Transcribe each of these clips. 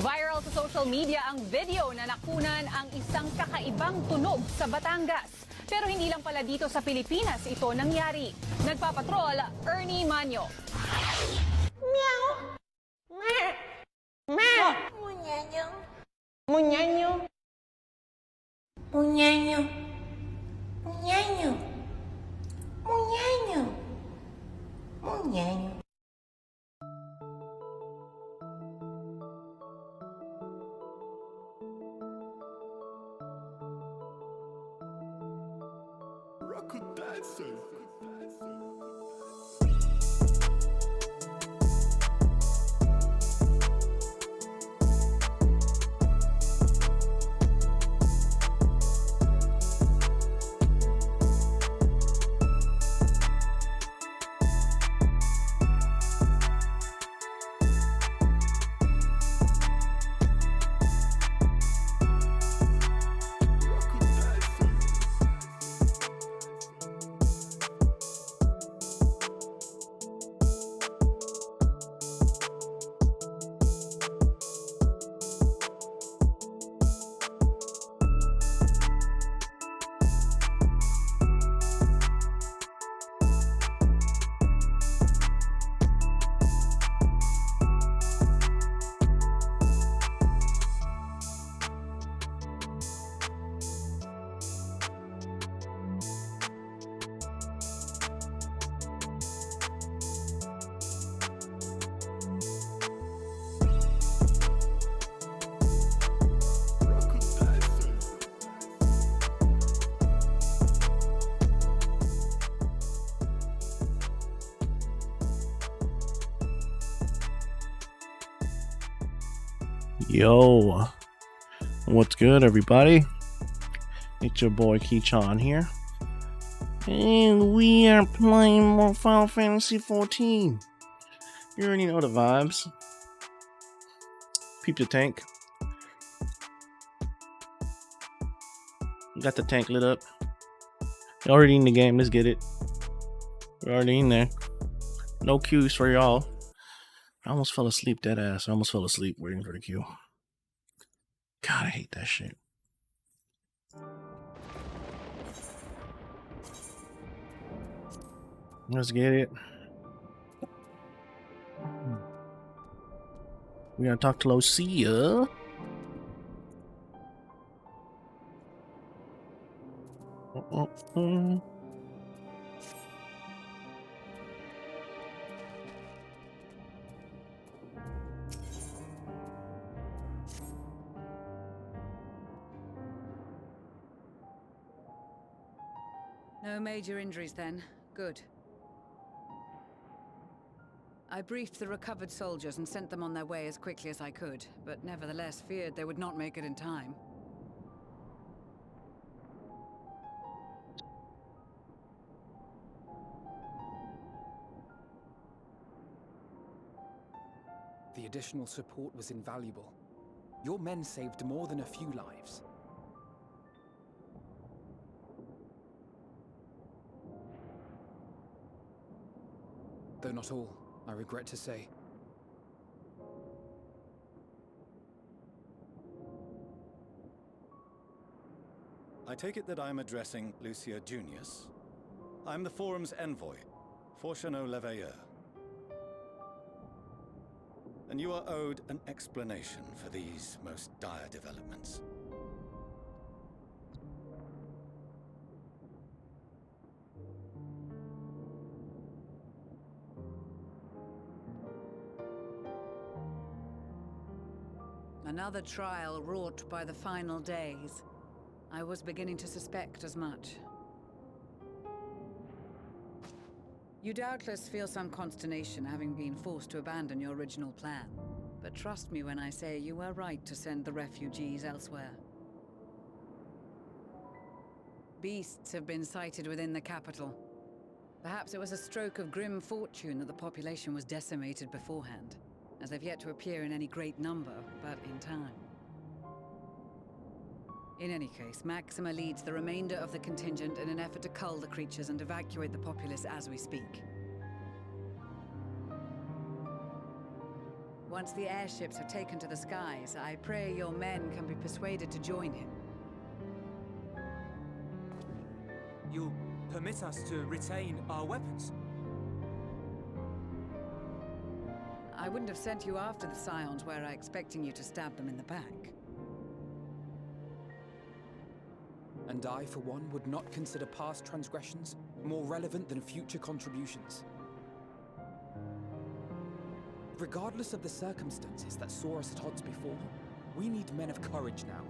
Viral sa social media ang video na nakunan ang isang kakaibang tunog sa Batangas. Pero hindi lang pala dito sa Pilipinas ito nangyari. Nagpapatrol, Ernie Manyo. Meow. Meow. Meow. Munyanyo. Munyanyo. Munyanyo. Munyanyo. Munyanyo. Munyanyo. Yo, what's good, everybody? It's your boy Keechan here, and we are playing more Final Fantasy 14. You already know the vibes. Peep the tank. Got the tank lit up. You're already in the game. Let's get it. We're already in there. No queues for y'all. I almost fell asleep, dead ass. I almost fell asleep waiting for the queue. God, I hate that shit. Let's get it. We gotta talk to Lucia. No major injuries then. Good. I briefed the recovered soldiers and sent them on their way as quickly as I could, but nevertheless feared they would not make it in time. The additional support was invaluable. Your men saved more than a few lives. Though not all, I regret to say. I take it that I'm addressing Lucia Junius. I'm the Forum's envoy, Forchano Leveilleur. And you are owed an explanation for these most dire developments. Another trial wrought by the final days. I was beginning to suspect as much. You doubtless feel some consternation having been forced to abandon your original plan. But trust me when I say you were right to send the refugees elsewhere. Beasts have been sighted within the capital. Perhaps it was a stroke of grim fortune that the population was decimated beforehand, as they've yet to appear in any great number, but in time. In any case, Maxima leads the remainder of the contingent in an effort to cull the creatures and evacuate the populace as we speak. Once the airships have taken to the skies, I pray your men can be persuaded to join him. You'll permit us to retain our weapons? I wouldn't have sent you after the Scions were I expecting you to stab them in the back. And I, for one, would not consider past transgressions more relevant than future contributions. Regardless of the circumstances that saw us at odds before, we need men of courage now,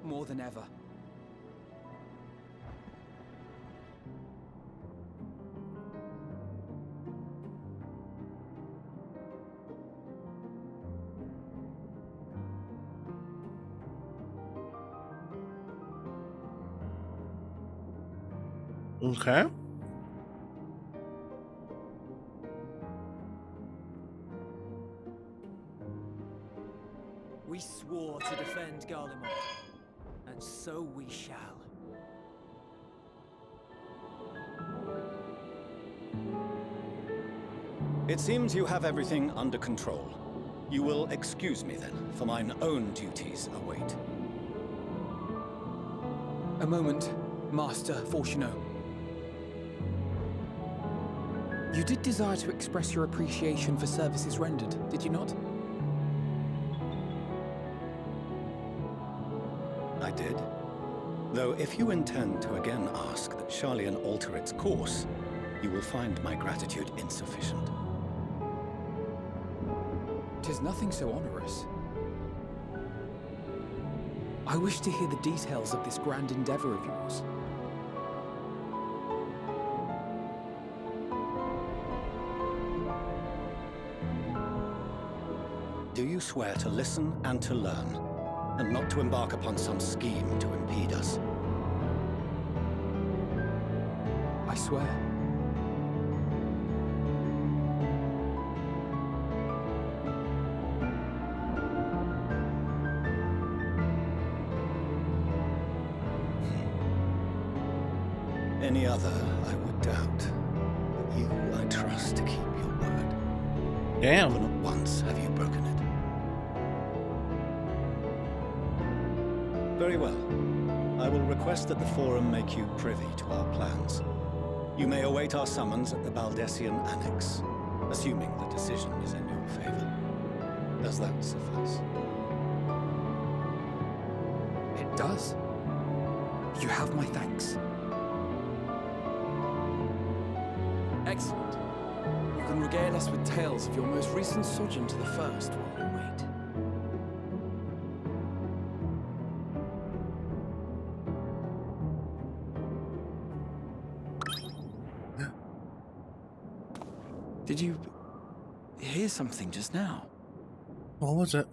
more than ever. Okay. We swore to defend Garlemald, and so we shall. It seems you have everything under control. You will excuse me then, for mine own duties await. A moment, Master Fortuneau. You did desire to express your appreciation for services rendered, did you not? I did. Though if you intend to again ask that Charlian alter its course, you will find my gratitude insufficient. 'Tis nothing so onerous. I wish to hear the details of this grand endeavor of yours. Do you swear to listen and to learn, and not to embark upon some scheme to impede us? I swear. Any other, I would doubt. But you, I trust to keep your word. For Damn. not once have you broken it. Very well. I will request that the Forum make you privy to our plans. You may await our summons at the Baldessian Annex, assuming the decision is in your favor. Does that suffice? It does. You have my thanks. Excellent. You can regale us with tales of your most recent sojourn to the First while we wait. Did you hear something just now? What was it?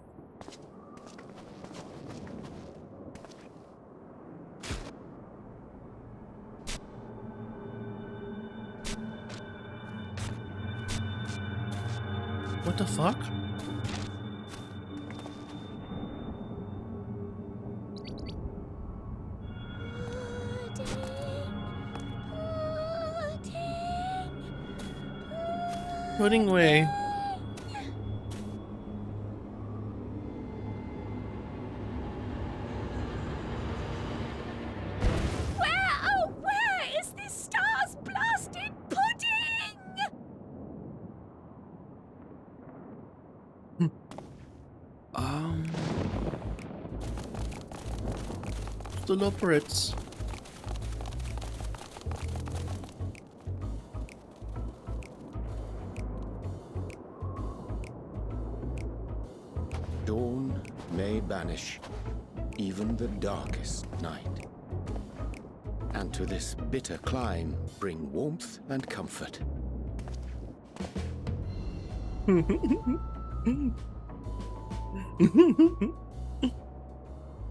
What the fuck? Pudding way. Where is this star's blasted pudding? Still operates. Dawn may banish even the darkest night, and to this bitter clime bring warmth and comfort.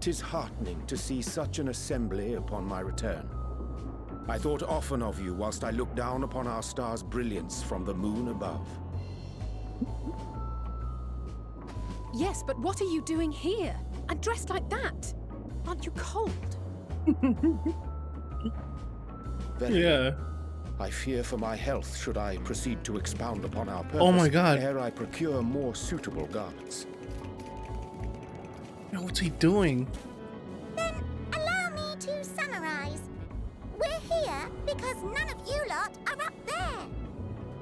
'Tis heartening to see such an assembly upon my return. I thought often of you whilst I looked down upon our star's brilliance from the moon above. Yes, but what are you doing here? And dressed like that? Aren't you cold? Very Yeah. I fear for my health should I proceed to expound upon our purpose Oh my God. ere I procure more suitable garments. Yo, what's he doing? Then allow me to summarize. We're here because none of you lot are up there.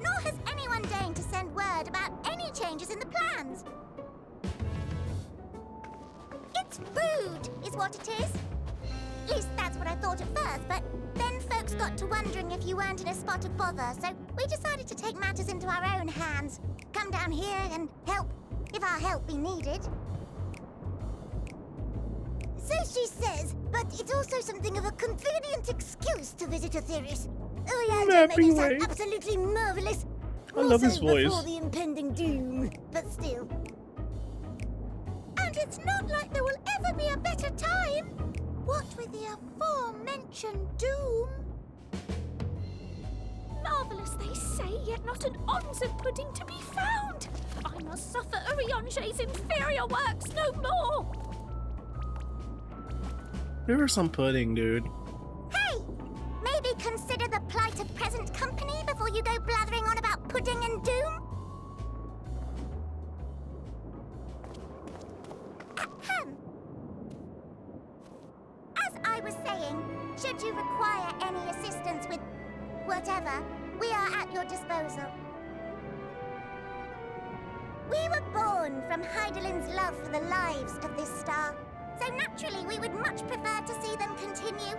Nor has anyone deigned to send word about any changes in the plans. It's rude, is what it is. At least that's what I thought at first, but then folks got to wondering if you weren't in a spot of bother, so we decided to take matters into our own hands. Come down here and help, if our help be needed. So she says, but it's also something of a convenient excuse to visit Aetheris. Mapping Made it way. sound absolutely marvelous. I love his Also voice. before the impending doom, but still. And it's not like there will ever be a better time. What with the aforementioned doom? Marvellous, they say, yet not an ounce of pudding to be found. I must suffer Urianger's inferior works no more. There was some pudding, dude. Hey! Maybe consider the plight of present company before you go blathering on about pudding and doom? Ahem. As I was saying, should you require any assistance with whatever, we are at your disposal. We were born from Heidelin's love for the lives of this star, so naturally we would much prefer to see them continue.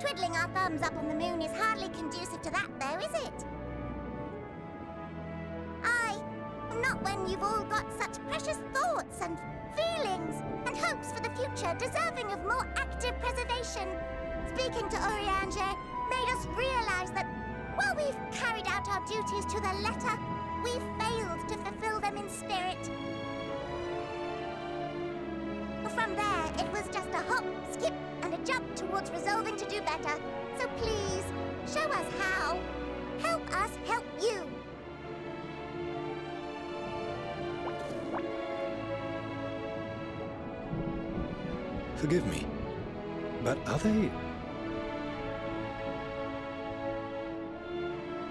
Twiddling our thumbs up on the moon is hardly conducive to that, though, is it? Not when you've all got such precious thoughts and feelings and hopes for the future deserving of more active preservation. Speaking to Urianger made us realize that while we've carried out our duties to the letter, we've failed to fulfill them in spirit. From there, it was just a hop, skip, and a jump towards resolving to do better. So please, show us how. Help us help you. Forgive me, but are they...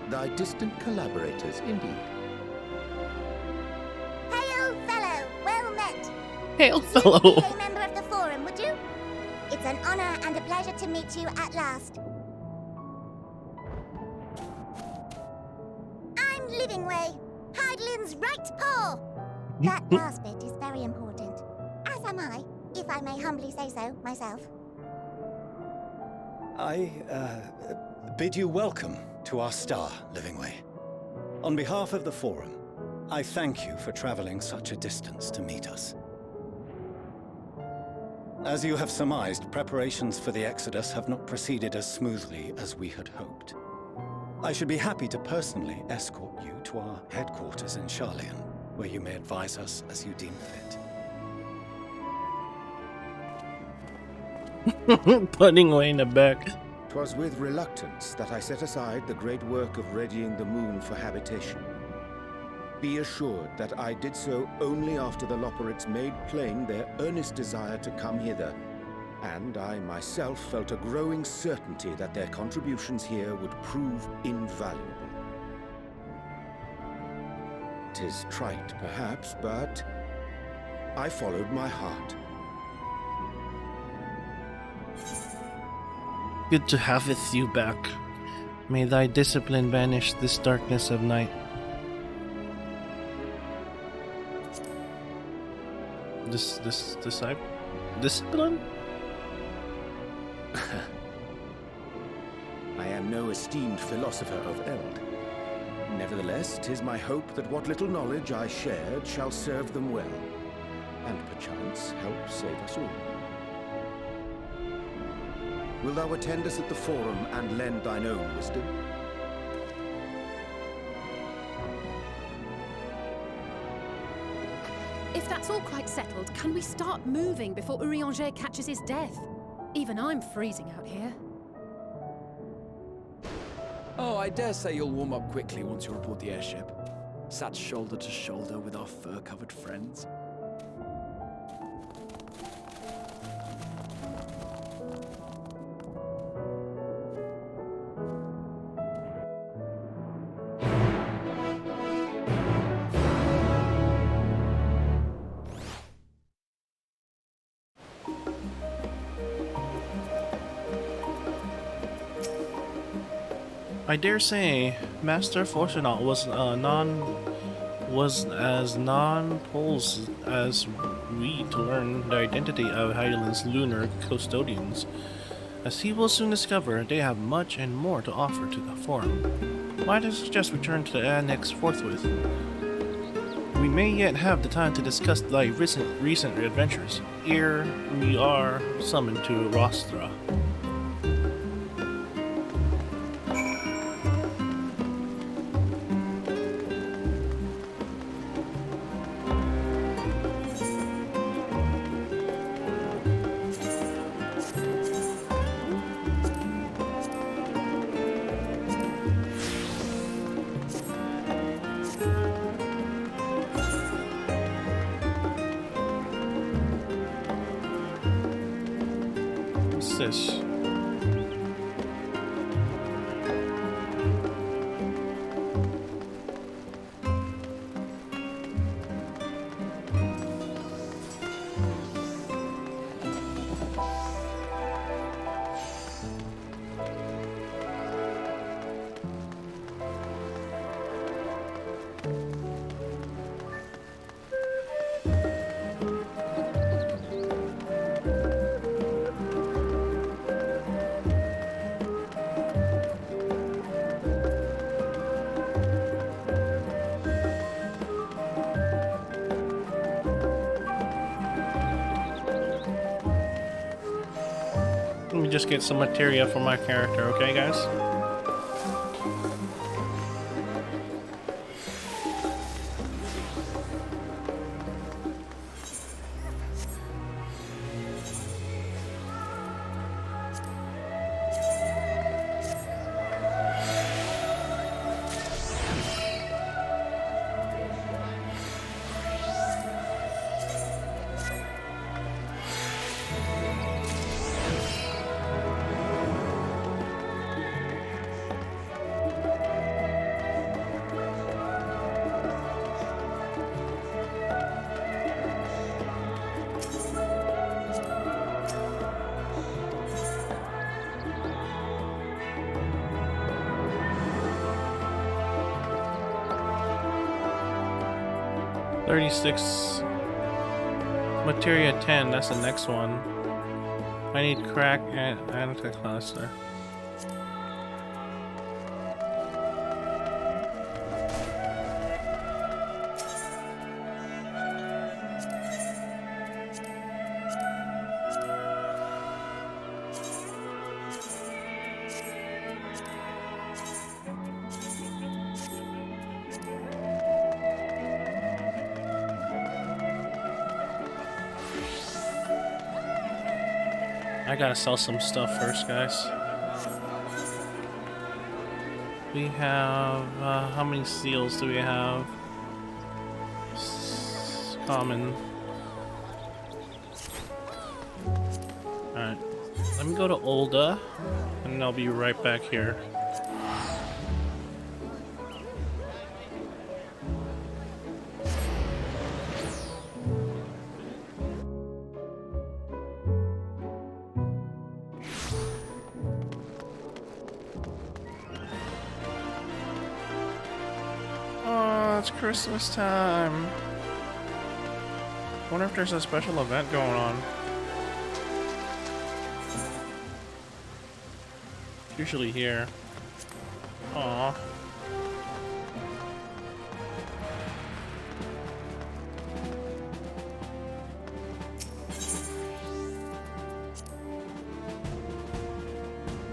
Thy distant collaborators, indeed. Hail, fellow, well met. Hail, You'd fellow. be a member of the forum, would you? It's an honor and a pleasure to meet you at last. I'm Livingway, Heidelin's right paw. That last bit is very important, as am I, if I may humbly say so myself. I bid you welcome to our star, Livingway. On behalf of the Forum, I thank you for traveling such a distance to meet us. As you have surmised, preparations for the Exodus have not proceeded as smoothly as we had hoped. I should be happy to personally escort you to our headquarters in Charlian, where you may advise us as you deem fit. Putting way in the back. 'Twas with reluctance that I set aside the great work of readying the moon for habitation. Be assured that I did so only after the Loperids made plain their earnest desire to come hither, and I myself felt a growing certainty that their contributions here would prove invaluable. 'Tis trite, perhaps, but I followed my heart. Good to have with you back. May thy discipline banish this darkness of night. Discipline? I am no esteemed philosopher of Eld. Nevertheless, 'tis my hope that what little knowledge I shared shall serve them well, and perchance help save us all. Will thou attend us at the Forum and lend thine own wisdom? If that's all quite settled, can we start moving before Urianger catches his death? Even I'm freezing out here. Oh, I dare say you'll warm up quickly once you're aboard the airship. Sat shoulder to shoulder with our fur-covered friends. I dare say, Master Fortunaut was as non-poles as we to learn the identity of Hydaelyn's lunar custodians. As he will soon discover, they have much and more to offer to the Forum. Why do you suggest return to the Annex forthwith? We may yet have the time to discuss thy recent adventures, ere we are summoned to Rostra. What's this? Let me just get some materia for my character, okay, guys? $36. Materia 10, that's the next one. I need crack and anti-cluster. I gotta sell some stuff first, guys. We have, how many seals do we have? Common. Alright, let me go to Olda, and I'll be right back here. It's Christmas time. Wonder if there's a special event going on. Usually here. Aww.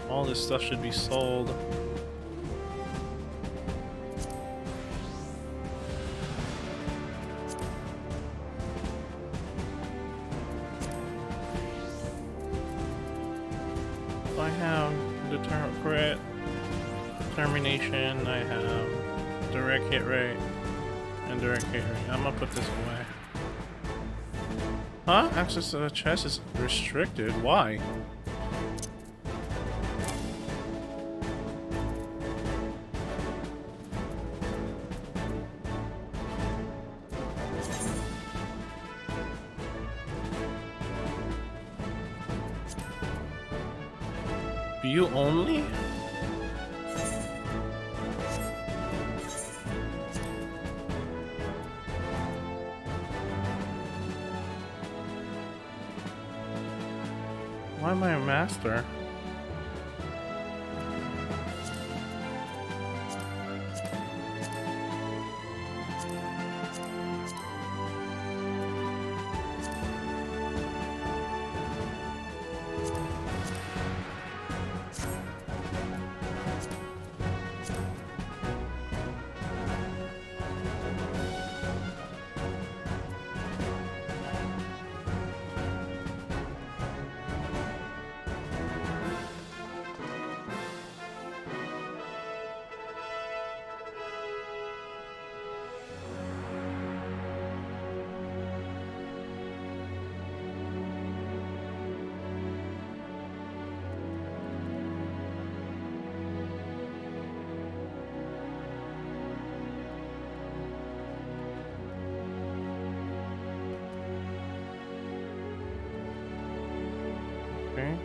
All this stuff should be sold. I have determination, I have direct hit rate, and direct hit rate. I'm gonna put this away. Huh? Access to the chest is restricted. Why? View only? Why am I a master? Okay.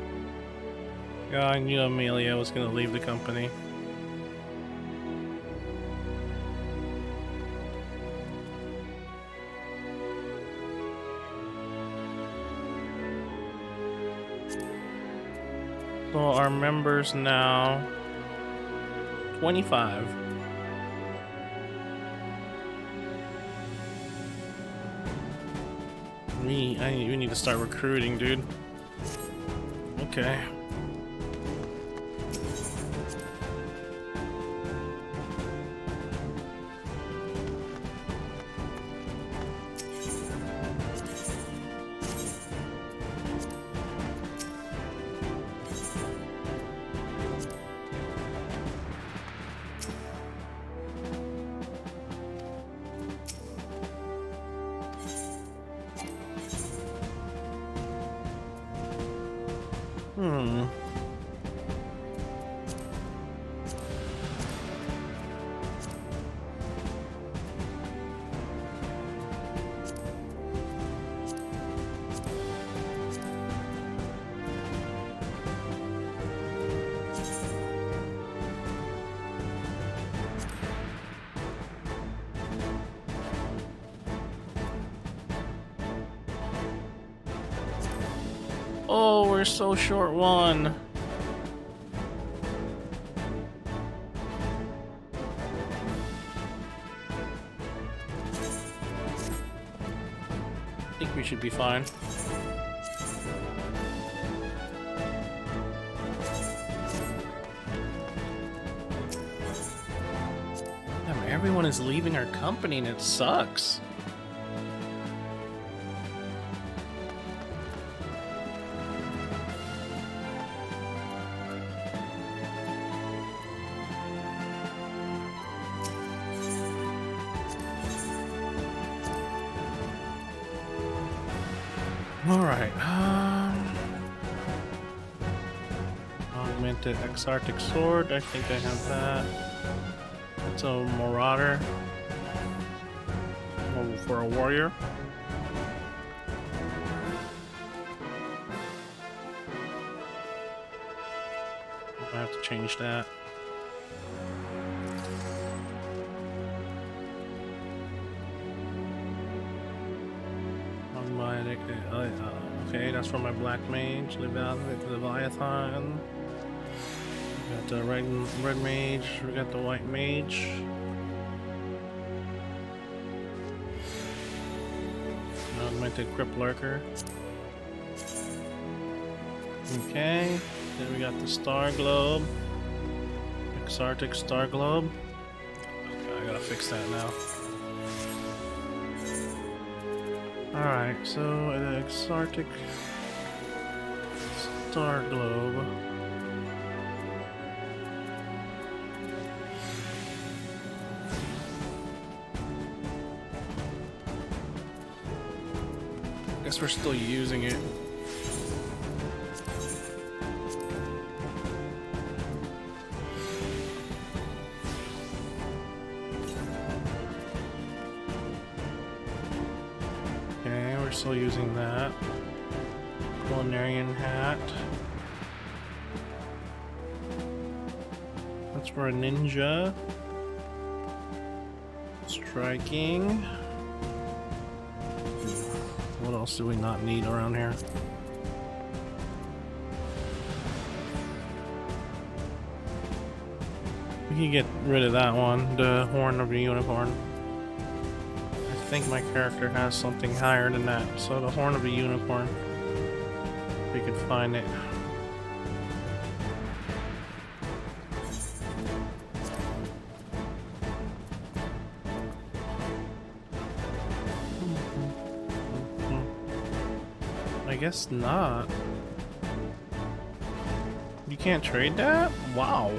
Yeah, I knew Amelia was gonna leave the company. So our members now 25. We need to start recruiting, dude. Okay. Oh, we're so short one. I think we should be fine. Damn, everyone is leaving our company and it sucks. Alright, augmented Exartic Sword, I think I have that. It's a Marauder. Oh, for a warrior. I have to change that. Okay, that's for my Black Mage, Leviathan. We got the red Mage, we got the White Mage. Augmented Crypt Lurker. Okay, then we got the Star Globe. Exartic Star Globe. Okay, I gotta fix that now. Alright, so the Exartic Star Globe. Guess we're still using it. Still using that. Culinarian hat. That's for a ninja. Striking. What else do we not need around here? can get rid of that one, the horn of the unicorn. I think my character has something higher than that, so the horn of the unicorn. If we could find it. I guess not. You can't trade that? Wow.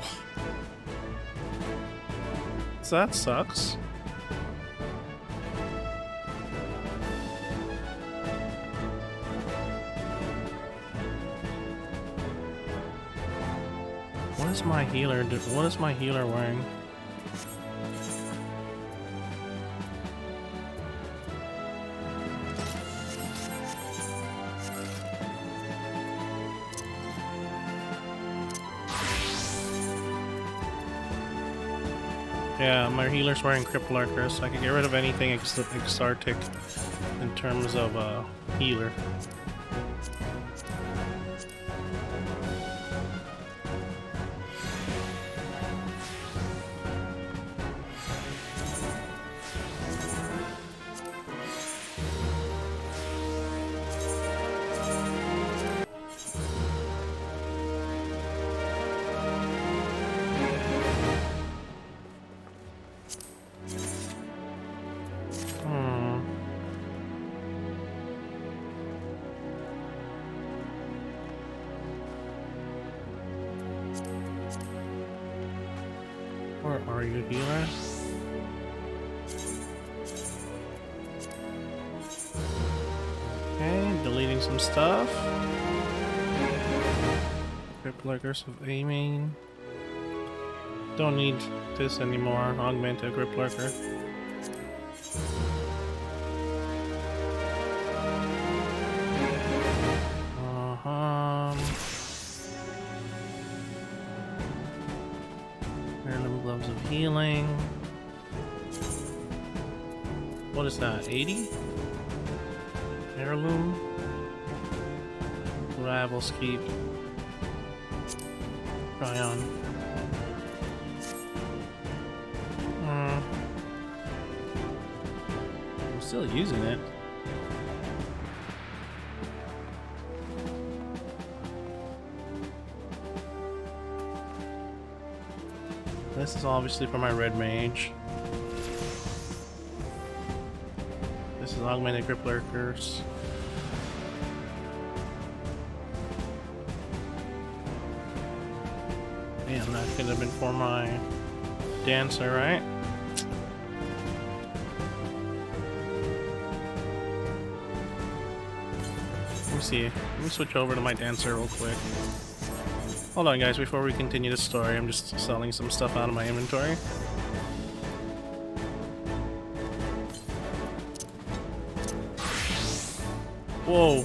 So that sucks. What is my healer do? What is my healer wearing? Yeah, my healer's wearing Cripplarker, so I can get rid of anything exartic in terms of healer. Where are you, healer? Okay, deleting some stuff. Cripplarkers of aiming. Don't need this anymore. Augmented Cripplarker. Gloves of healing. What is that? 80? Heirloom. Rival's Keep. Try on. I'm still using it. This is obviously for my red mage. This is augmented Cripplarkers. Damn, that could have been for my dancer, right? Let me see. Let me switch over to my dancer real quick. Hold on, guys, before we continue the story, I'm just selling some stuff out of my inventory. Whoa.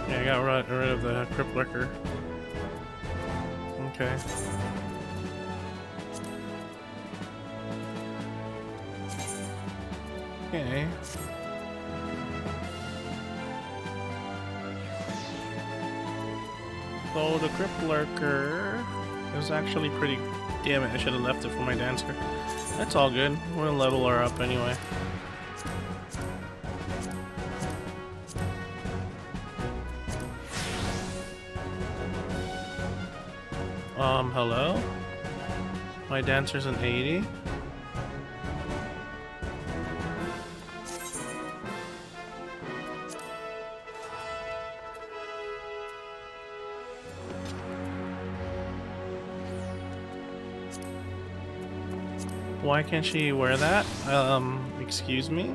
Yeah, I got rid of the Cripplarker. Okay. Okay. So the Cripplarker is actually pretty... Damn it, I should have left it for my dancer. That's all good. We'll level her up anyway. Hello? My dancer's an 80? Why can't she wear that? Excuse me?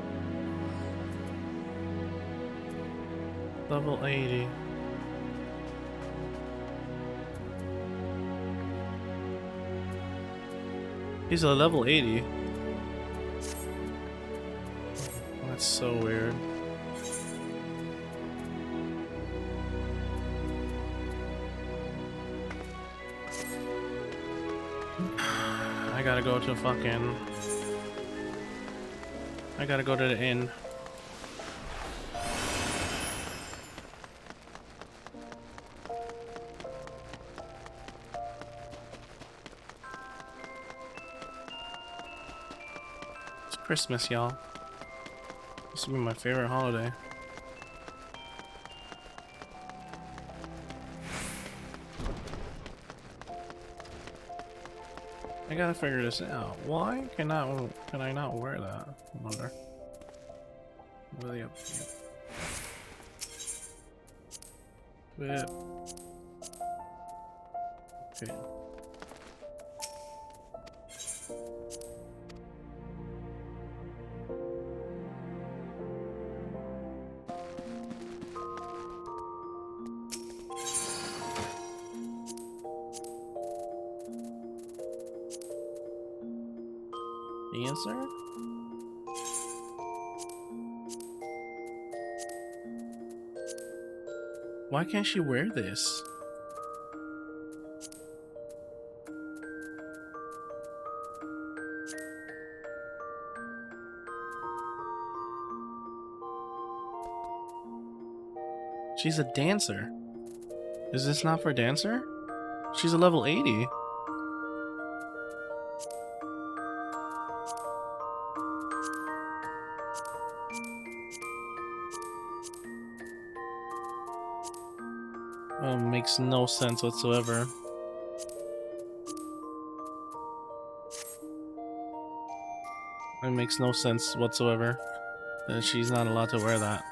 Level 80. He's a level 80. That's so weird. I gotta go to fucking I gotta go to the inn. It's Christmas, y'all. This will be my favorite holiday. I gotta figure this out. Why can I not wear that? I wonder. Really up to you. But okay. Answer? Why can't she wear this? She's a dancer. Is this not for dancer? She's a level 80. Makes no sense whatsoever. It makes no sense whatsoever that she's not allowed to wear that.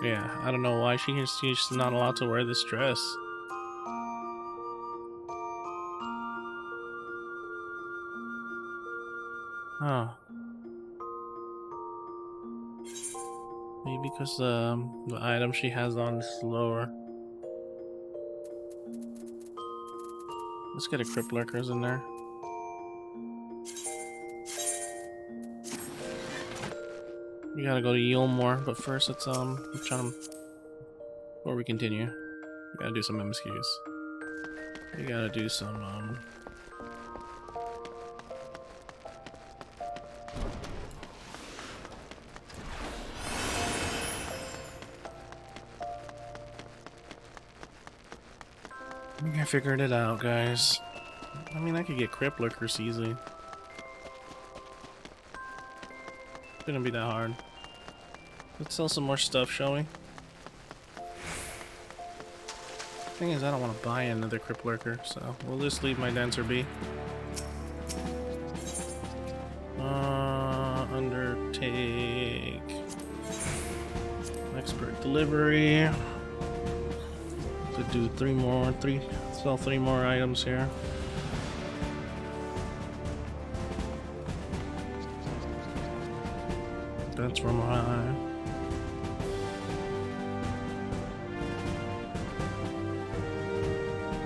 Yeah, I don't know why she's not allowed to wear this dress. Huh. Maybe because the item she has on is lower. Let's get a Crypt Lurkers in there. We gotta go to Yulmore, but first let's I'm trying to, before we continue, we gotta do some MSQs. We gotta do some I think I figured it out, guys. I mean, I could get Crypt Lurkers easily. Shouldn't be that hard. Let's sell some more stuff, shall we? Thing is, I don't want to buy another Crypt Lurker, so we'll just leave my dancer be. Undertake. Expert delivery. To do sell three more items here. That's from my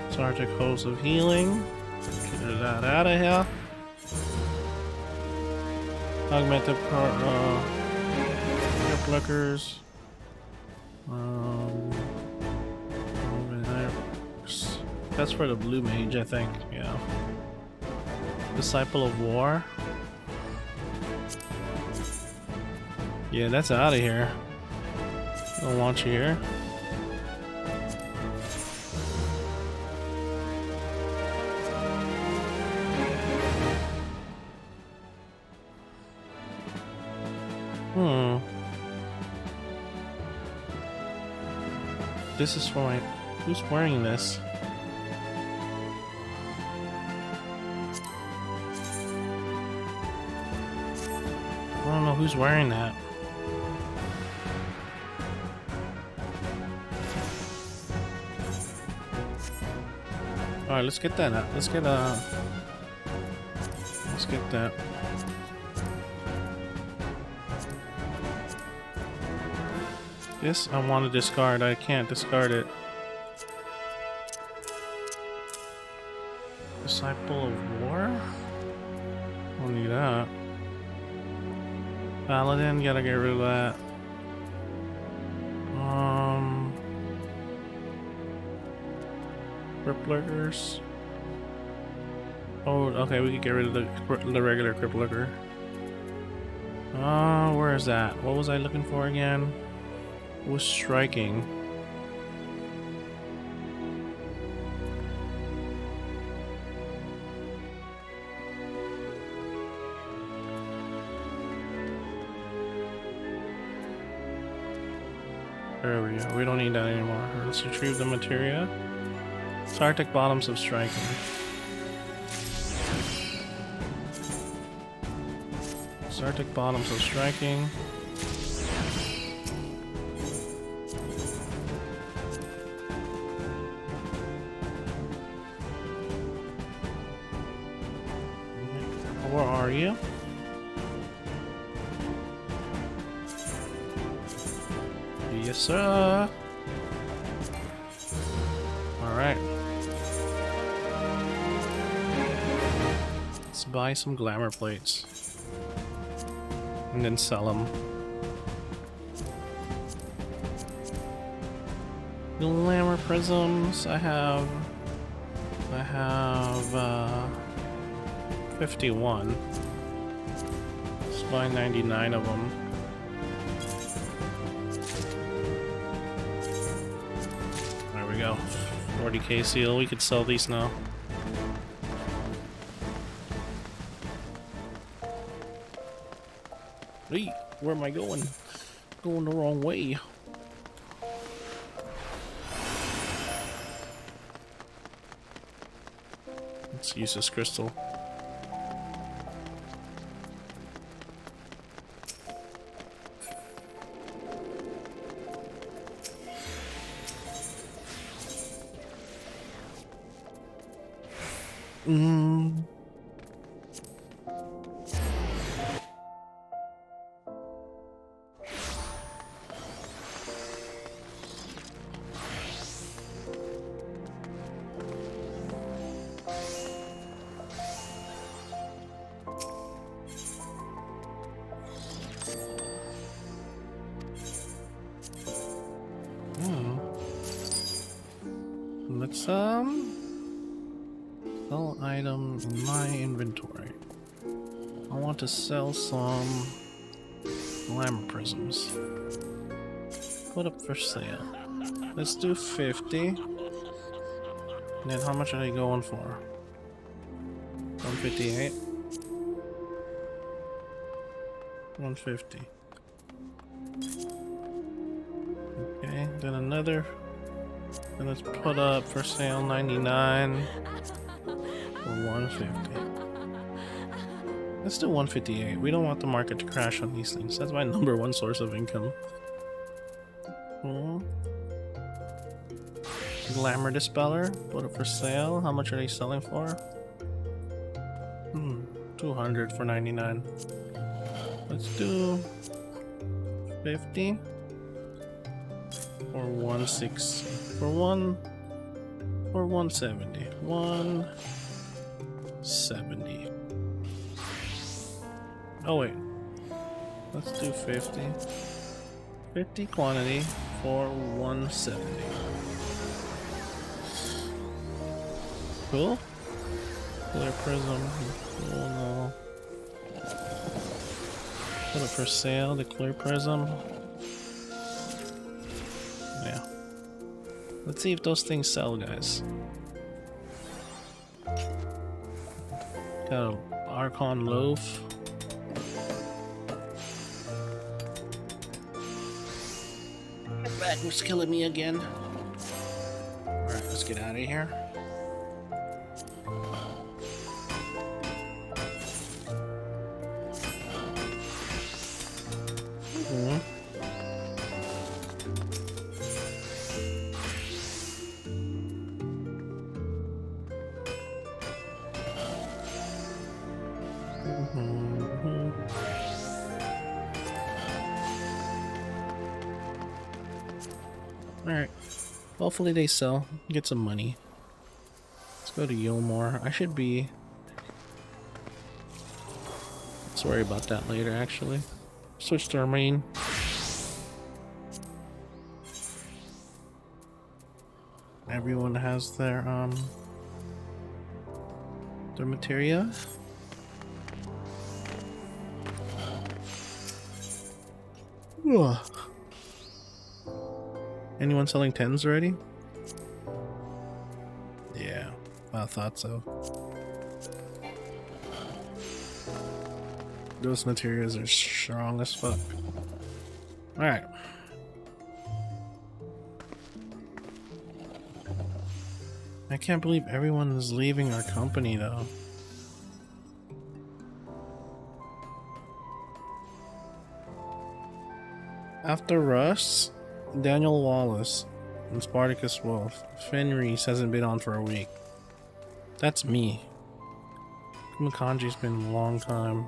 Sartic Hose of Healing. Get that out of here. Augmented Crypt Lurkers. That's for the blue mage, I think. Yeah. Disciple of War. Yeah, that's out of here. Don't want you here. This is for my... Who's wearing this? I don't know who's wearing that. Alright, let's get that out. Let's get that. This I want to discard. I can't discard it. Disciple of War? Don't need that. Paladin, gotta get rid of that. Cripplers. Oh, okay, we could get rid of the regular Crippler. Where is that? What was I looking for again? It was striking. There we go. We don't need that anymore. Let's retrieve the materia. Sartic bottoms of striking. Sartic bottoms of striking. Where are you? Yes, sir. All right. Let's buy some glamour plates and then sell them. Glamour prisms. I have 51. Let's buy 99 of them. There we go. 40k seal. We could sell these now. Hey, where am I going? Going the wrong way. Let's use this crystal. Let's sell item in my inventory. I want to sell some glamour prisms. Put up for sale. Let's do 50. And then how much are they going for? 158. 150. Okay, then another. And let's put up for sale 99 for 150. Let's do 158. We don't want the market to crash on these things. That's my #1 source of income. Glamour Dispeller. Put up for sale. How much are they selling for? 200 for 99. Let's do 50 or 160 for 170. 170. Oh wait. Let's do 50. 50 quantity for 170. Cool. Clear prism. Cool, no. Put it for sale, the clear prism. Yeah. Let's see if those things sell, guys. Got an Archon loaf. My back was killing me again. Alright, let's get out of here. Alright. Hopefully they sell. Get some money. Let's go to Yomor. I should be... Let's worry about that later, actually. Switch to our main. Everyone has their materia. Ugh. Anyone selling 10s already? Yeah, I thought so. Those materials are strong as fuck. Alright. I can't believe everyone is leaving our company though. After Russ, Daniel Wallace, and Spartacus Wolf, Fenris hasn't been on for a week. That's me. Kumakanji's been a long time.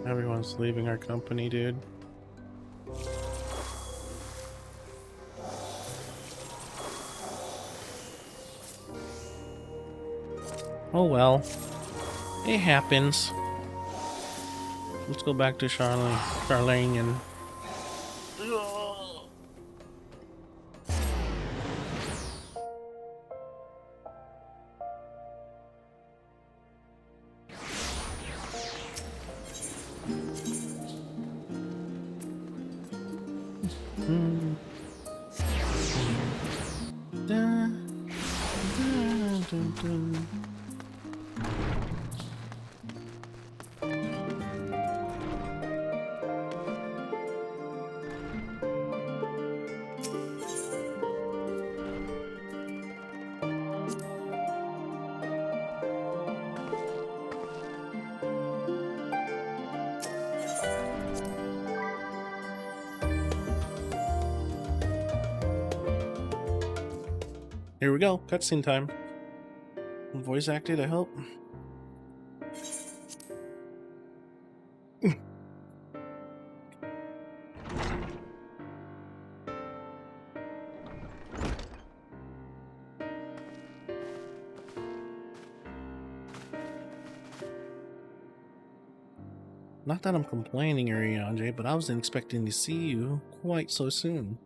Everyone's leaving our company, dude. Oh well. It happens. Let's go back to Charlene and... Here we go, cutscene time. Voice acted, I hope. Not that I'm complaining, Ariane, but I wasn't expecting to see you quite so soon.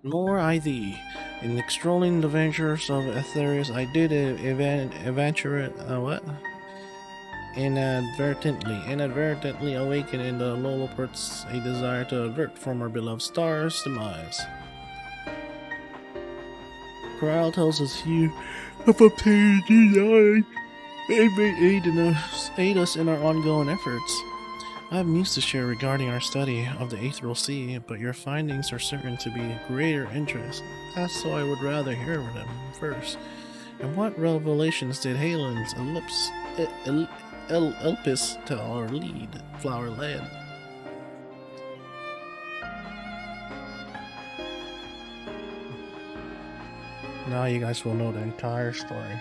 Nor I thee. In the strolling adventures of Aetherius, I did inadvertently awaken in the Lolloperts a desire to avert from our beloved star's demise. Corral tells us you have obtained design and may aid us in our ongoing efforts. I have news to share regarding our study of the Aetherial Sea, but your findings are certain to be of greater interest. So I would rather hear them first. And what revelations did Halen's Elpis tell our lead, Flower Lad? Now you guys will know the entire story.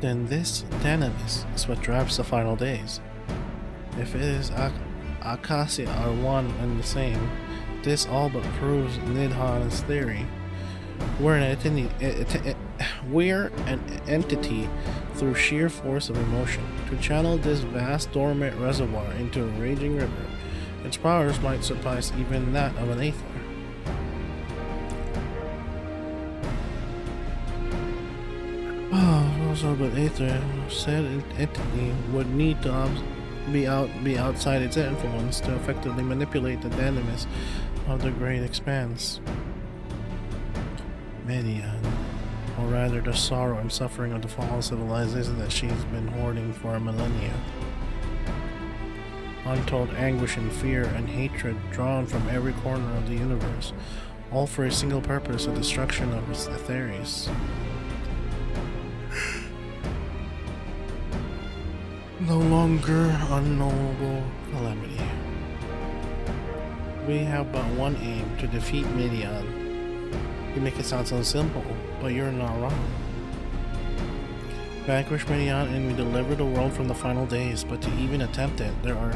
Then this Danamis is what drives the final days. If it is Acacia are one and the same, this all but proves Nidhan's theory. We're an entity through sheer force of emotion. To channel this vast dormant reservoir into a raging river, its powers might surpass even that of an Aether. Also, but Aether said entity would need to be outside its influence to effectively manipulate the dynamics of the great expanse. Median, or rather the sorrow and suffering of the fallen civilization that she's been hoarding for a millennia. Untold anguish and fear and hatred drawn from every corner of the universe, all for a single purpose, the destruction of Aetherius. No longer unknowable calamity. We have but one aim, to defeat Midian. You make it sound so simple, but you're not wrong. Vanquish Midian and we deliver the world from the final days, but to even attempt it, there are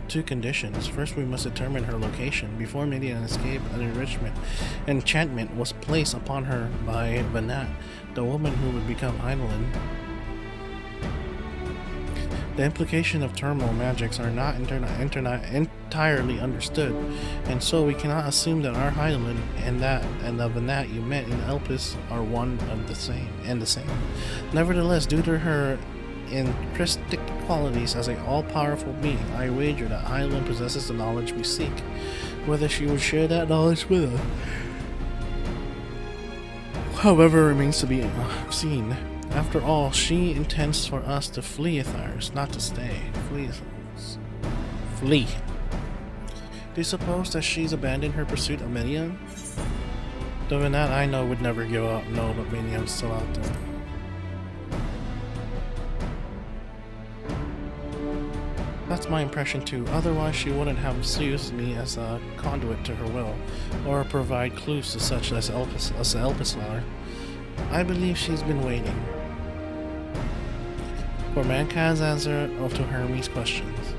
two conditions. First, we must determine her location. Before Midian escaped, an enchantment was placed upon her by Vanat, the woman who would become Eidolon. The implication of terminal magics are not entirely understood, and so we cannot assume that our Eidolon and the Vanat you met in Elpis are one and the same. Nevertheless, due to her intrinsic qualities as an all-powerful being, I wager that Eidolon possesses the knowledge we seek. Whether she would share that knowledge with us, however, remains to be seen. After all, she intends for us to flee Athars, not to stay. Flee. Do you suppose that she's abandoned her pursuit of Midian? The Vanat I know would never give up. No, but Midian's still out there. That's my impression too. Otherwise, she wouldn't have used me as a conduit to her will, or provide clues to such as Elpislar. I believe she's been waiting for mankind's answer to Hermes' questions.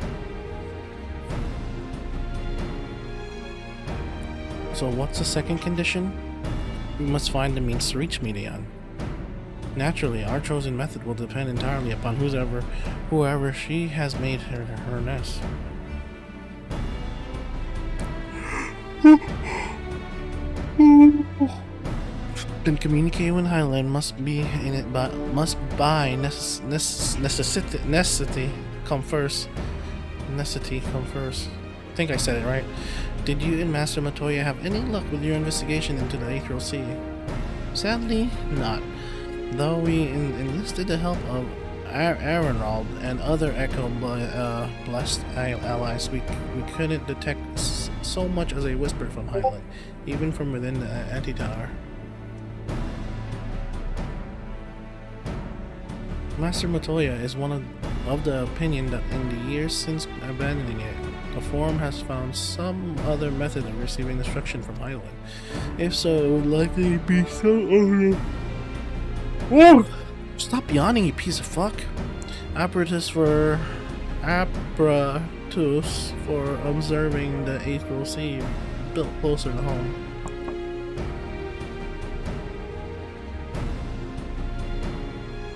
So what's the second condition? We must find the means to reach Midian. Naturally, our chosen method will depend entirely upon whoever she has made her nest. Then communicating with Highland must be in it, but must by necessity come first. Necessity come first. I think I said it right. Did you and Master Matoya have any luck with your investigation into the Aetherial Sea? Sadly, not. Though we enlisted the help of Arenald and other Echo-blessed allies, we couldn't detect so much as a whisper from Highland, even from within the Antitower. Master Matoya is one of the opinion that in the years since abandoning it, the Forum has found some other method of receiving instruction from Highland. If so, it would likely be so Whoa! Stop yawning, you piece of fuck! Apparatus for observing the Aetherial Sea built closer to home.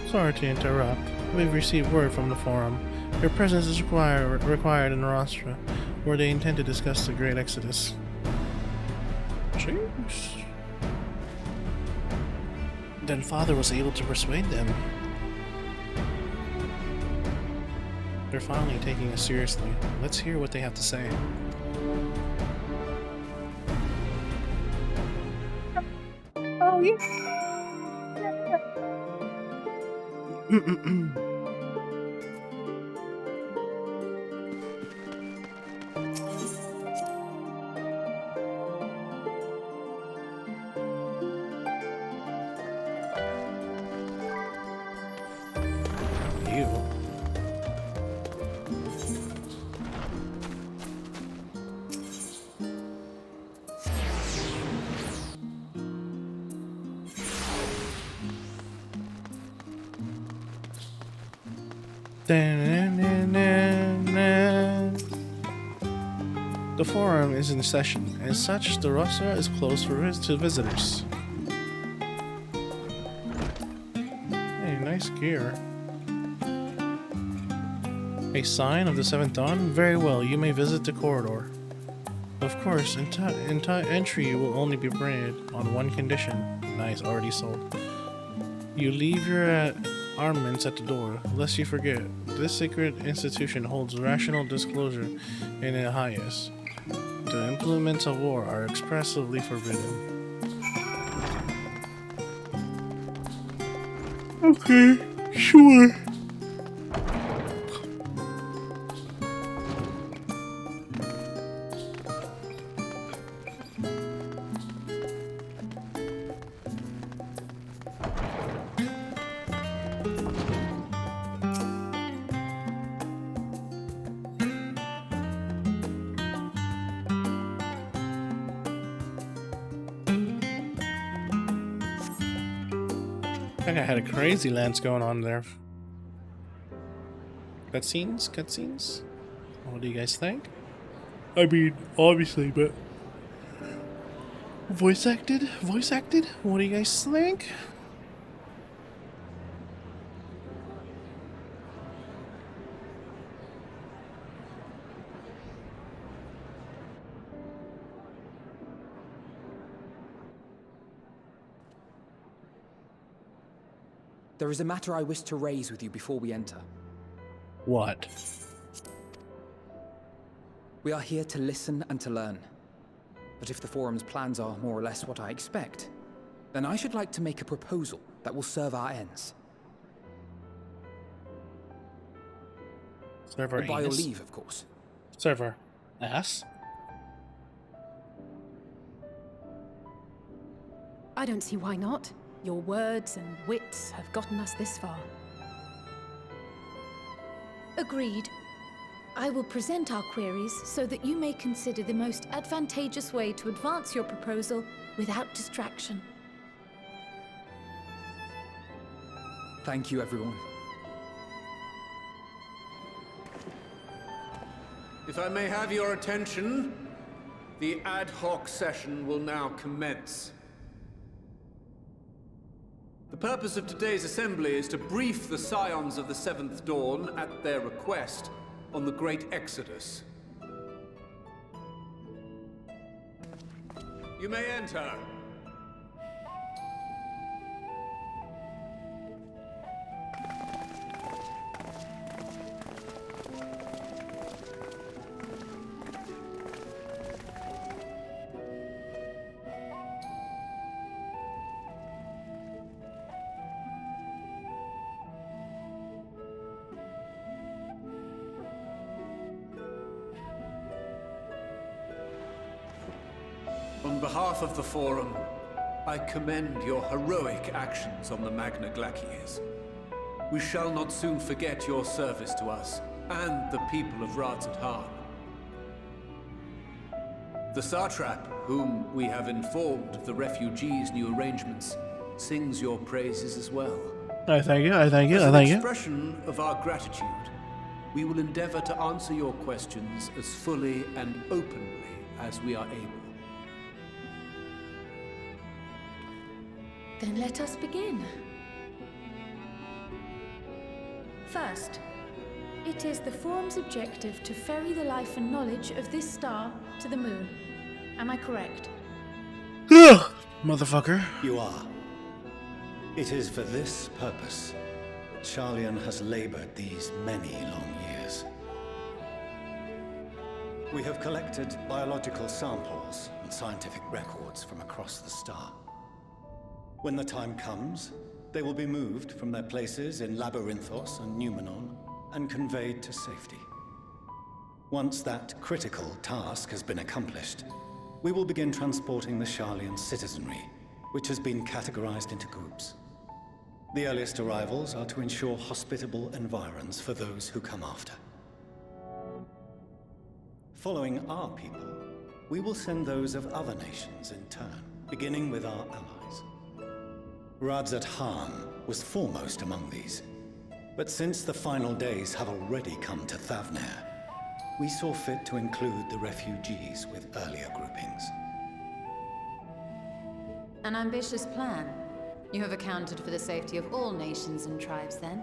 Sorry to interrupt. We've received word from the Forum. Your presence is required in Rostra, where they intend to discuss the Great Exodus. Jeez. Then Father was able to persuade them. They're finally taking us seriously. Let's hear what they have to say. Oh, yeah. The Forum is in session. As such, the Rostra is closed to visitors. Hey, nice gear. A sign of the Seventh Dawn? Very well, you may visit the corridor. Of course, entry will only be granted on one condition. Nice, already sold. You leave your armaments at the door, lest you forget. This sacred institution holds rational disclosure in the highest. The implements of war are expressly forbidden. Okay, sure. I think I had a crazy lance going on there. Cutscenes? Cutscenes? What do you guys think? I mean, obviously, but... Voice acted? Voice acted? What do you guys think? There is a matter I wish to raise with you before we enter. What? We are here to listen and to learn. But if the Forum's plans are more or less what I expect, then I should like to make a proposal that will serve our ends. Server By your anus? leave, of course. Server ass? I don't see why not. Your words and wits have gotten us this far. Agreed. I will present our queries so that you may consider the most advantageous way to advance your proposal without distraction. Thank you, everyone. If I may have your attention, the ad hoc session will now commence. The purpose of today's assembly is to brief the Scions of the Seventh Dawn, at their request, on the Great Exodus. You may enter. On behalf of the Forum, I commend your heroic actions on the Magna Glacies. We shall not soon forget your service to us and the people of Radzat-Han. The Satrap, whom we have informed of the refugees' new arrangements, sings your praises as well. I thank you, I thank you, As I an thank you. expression of our gratitude, we will endeavor to answer your questions as fully and openly as we are able. Then let us begin. First, it is the Forum's objective to ferry the life and knowledge of this star to the moon. Am I correct? Motherfucker. You are. It is for this purpose that Sharlayan has labored these many long years. We have collected biological samples and scientific records from across the star. When the time comes, they will be moved from their places in Labyrinthos and Numenon and conveyed to safety. Once that critical task has been accomplished, we will begin transporting the Sharlayan citizenry, which has been categorized into groups. The earliest arrivals are to ensure hospitable environs for those who come after. Following our people, we will send those of other nations in turn, beginning with our allies. Radzat-Han was foremost among these, but since the final days have already come to Thavnair, we saw fit to include the refugees with earlier groupings. An ambitious plan. You have accounted for the safety of all nations and tribes, then?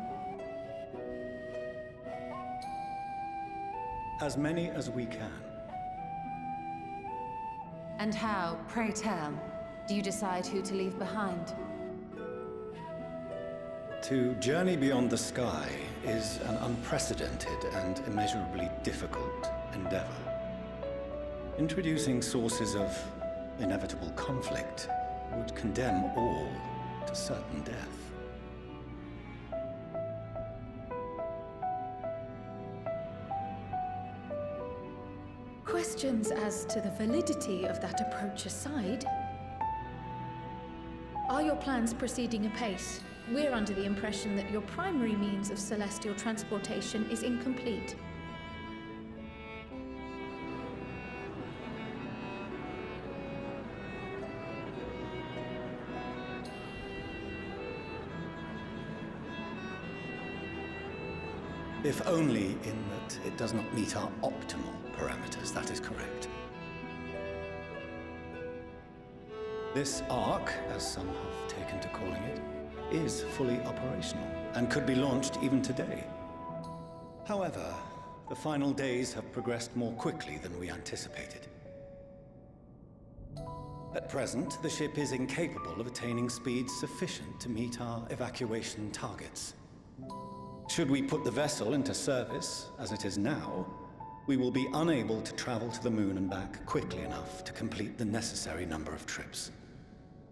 As many as we can. And how, pray tell, do you decide who to leave behind? To journey beyond the sky is an unprecedented and immeasurably difficult endeavor. Introducing sources of inevitable conflict would condemn all to certain death. Questions as to the validity of that approach aside, are your plans proceeding apace? We're under the impression that your primary means of celestial transportation is incomplete. If only in that it does not meet our optimal parameters, that is correct. This Ark, as some have taken to calling it, is fully operational and could be launched even today. However, the final days have progressed more quickly than we anticipated. At present, the ship is incapable of attaining speeds sufficient to meet our evacuation targets. Should we put the vessel into service, as it is now, we will be unable to travel to the moon and back quickly enough to complete the necessary number of trips.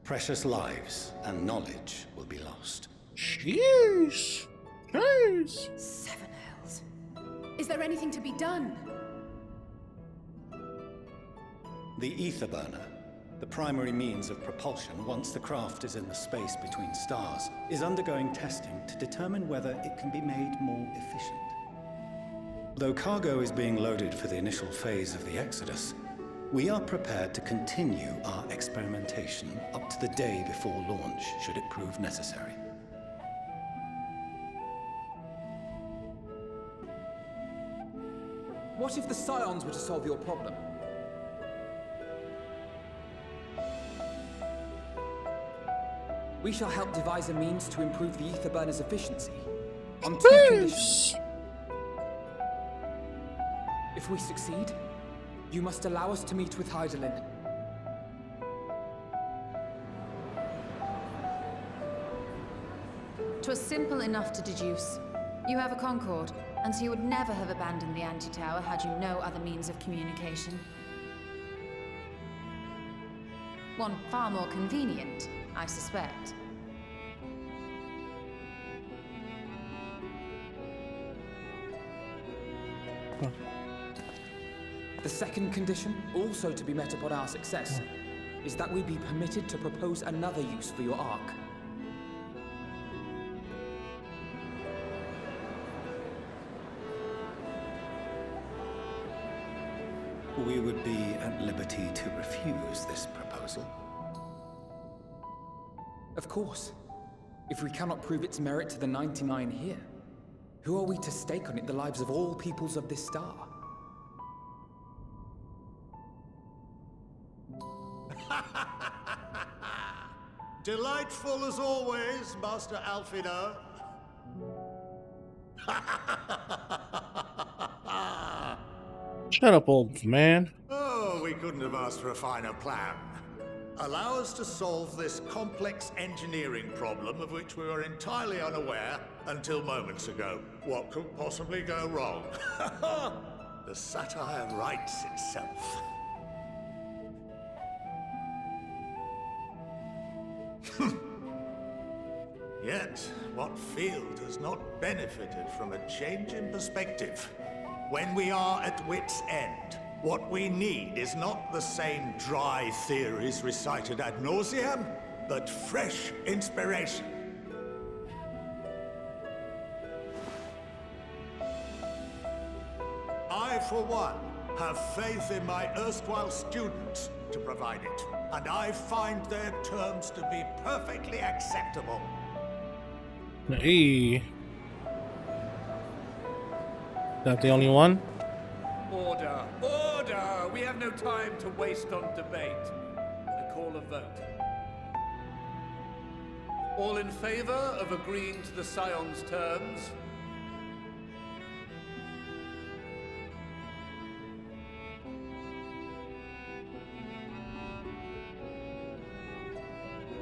Precious lives and knowledge will be lost. Jeez. Jeez. Seven hells. Is there anything to be done? The ether burner, the primary means of propulsion once the craft is in the space between stars, is undergoing testing to determine whether it can be made more efficient. Though cargo is being loaded for the initial phase of the Exodus, we are prepared to continue our experimentation up to the day before launch, should it prove necessary. What if the Scions were to solve your problem? We shall help devise a means to improve the ether burner's efficiency. On two conditions. If we succeed, you must allow us to meet with Hydaelyn. "'Twas simple enough to deduce. You have a Concord, and so you would never have abandoned the anti-tower had you no other means of communication. One far more convenient, I suspect. The second condition, also to be met upon our success, is that we be permitted to propose another use for your Ark. We would be at liberty to refuse this proposal. Of course. If we cannot prove its merit to the 99 here, who are we to stake on it the lives of all peoples of this star? Delightful as always, Master Alfino. Shut up, old man. Oh, we couldn't have asked for a finer plan. Allow us to solve this complex engineering problem of which we were entirely unaware until moments ago. What could possibly go wrong? The satire writes itself. Yet, what field has not benefited from a change in perspective? When we are at wit's end, what we need is not the same dry theories recited ad nauseam, but fresh inspiration. I, for one, have faith in my erstwhile students to provide it, and I find their terms to be perfectly acceptable. Hey. That the only one? Order! Order! We have no time to waste on debate. I call a vote. All in favor of agreeing to the Scion's terms?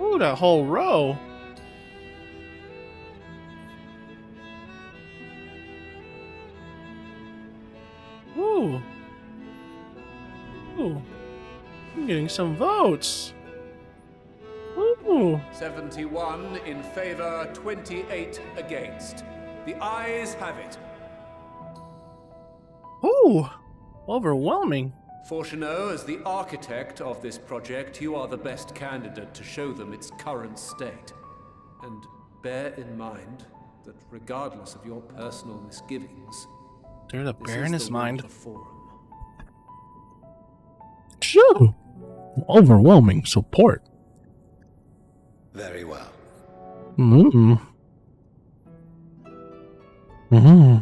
Ooh, that whole row. Ooh. Ooh. I'm getting some votes. Ooh. 71 in favor, 28 against. The ayes have it. Ooh. Overwhelming. Fortuneau, as the architect of this project, you are the best candidate to show them its current state. And bear in mind that regardless of your personal misgivings, There's a bear in his mind. Forum. Sure. Overwhelming support. Very well. Mm-hmm. Mm-hmm.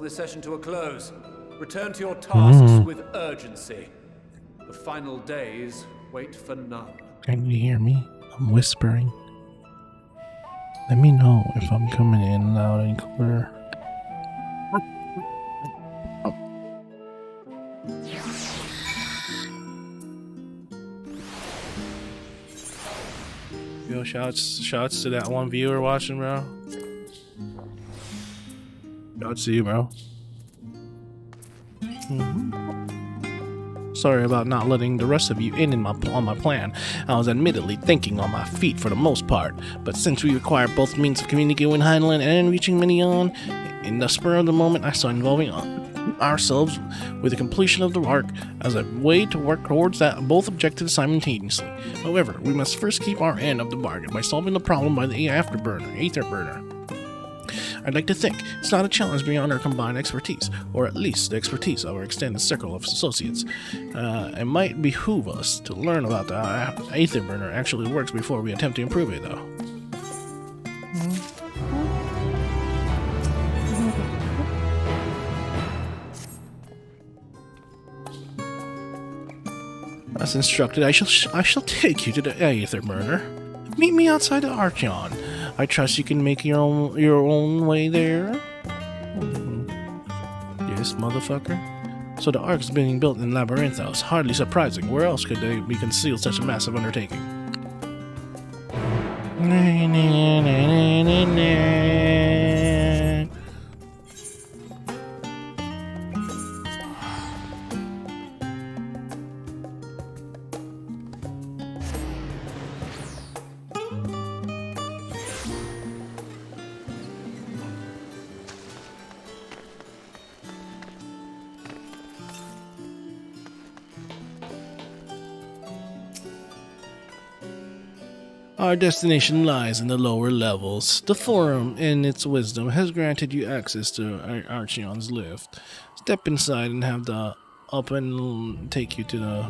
this session to a close. Return to your tasks with urgency. The final days wait for none. Can you hear me? I'm whispering. Let me know if I'm coming in loud and clear. Yo, shouts to that one viewer watching, bro. Shouts to you, bro. Sorry about not letting the rest of you in on my plan. I was admittedly thinking on my feet for the most part, but since we require both means of communicating with Heinlein and reaching Minion, in the spur of the moment I saw involving ourselves with the completion of the arc as a way to work towards both objectives simultaneously. However, we must first keep our end of the bargain by solving the problem by the Aetherburner. I'd like to think it's not a challenge beyond our combined expertise, or at least the expertise of our extended circle of associates. It might behoove us to learn about the Aetherburner actually works before we attempt to improve it, though. As instructed, I shall take you to the Aetherburner. Meet me outside the Archeon. I trust you can make your own way there. Yes, motherfucker. So the Ark's being built in Labyrinthos. Hardly surprising. Where else could they be concealed such a massive undertaking? Our destination lies in the lower levels. The Forum, in its wisdom, has granted you access to Archeon's lift. Step inside and have the up and take you to the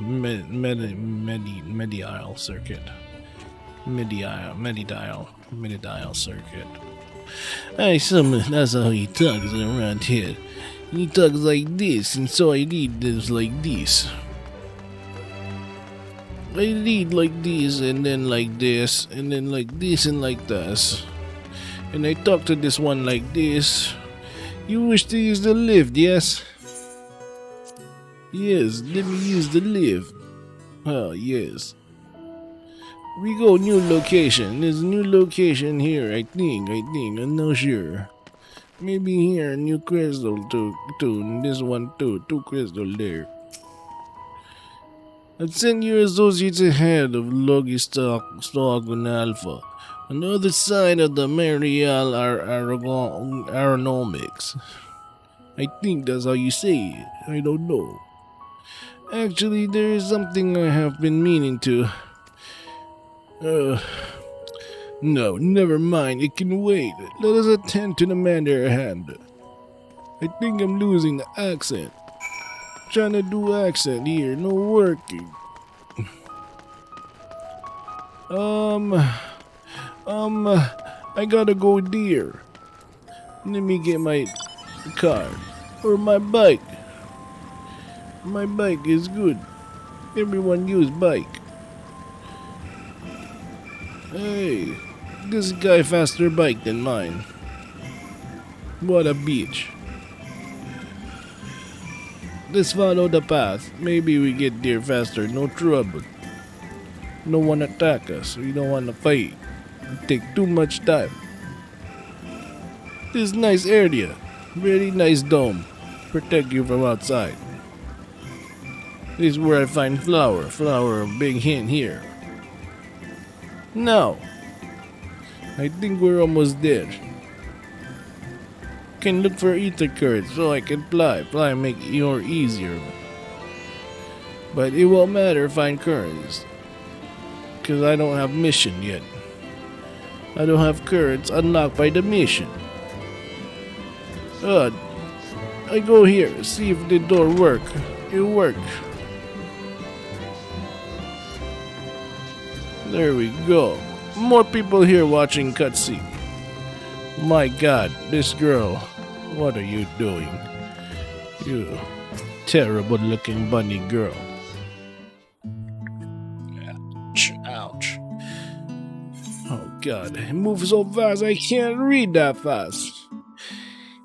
Medidial circuit. Medidial circuit. That's how he talks around here. He talks like this, and so I read this like this. I read like this, and then like this, and then like this, and like this. And I talk to this one like this. You wish to use the lift, yes? Yes, let me use the lift. Oh, yes. We go new location. There's a new location here, I think. I'm not sure. Maybe here, new crystal too. And this one too. 2 crystal there. I'd send your associates ahead of Logi Stock and Alpha, on the other side of the Marial Aeronomics. I think that's how you say it. I don't know. Actually, there is something I have been meaning to. No, never mind. It can wait. Let us attend to the matter at hand. I think I'm losing the accent. Trying to do accent here, no working. I gotta go there. Let me get my car or my bike. My bike is good. Everyone use bike. Hey, this guy faster bike than mine. What a bitch. Let's follow the path. Maybe we get there faster. No trouble. No one attack us. We don't want to fight. It take too much time. This nice area. Very nice dome. Protect you from outside. This is where I find flour. Flour, big hint here. Now. I think we're almost there. Can look for ether currents so I can fly. Fly make it more easier. But it won't matter if I find currents. Because I don't have mission yet. I don't have currents unlocked by the mission. I go here, see if the door work. It worked. There we go. More people here watching cutscene. My god, this girl. What are you doing? You terrible looking bunny girl. Ouch, ouch. Oh god, it moves so fast I can't read that fast.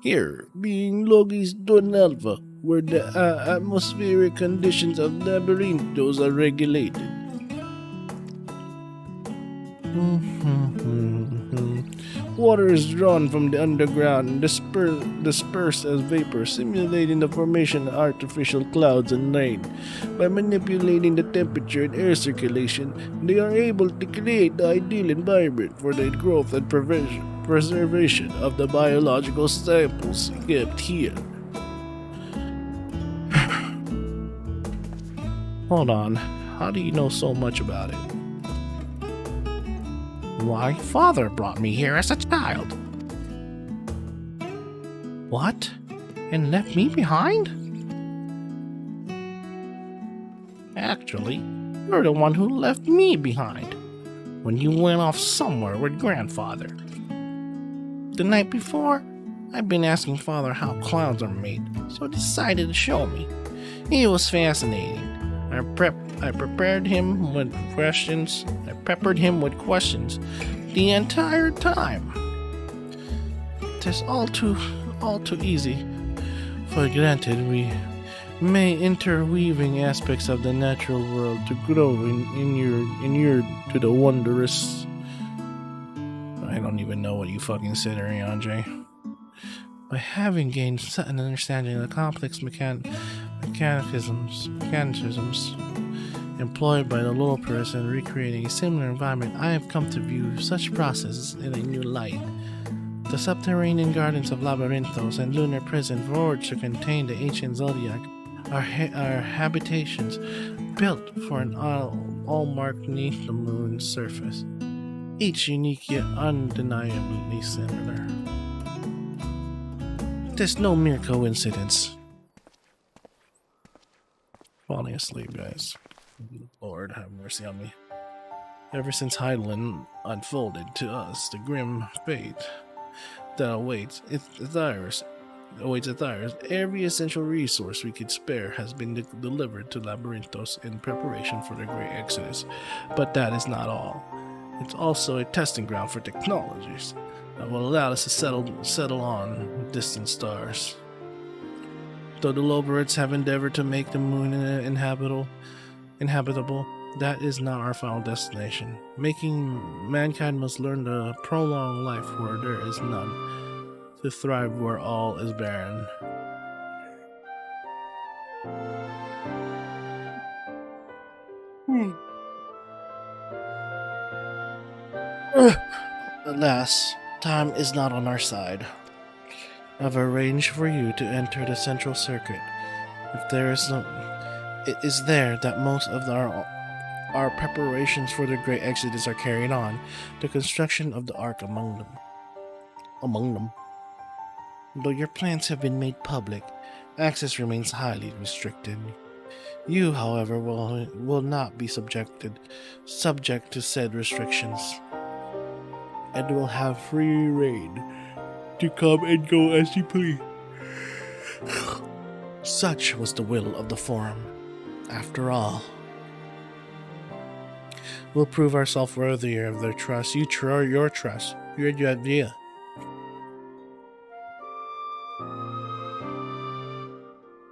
Here, being Logi's Donalva, where the atmospheric conditions of Labyrinthos are regulated. Water is drawn from the underground and dispersed as vapor, simulating the formation of artificial clouds and rain. By manipulating the temperature and air circulation, they are able to create the ideal environment for the growth and preservation of the biological samples kept here. Hold on, how do you know so much about it? My father brought me here as a child. What? And left me behind? Actually, you're the one who left me behind when you went off somewhere with grandfather. The night before, I'd been asking father how clouds are made, so he decided to show me. It was fascinating. I peppered him with questions the entire time. It is all too easy for granted we may interweaving aspects of the natural world to grow in to the wondrous. I don't even know what you fucking said, Ariane. By having gained an understanding of the complex mechanisms employed by the Lopers and recreating a similar environment, I have come to view such processes in a new light. The subterranean gardens of Labyrinthos and lunar prison forged to contain the ancient Zodiac are habitations built for an all marked beneath the moon's surface, each unique yet undeniably similar. It is no mere coincidence. Falling asleep, guys. Lord, have mercy on me. Ever since Heidelin unfolded to us the grim fate that awaits Aethyrs, every essential resource we could spare has been delivered to Labyrinthos in preparation for the Great Exodus. But that is not all. It's also a testing ground for technologies that will allow us to settle on distant stars. Though the Loberites have endeavored to make the moon inhabitable, that is not our final destination. Mankind must learn to prolong life where there is none, to thrive where all is barren. Alas, time is not on our side. I've arranged for you to enter the central circuit. It is there that most of our preparations for the Great Exodus are carried on, the construction of the Ark among them. Though your plans have been made public, access remains highly restricted. You, however, will not be subject to said restrictions, and will have free reign to come and go as you please. Such was the will of the Forum. After all, we'll prove ourselves worthier of their trust. Your trust. Your idea.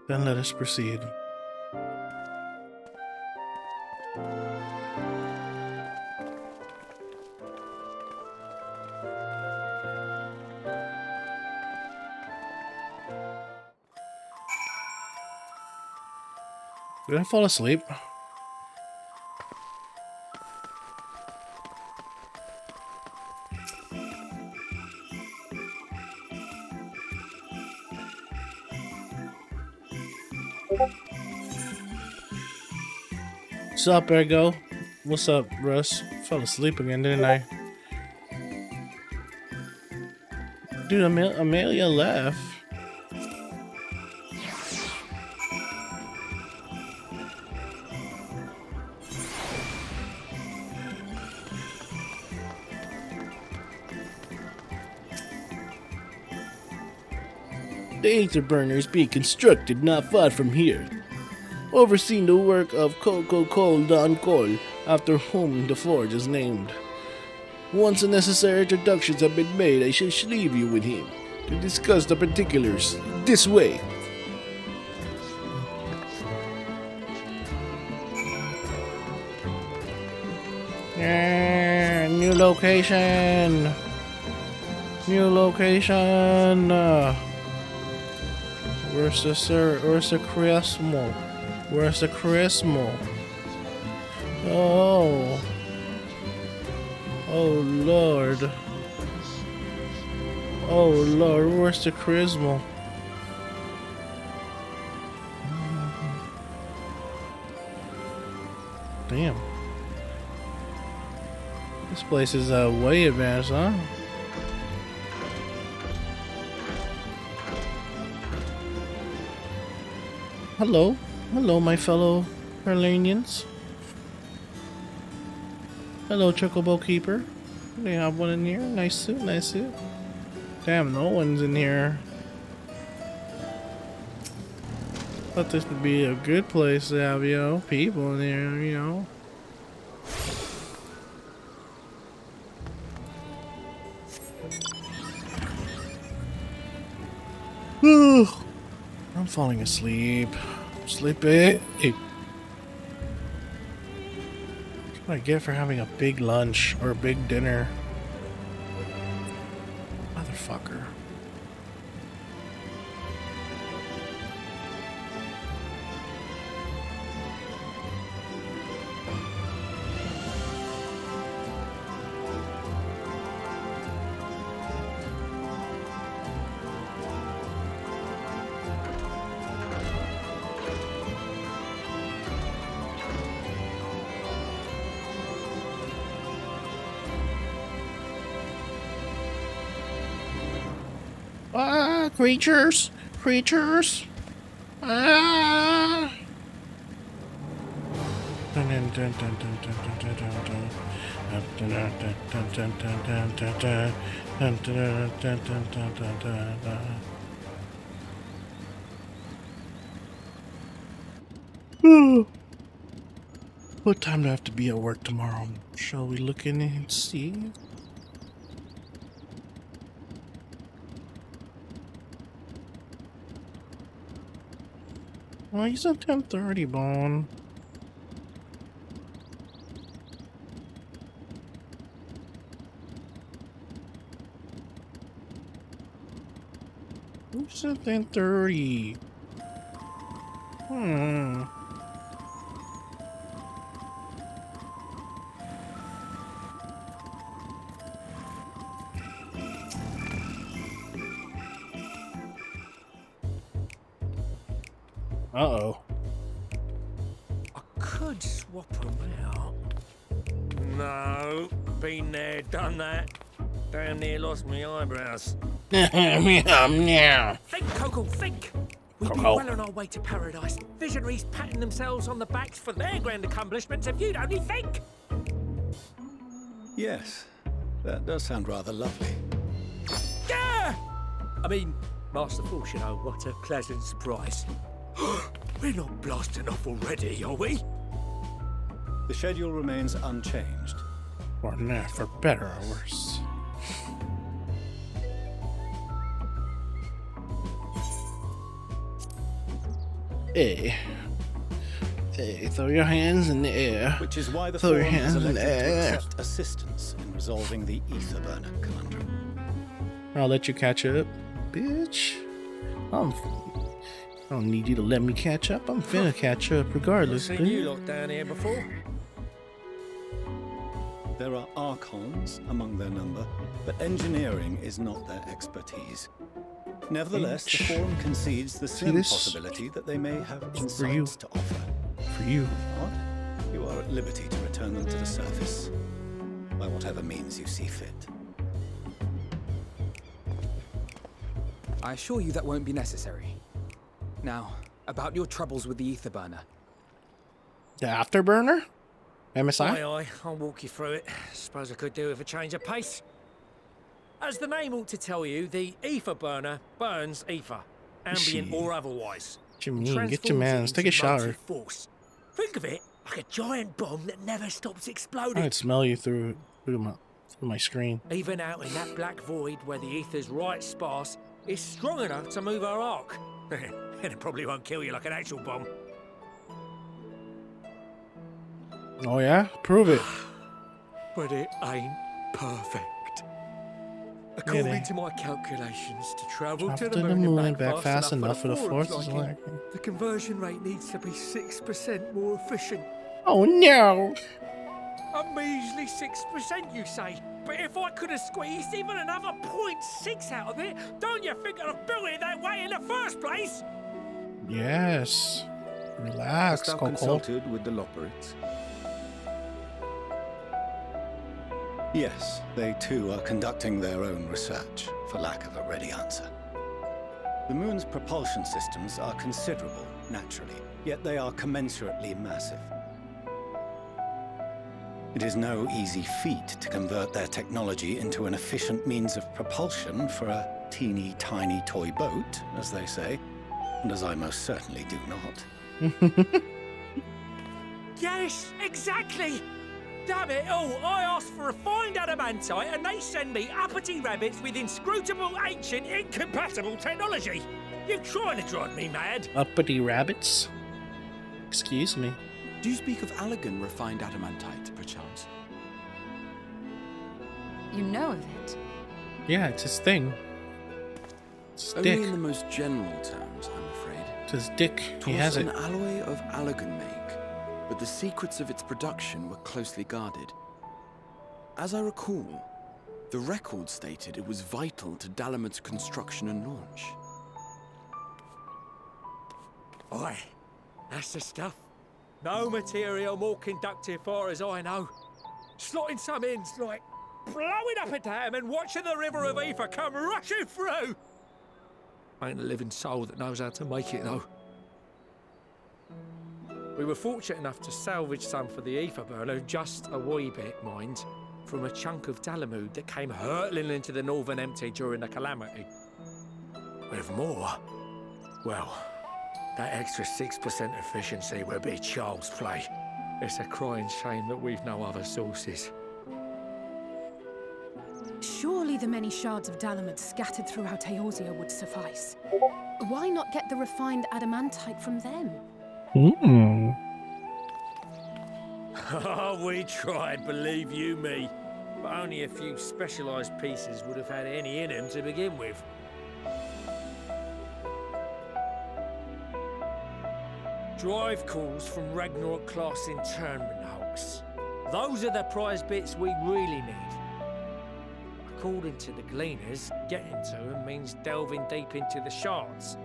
Then let us proceed. Did I fall asleep? What's up, Ergo? What's up, Russ? Fell asleep again, didn't I? Dude, Amelia left. The ether burner is being constructed not far from here. Overseeing the work of Cole Don Cole, after whom the forge is named. Once the necessary introductions have been made, I shall leave you with him to discuss the particulars. This way. Yeah, new location. New location. Where's the Christmas? Where's the Christmas? Oh. Oh Lord. Oh Lord, where's the Christmas? Damn. This place is way advanced, huh? Hello. Hello, my fellow Perlanians. Hello, Chocobo Keeper. They have one in here. Nice suit, nice suit. Damn, no one's in here. Thought this would be a good place to have, you know, people in here, you know. I'm falling asleep. Sleepy. What I get for having a big lunch or a big dinner. Motherfucker. Ah, creatures! Creatures! Ah! What time do I have to be at work tomorrow? Shall we look in and see? Oh, he's at 10:30, Bone. He's at 10:30. Uh-oh. I could swap them out. No, been there, done that. Damn near lost my eyebrows. Think, Coco, think! We'd be well on our way to paradise. Visionaries patting themselves on the backs for their grand accomplishments if you'd only think! Yes, that does sound rather lovely. Yeah! I mean, Master Force, you know, what a pleasant surprise. We're not blasting off already, are we? The schedule remains unchanged. Or not, for better or worse. Hey. Hey, throw your hands in the air. Which is why the throw your Forum has hands in the elected to air. accept assistance in resolving the ether burner conundrum. I'll let you catch up, bitch. I don't need you to let me catch up. I'm finna catch up regardless. Seen you lot down here before. There are Archons among their number, but engineering is not their expertise. Nevertheless, the Forum concedes the slim possibility that they may have insights to offer. For you. What? You are at liberty to return them to the surface, by whatever means you see fit. I assure you that won't be necessary. Now, about your troubles with the ether burner. The afterburner? MSI? Aye, I'll walk you through it. Suppose I could do with a change of pace. As the name ought to tell you, the ether burner burns ether. ambient She- or otherwise. What you mean? Transforms Get your it mans. Take a into shower. motive force. Think of it like a giant bomb that never stops I exploding. could smell you through my screen. Even out in that black void where the ether's right sparse, it's strong enough to move our arc. And it probably won't kill you like an actual bomb. Oh yeah? Prove it. But it ain't perfect. According to my calculations, to travel to the moon and back fast enough for the forces like the conversion rate needs to be 6% more efficient. Oh no! A measly 6%, you say? But if I could have squeezed even another 0.6 out of it, don't you think I'd have built it that way in the first place? Yes. Relax, Hast thou Coco. consulted with the Loperites? Yes, they too are conducting their own research, for lack of a ready answer. The moon's propulsion systems are considerable, naturally, yet they are commensurately massive. It is no easy feat to convert their technology into an efficient means of propulsion for a teeny tiny toy boat, as they say, and as I most certainly do not. Yes, exactly! Damn it all, I asked for refined adamantite and they send me uppity rabbits with inscrutable, ancient, incompatible technology! You're trying to drive me mad! Uppity rabbits? Excuse me. Do you speak of Allegan refined adamantite, perchance? You know of it? Yeah, it's his thing. It's his Only dick. in the most general terms, I'm afraid. It's his dick. He 'Twas has an it. alloy of Allegan make, but the secrets of its production were closely guarded. As I recall, the record stated it was vital to Dalamud's construction and launch. Aye, that's the stuff. No material more conductive far as I know. Slotting some ends like blowing up a dam and watching the river of ether come rushing through. Ain't a living soul that knows how to make it though. We were fortunate enough to salvage some for the ether burner, just a wee bit, mind, from a chunk of Dalamud that came hurtling into the northern empty during the calamity. With more, well, that extra 6% efficiency would be child's play. It's a crying shame that we've no other sources. Surely the many shards of Dalamud scattered throughout Eorzea would suffice. Why not get the refined adamantite from them? Hmm. Oh, we tried, believe you me. But only a few specialised pieces would have had any in them to begin with. Drive calls from Ragnarok-class internment hulks. Those are the prize bits we really need. According to the Gleaners, getting to them means delving deep into the shards.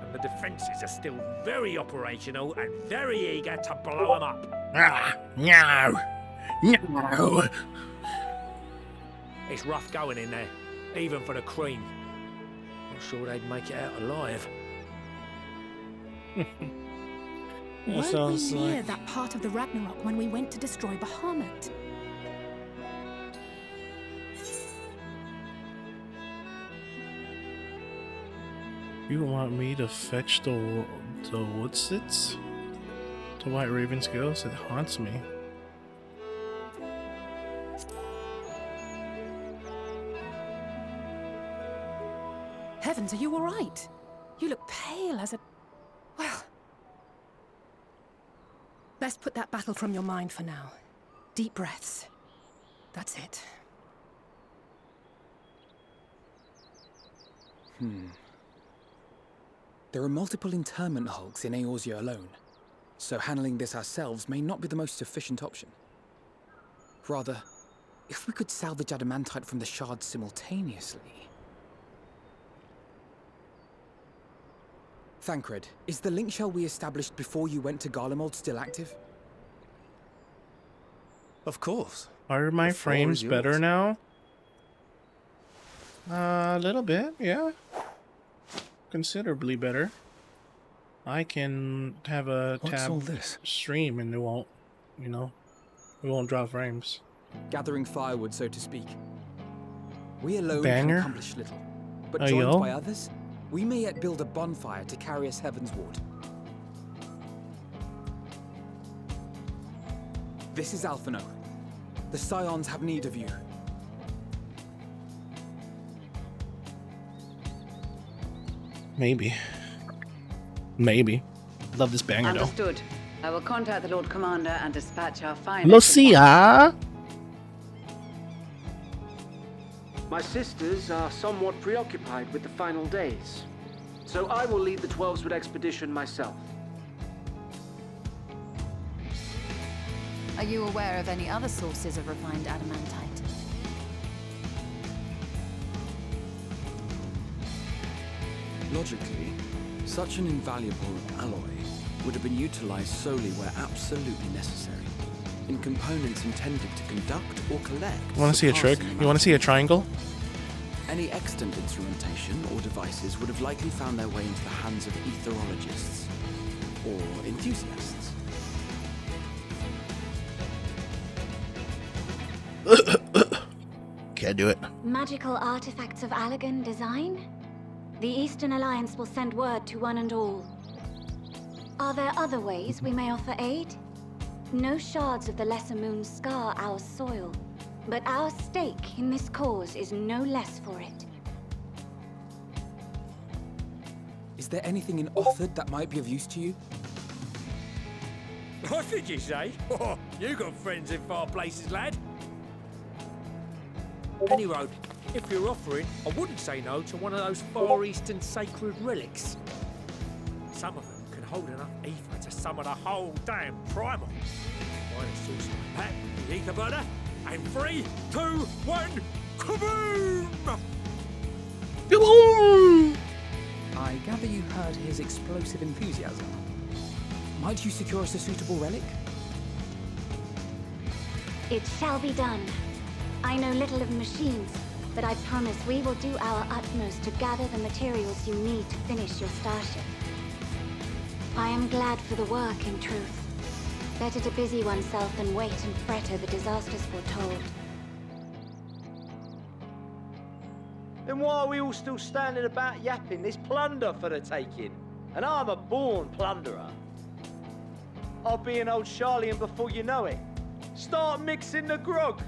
And the defences are still very operational and very eager to blow them up. Ah, no. No. It's rough going in there, even for the cream. Not sure they'd make it out alive. That Weren't sounds we near like... that part of the Ragnarok when we went to destroy Bahamut? You want me to fetch the what's it? The White Raven's ghost? It haunts me. Heavens, are you all right? You look pale as a... Well... Let's put that battle from your mind for now. Deep breaths. That's it. There are multiple internment hulks in Eorzea alone, so handling this ourselves may not be the most efficient option. Rather, if we could salvage adamantite from the shards simultaneously... Thancred, is the link shell we established before you went to Garlemald still active? Of course. Are my The floor frames is better yours. now? A little bit, yeah. Considerably better. I can have a What's all tab this? stream and it won't, it won't drop frames. Gathering firewood, so to speak. We alone Banger? can accomplish little, but Oh, joined yo. by others, we may yet build a bonfire to carry us heavenward. This is Alphino. The Scions have need of you. Maybe. Maybe. Love this banger though. Understood. I will contact the Lord Commander and dispatch our finest. Lucia! My sisters are somewhat preoccupied with the final days, so I will lead the 12-Sword expedition myself. Are you aware of any other sources of refined adamantite? Logically, such an invaluable alloy would have been utilized solely where absolutely necessary, in components intended to conduct or collect. You want to see a trick? You want to see a triangle? Any extant instrumentation or devices would have likely found their way into the hands of etherologists or enthusiasts. Can't do it. Magical artifacts of Allagan design? The Eastern Alliance will send word to one and all. Are there other ways we may offer aid? No shards of the Lesser Moon scar our soil, but our stake in this cause is no less for it. Is there anything in Othard that might be of use to you? What did you say? Oh, you got friends in far places, lad. Anyway, if you're offering, I wouldn't say no to one of those Far Eastern sacred relics. Some of them can hold enough ether to summon a whole damn primal. Find a source like that, the ether burner, and 3, 2, 1, kaboom! Kaboom! I gather you heard his explosive enthusiasm. Might you secure us a suitable relic? It shall be done. I know little of machines, but I promise we will do our utmost to gather the materials you need to finish your starship. I am glad for the work, in truth. Better to busy oneself than wait and fret over disasters foretold. Then why are we all still standing about yapping? There's plunder for the taking, and I'm a born plunderer. I'll be an old Charlian before you know it. Start mixing the grog.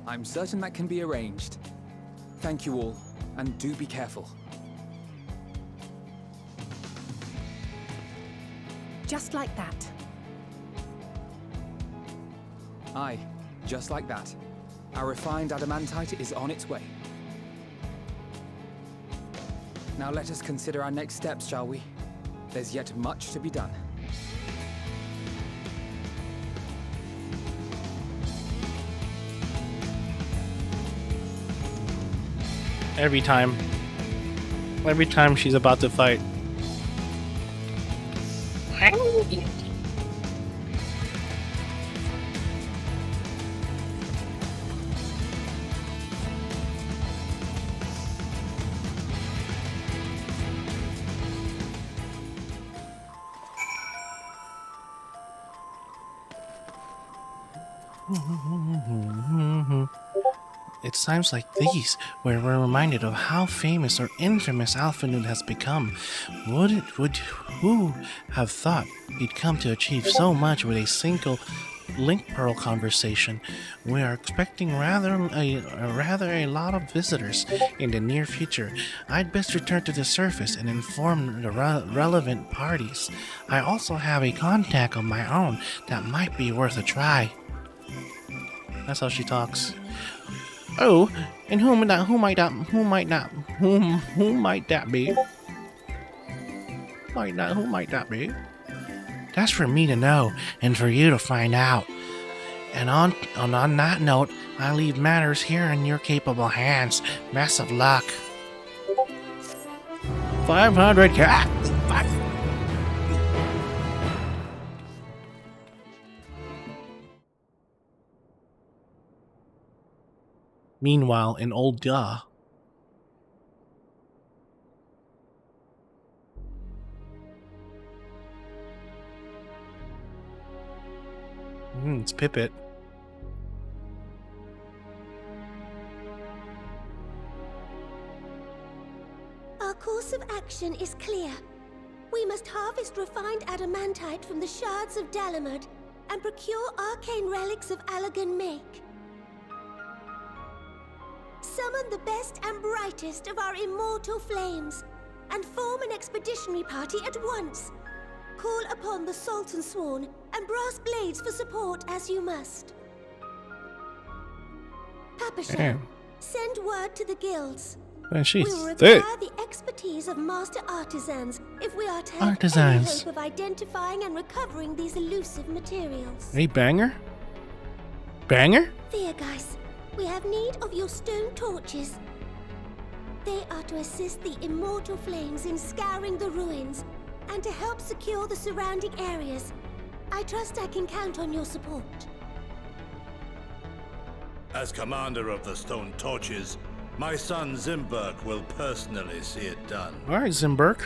I'm certain that can be arranged. Thank you all, and do be careful. Just like that. Aye, just like that. Our refined adamantite is on its way. Now let us consider our next steps, shall we? There's yet much to be done. Every time she's about to fight. It's times like these where we're reminded of how famous or infamous Alphinoon has become. Who have thought he'd come to achieve so much with a single link pearl conversation? We are expecting rather a lot of visitors in the near future. I'd best return to the surface and inform the relevant parties. I also have a contact of my own that might be worth a try. That's how she talks. Oh, and who might that be? Who might that be? That's for me to know and for you to find out. And on that note, I leave matters here in your capable hands. Best of luck. 500 cat. Meanwhile, in Old Duh. It's Pippet. direction is clear. We must harvest refined adamantite from the shards of Dalamud and procure arcane relics of Allagan make. Summon the best and brightest of our immortal flames and form an expeditionary party at once. Call upon the Sultan Sworn and Brass Blades for support as you must. Papasha, send word to the guilds. Man, she's we will thick. require the expertise of master artisans if we are to have Artisans. any hope of identifying and recovering these elusive materials. Hey, banger? Banger? Guys, we have need of your stone torches. They are to assist the immortal flames in scouring the ruins and to help secure the surrounding areas. I trust I can count on your support. As commander of the Stone Torches, my son Zimberk will personally see it done. Alright, Zimberk.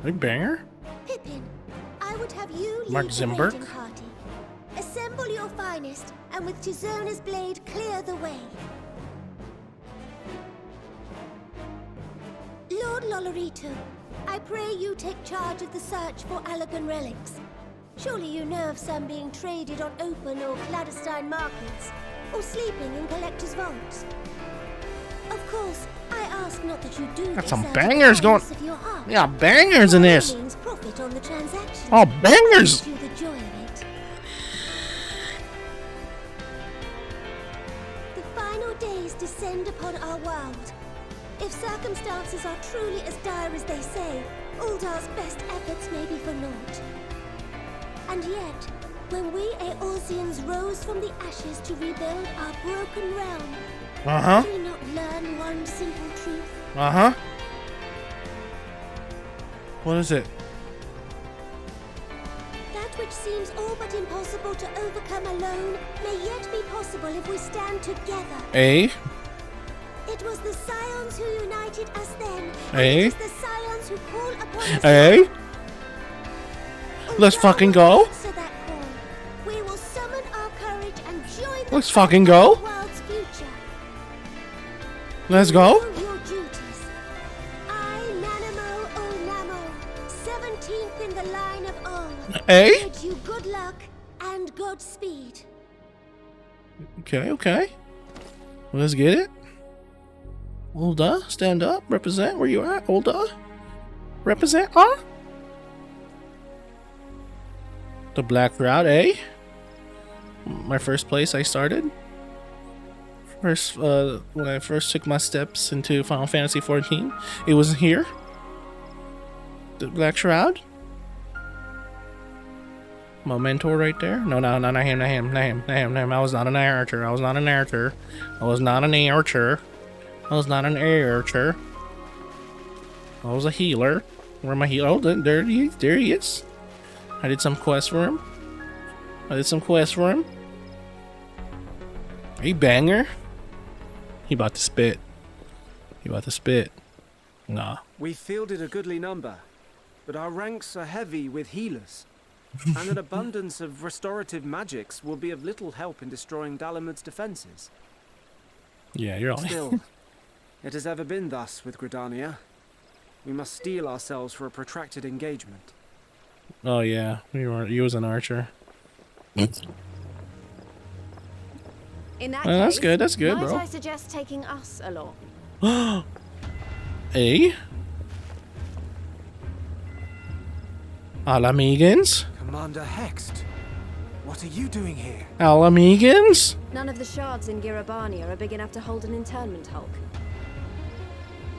Hey, banger? Pippin, I would have you lead Mark the Zimberk? raiding party. Assemble your finest, and with Chizona's blade, clear the way. Lord Lolorito, I pray you take charge of the search for Allagan relics. Surely you know of some being traded on open or clandestine markets, or sleeping in collectors' vaults. Of course, I ask not that you do Got this some out of bangers the going. kindness of your heart. Yeah, bangers in this. Means profit on the transaction. Oh, bangers. Gives you the joy of it. The final days descend upon our world. If circumstances are truly as dire as they say, Uldar's best efforts may be for naught. And yet, when we Eorzeans rose from the ashes to rebuild our broken realm, did we not learn one simple truth? What is it? That which seems all but impossible to overcome alone may yet be possible if we stand together. A. It was the Scions who united us then. Eh? It is the Scions who call upon us. A. Let's fucking go. Answer that call. We will summon our courage and join the Let's fucking go. world's future. Let's go. Know your duties. I, Nanamo Onamo, 17th in the line of Ol. Eh? Bid you good luck and Godspeed. Okay, okay. Well, let's get it. Ulda, stand up, represent where you at, Ulda. Represent, huh? The Black Route, eh? My first place I started. First, when I first took my steps into Final Fantasy XIV, it was here. The Black Shroud. My mentor right there. No, not him. I was not an archer. I was not an archer. I was a healer. Where am I healer? Oh, there he is. I did some quests for him. Hey, banger. He about to spit. Nah. We fielded a goodly number, but our ranks are heavy with healers, and an abundance of restorative magics will be of little help in destroying Dalamud's defenses. Yeah, you're all. Still, it has ever been thus with Gridania. We must steel ourselves for a protracted engagement. Oh yeah, you was an archer. In that That's case, good, might bro. I suggest taking us along? Eh? Alamegans? Commander Hext, what are you doing here? Alamegans? None of the shards in Girabania are big enough to hold an internment hulk.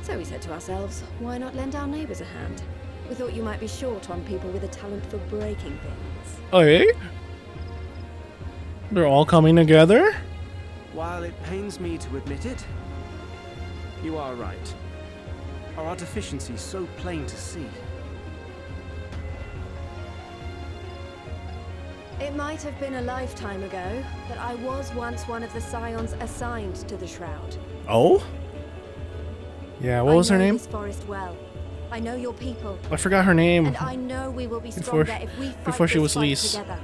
So we said to ourselves, why not lend our neighbors a hand? We thought you might be short on people with a talent for breaking things. Eh? They're all coming together? While it pains me to admit it, you are right. Our deficiency is so plain to see. It might have been a lifetime ago, but I was once one of the Scions assigned to the Shroud. Oh? Yeah, what was her I know name? this forest well. I know your people. I forgot her name. And I know we will be Before- stronger if we fight before she this was fight Lise. together.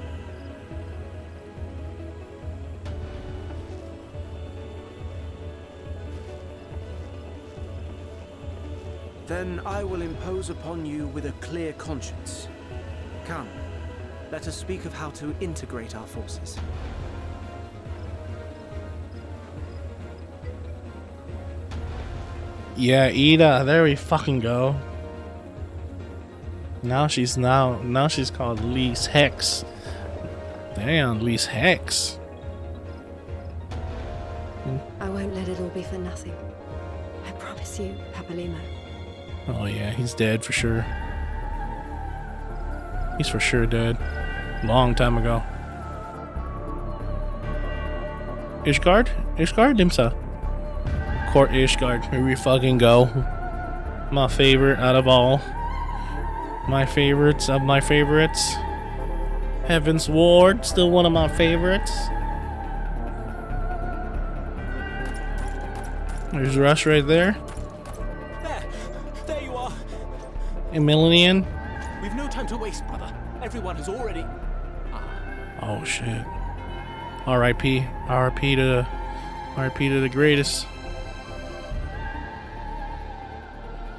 Then I will impose upon you with a clear conscience. Come, let us speak of how to integrate our forces. Yeah, Ida, there we fucking go. Now she's called Lise Hex. Damn, Lise Hex. I won't let it all be for nothing. I promise you, Papalimo. Oh yeah, he's dead for sure. He's for sure dead. Long time ago. Ishgard? Ishgard Dimsa. Court Ishgard. Here we fucking go. My favorite out of all. My favorites of my favorites. Heaven's Ward, still one of my favorites. There's Rush right there. There you are. Emilian. We've no time to waste, brother. Everyone has already... Oh shit. R.I.P. R.I.P. to the greatest.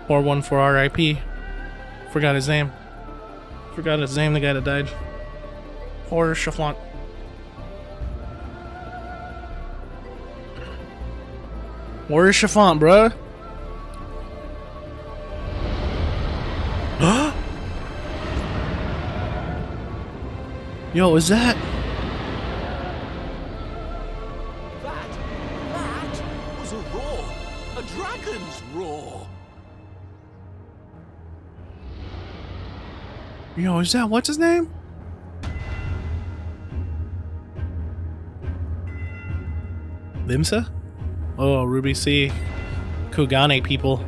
Or one for R.I.P. Forgot his name. The guy that died. Or Chaflant. Where's Chafant, bruh? Yo, is that? That was a roar. A dragon's roar. Yo, is that what's his name? Limsa? Oh, Ruby C. Kugane people.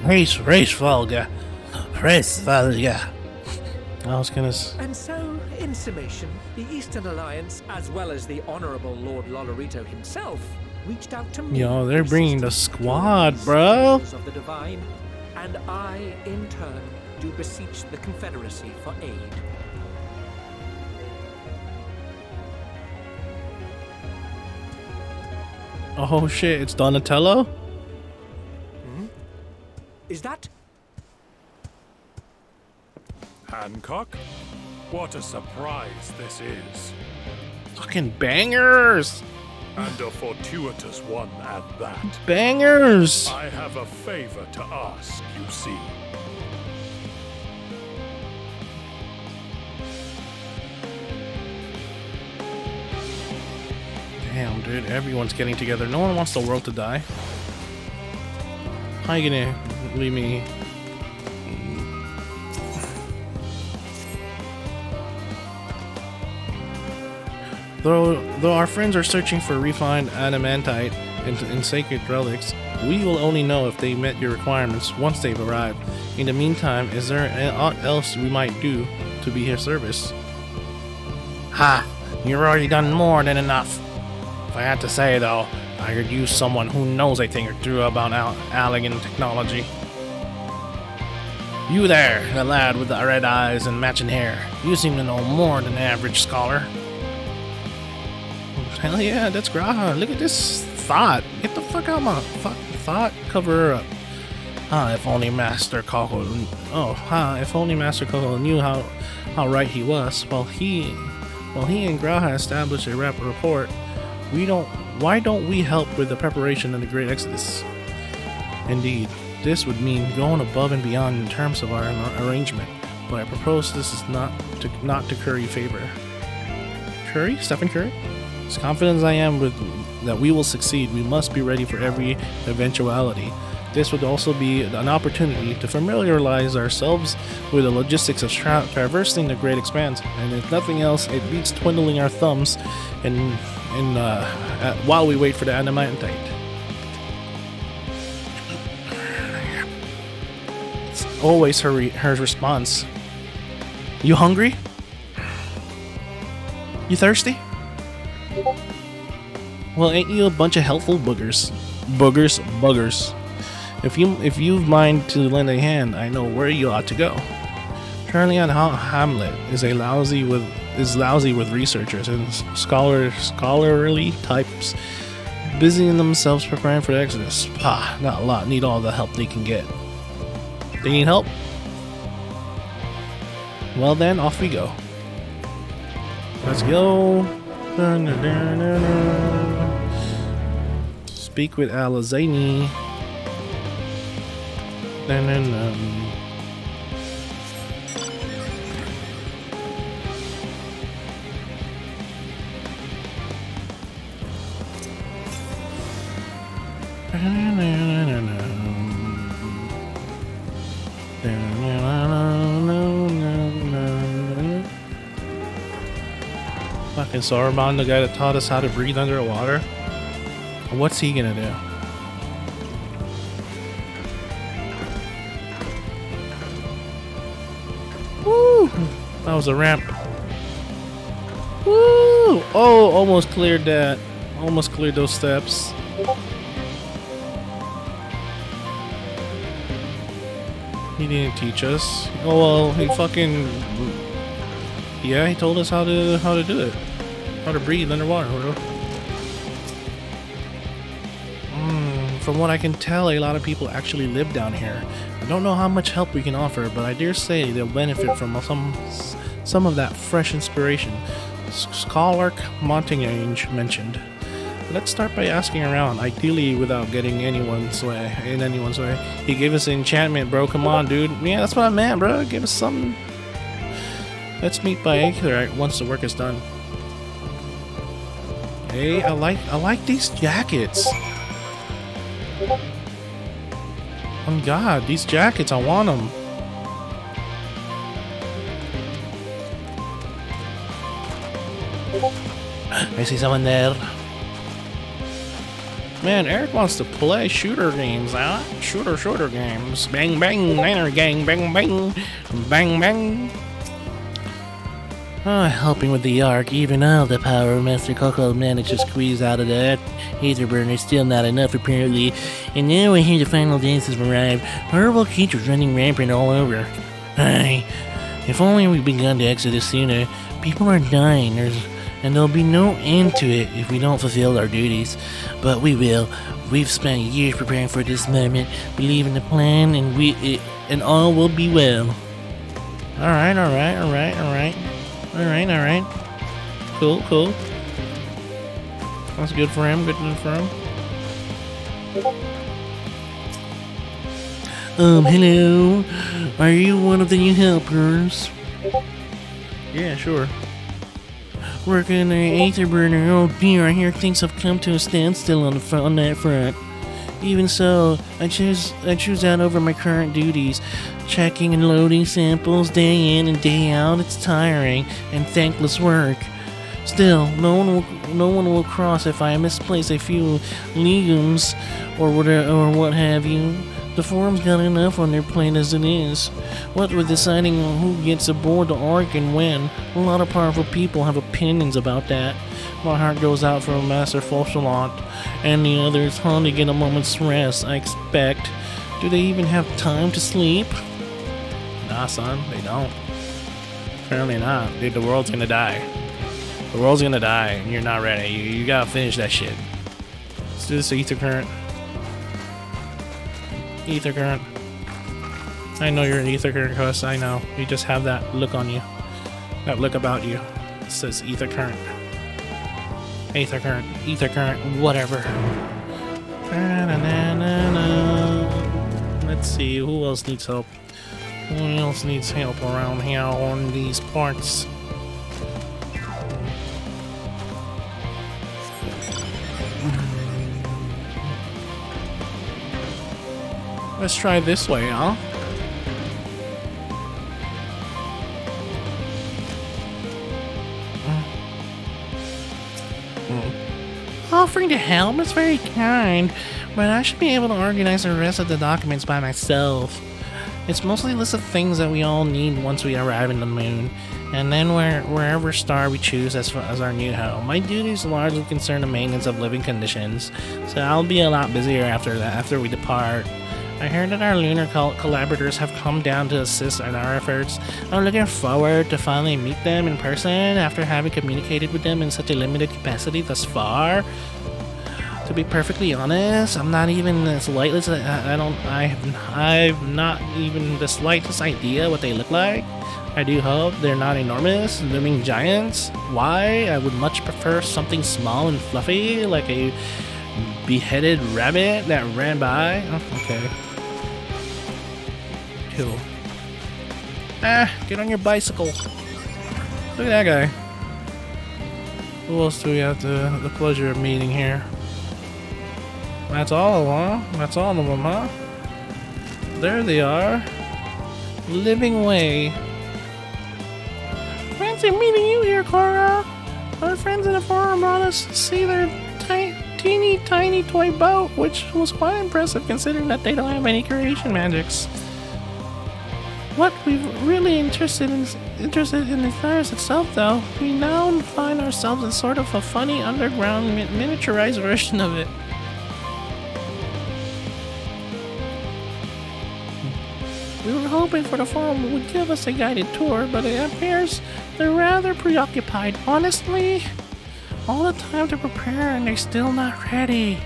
Race Volga. Race Volga. I was gonna... And so, in summation, the Eastern Alliance, as well as the Honorable Lord Lolorito himself, reached out to me. Yo, they're bringing the squad, bro. Of the Divine, and I, in turn, do beseech the Confederacy for aid. Oh shit, it's Donatello? Is that... Hancock? What a surprise this is. Fucking bangers! And a fortuitous one at that. Bangers! I have a favor to ask, you see. Damn, dude, everyone's getting together. No one wants the world to die. How you gonna leave me? Though our friends are searching for refined adamantite and sacred relics, we will only know if they met your requirements once they've arrived. In the meantime, is there aught else we might do to be of service? Ha! You've already done more than enough. If I had to say, though, I could use someone who knows a thing or two about Allegan technology. You there, the lad with the red eyes and matching hair. You seem to know more than the average scholar. Hell yeah, that's Graha. Look at this thought. Get the fuck out of my thought. Cover her up. If only Master Coco. If only Master Coco knew how right he was. While he and Graha established a rapid rapport, why don't we help with the preparation of the Great Exodus? Indeed, this would mean going above and beyond in terms of our arrangement, but I propose this is not to curry favor. Curry? Stephen Curry? As confident as I am that we will succeed, we must be ready for every eventuality. This would also be an opportunity to familiarize ourselves with the logistics of traversing the Great Expanse, and if nothing else, it beats twiddling our thumbs while we wait for the adamantite. It's always her response. You hungry? You thirsty? Well, ain't you a bunch of helpful boogers? Buggers. If you've mind to lend a hand, I know where you ought to go. Currently on Hamlet is a lousy with is lousy with researchers and scholarly types busying themselves preparing for the Exodus. Not a lot. Need all the help they can get. They need help? Well then, off we go. Let's go. Speak with Alazaini. Fucking Saruman, the guy that taught us how to breathe underwater. What's he gonna do? Woo! That was a ramp. Woo! Oh, almost cleared that. Almost cleared those steps. He didn't teach us. Oh well, he fucking... Yeah, he told us how to do it. How to breathe underwater. From what I can tell, a lot of people actually live down here. I don't know how much help we can offer, but I dare say they'll benefit from some of that fresh inspiration Scholar Montaigne mentioned. Let's start by asking around, ideally without getting in anyone's way. He gave us an enchantment, bro. Come on, dude. Yeah, that's what I meant, bro. Give us something. Let's meet by Aetherite once the work is done. Hey, I like these jackets. Oh god, these jackets, I want them. I see someone there. Man, Eric wants to play shooter games, huh? Shooter games. Bang bang, niner gang, bang bang, bang bang. Helping with the Ark, even all the power Master Coco managed to squeeze out of that ether burner is still not enough apparently. And now I hear the final dance has arrived. Horrible creatures running rampant all over. Aye, if only we'd begun to exit this sooner. People are dying, and there'll be no end to it if we don't fulfill our duties. But we will. We've spent years preparing for this moment, believe in the plan, and all will be well. Alright. Cool. That's good for him, hello. Are you one of the new helpers? Yeah, sure. Working the Aether burner. Oh dear, I hear things have come to a standstill on that front. Even so, I choose that over my current duties. Checking and loading samples day in and day out. It's tiring and thankless work. Still, no one will cross if I misplace a few legumes or what have you. The forum's got enough on their plate as it is. What with deciding on who gets aboard the Ark and when, a lot of powerful people have opinions about that. My heart goes out for Master Fauchelot and the others, home to get a moment's rest, I expect. Do they even have time to sleep? Nah, son, they don't. Apparently not. Dude, the world's gonna die. The world's gonna die, and you're not ready. You gotta finish that shit. Let's do this Ether Current. Ether Current. I know you're an Ether Current, Cuss. I know. You just have that look on you. That look about you. It says Ether Current. Ether Current, whatever. Let's see, who else needs help? Who else needs help around here on these parts? Let's try this way, huh? Offering to help is very kind, but I should be able to organize the rest of the documents by myself. It's mostly a list of things that we all need once we arrive in the moon, and then wherever star we choose as our new home. My duties largely concern the maintenance of living conditions, so I'll be a lot busier after we depart. I heard that our lunar collaborators have come down to assist in our efforts. I'm looking forward to finally meet them in person after having communicated with them in such a limited capacity thus far. To be perfectly honest, I'm not even the slightest. I've not even the slightest idea what they look like. I do hope they're not enormous, looming giants. Why? I would much prefer something small and fluffy, like a beheaded rabbit that ran by. Oh, okay. Cool. Get on your bicycle. Look at that guy. Who else do we have the pleasure of meeting here? That's all of them, huh? That's all of them, huh? There they are. Living way. Fancy meeting you here, Cora. Our friends in the forum brought us to see their teeny tiny toy boat, which was quite impressive considering that they don't have any creation magics. What we're really interested in the virus itself, though. We now find ourselves in sort of a funny underground miniaturized version of it. We were hoping for the forum would give us a guided tour, but it appears they're rather preoccupied. Honestly, all the time to prepare and they're still not ready.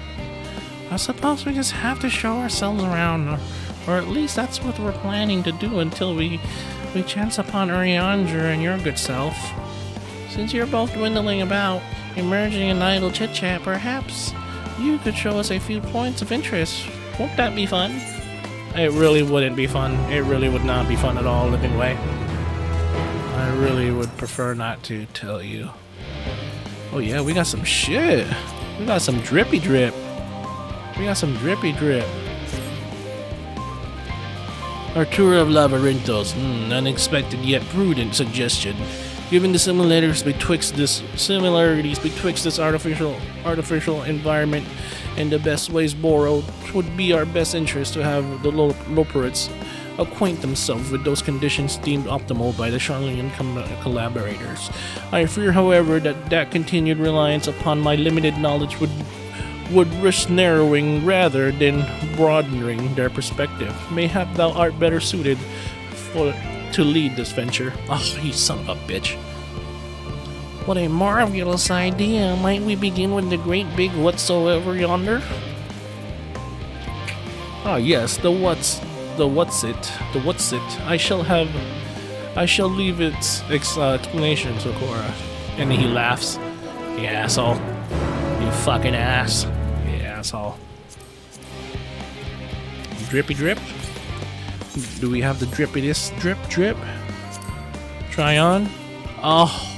I suppose we just have to show ourselves around, or at least that's what we're planning to do until we chance upon Urianger and your good self. Since you're both dwindling about, emerging in idle chit-chat, perhaps you could show us a few points of interest. Won't that be fun? It really wouldn't be fun. It really would not be fun at all, Living Way. I really would prefer not to tell you. Oh yeah, we got some shit. We got some drippy drip. We got some drippy drip. Our tour of Labyrinthos. Unexpected yet prudent suggestion. Given the similarities betwixt this artificial environment and the best ways borrowed, it would be our best interest to have the Loperates acquaint themselves with those conditions deemed optimal by the Charlenian collaborators. I fear, however, that continued reliance upon my limited knowledge would risk narrowing rather than broadening their perspective. Mayhap thou art better suited to lead this venture. Oh, you son of a bitch. What a marvelous idea. Might we begin with the great big whatsoever yonder? Ah, yes, the what's it. I shall leave its explanation to Cora. And he laughs. You asshole. You fucking ass. You asshole. Drippy drip? Do we have the drippiness? Drip? Try on? Oh.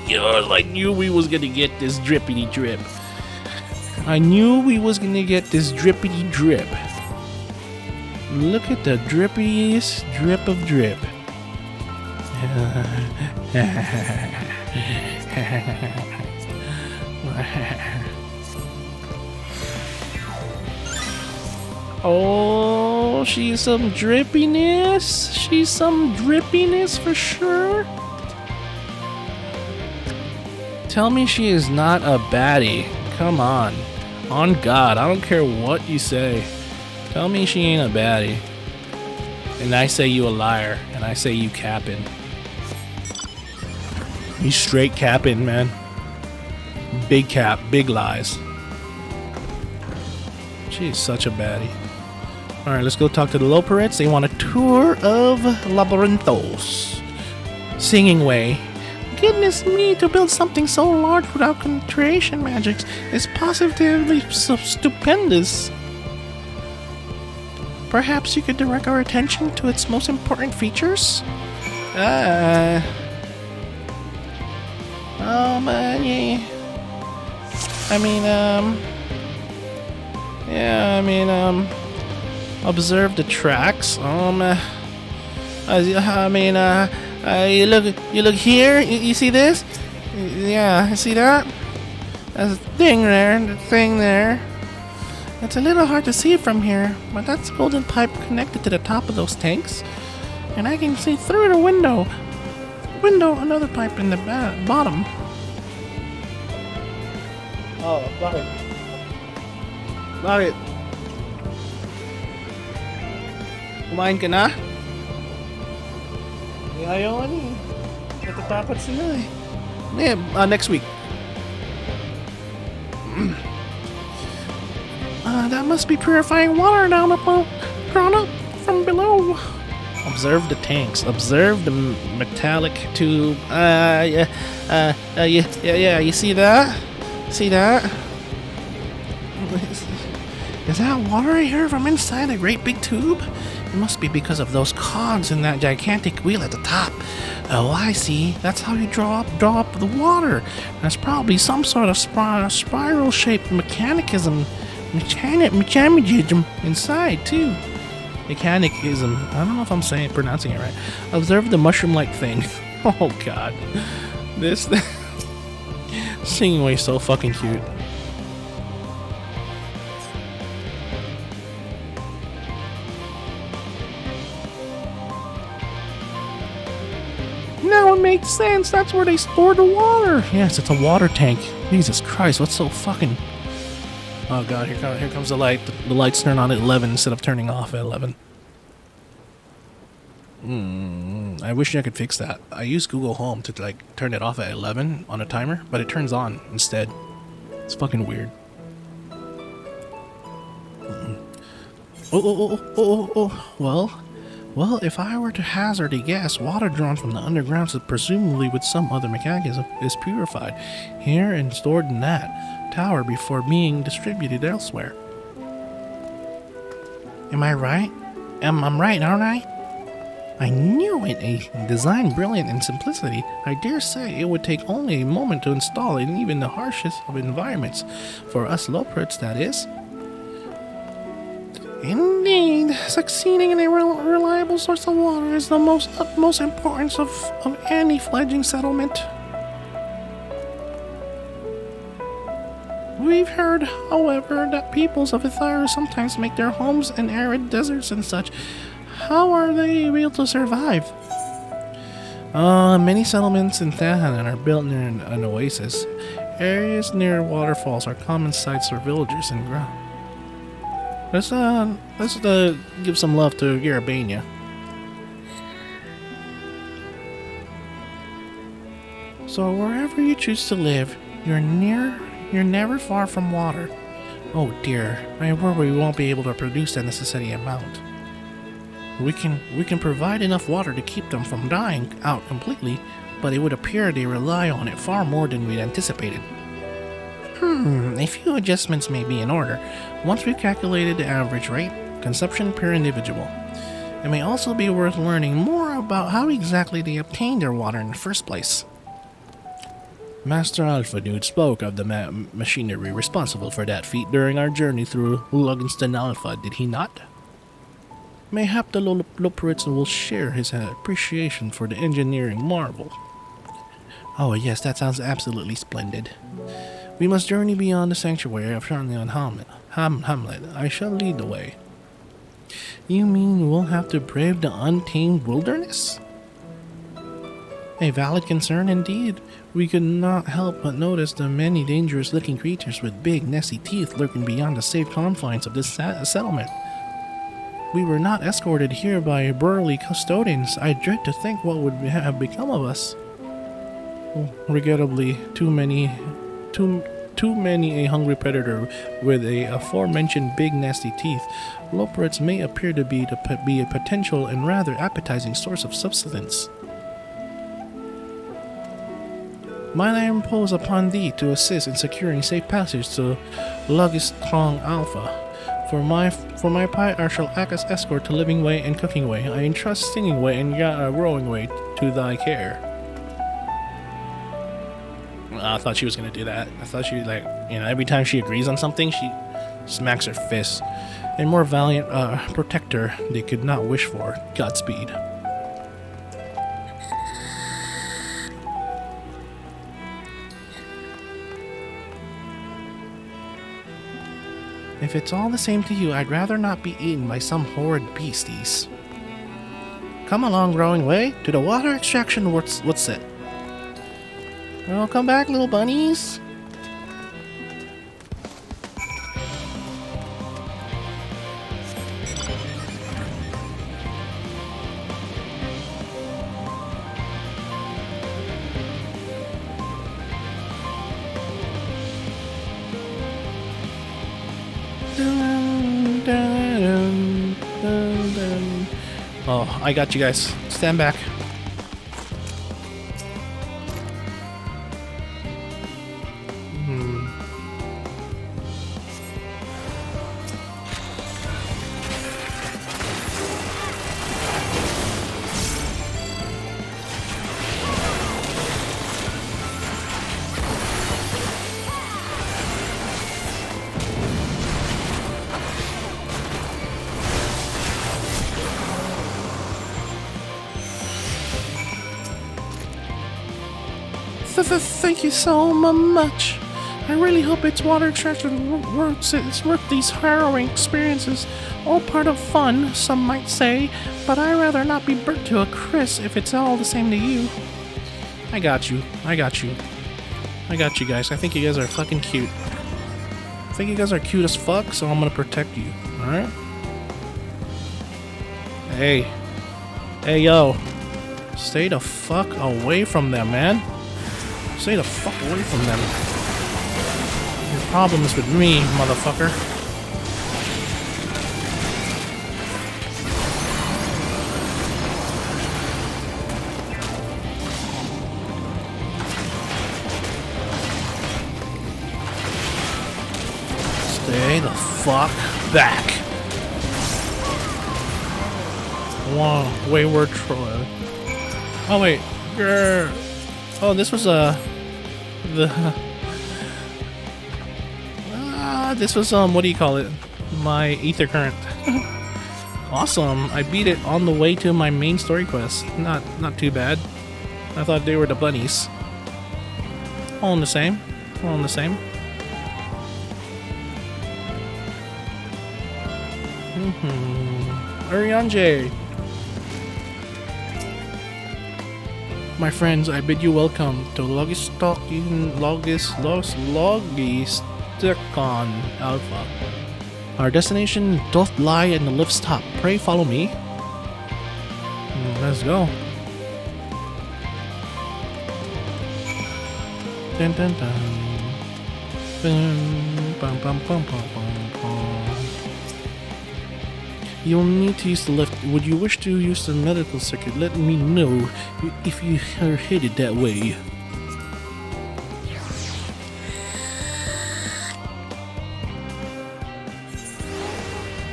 I knew we was gonna get this drippity drip. I knew we was gonna get this drippity drip. Look at the drippiest drip of drip. Oh, she's some drippiness. She's some drippiness for sure. Tell me she is not a baddie. Come on. On God, I don't care what you say. Tell me she ain't a baddie. And I say you a liar. And I say you capping. You straight capping, man. Big cap, big lies. She's such a baddie. Alright, let's go talk to the Loperates. They want a tour of Labyrinthos. Singing way. Goodness me, to build something so large without creation magics is positively stupendous. Perhaps you could direct our attention to its most important features? Yeah. Observe the tracks. You look here. You see this? Yeah, you see that? There's a thing there. The thing there. It's a little hard to see it from here, but that's a golden pipe connected to the top of those tanks, and I can see through the window. Another pipe in the bottom. Oh, got it. Kumain ka na? Ayaw ano eh. Natatakot sila eh. Next week. That must be purifying water down drawn up from below. Observe the tanks. Observe the metallic tube. Yeah. You see that? See that? Is that water I hear from inside a great big tube? It must be because of those cogs in that gigantic wheel at the top. Oh, I see. That's how you draw up the water. That's probably some sort of spiral-shaped mechanism inside too. Mechanicism. I don't know if I'm pronouncing it right. Observe the mushroom-like thing. Oh god, this singing way so fucking cute. Now it makes sense. That's where they store the water. Yes, it's a water tank. Jesus Christ, what's so fucking... Oh god, here comes the light. The lights turn on at 11 instead of turning off at 11. I wish I could fix that. I use Google Home to like turn it off at 11 on a timer, but it turns on instead. It's fucking weird. Well, if I were to hazard a guess, water drawn from the underground, so presumably with some other mechanism, is purified here and stored in that tower before being distributed elsewhere. Am I right? I'm right, aren't I? I knew it! A design brilliant in simplicity. I dare say it would take only a moment to install in even the harshest of environments. For us Loperts, that is. Indeed, succeeding in a reliable source of water is the utmost importance of any fledgling settlement. We've heard, however, that peoples of Ithara sometimes make their homes in arid deserts and such. How are they able to survive? Many settlements in Tahanan are built near an oasis. Areas near waterfalls are common sites for villagers and ground. Let's give some love to Garabania. So wherever you choose to live, you're never far from water. Oh dear, I worry we won't be able to produce the necessary amount. We can provide enough water to keep them from dying out completely, but it would appear they rely on it far more than we'd anticipated. A few adjustments may be in order. Once we've calculated the average rate, consumption per individual. It may also be worth learning more about how exactly they obtained their water in the first place. Master Alpha Nude spoke of the machinery responsible for that feat during our journey through Luggenston Alpha, did he not? Mayhap the Loperits will share his appreciation for the engineering marvel. Oh yes, that sounds absolutely splendid. We must journey beyond the sanctuary of Shanlian Hamlet. I shall lead the way. You mean we'll have to brave the untamed wilderness? A valid concern indeed. We could not help but notice the many dangerous-looking creatures with big, nasty teeth lurking beyond the safe confines of this settlement. We were not escorted here by burly custodians. I dread to think what would have become of us. Regrettably, too many a hungry predator with a aforementioned big nasty teeth. Loperits may appear to be a potential and rather appetizing source of subsistence. Might I impose upon thee to assist in securing safe passage to Luggenston Alpha? For my part, I shall act as escort to Living Way and Cooking Way. I entrust Singing Way and Growing Way to thy care. I thought she was gonna do that. I thought she, like, you know, every time she agrees on something, she smacks her fist. A more valiant protector they could not wish for. Godspeed. If it's all the same to you, I'd rather not be eaten by some horrid beasties. Come along, Growing Way. To the water extraction, what's it? Well, come back, little bunnies. Oh, I got you guys. Stand back. Thank you so much. I really hope its water extraction works. It's worth these harrowing experiences. All part of fun, some might say, but I'd rather not be burnt to a crisp if it's all the same to you. I got you. I got you. I got you guys. I think you guys are fucking cute. I think you guys are cute as fuck, so I'm gonna protect you. Alright? Hey. Hey, yo. Stay the fuck away from them, man. Stay the fuck away from them. Your problem is with me, motherfucker. Stay the fuck back. Wow, wayward troll. Oh wait, grr. Oh, this was this was what do you call it? My ether current. Awesome! I beat it on the way to my main story quest. Not too bad. I thought they were the bunnies. All in the same. All in the same. Urianger. My friends, I bid you welcome to Logisticon Alpha. Our destination doth lie in the lift's top. Pray follow me. Let's go. Dun, dun, dun. Bum, bum, bum, bum, bum, bum. You'll need to use the lift. Would you wish to use the medical circuit? Let me know if you are headed that way.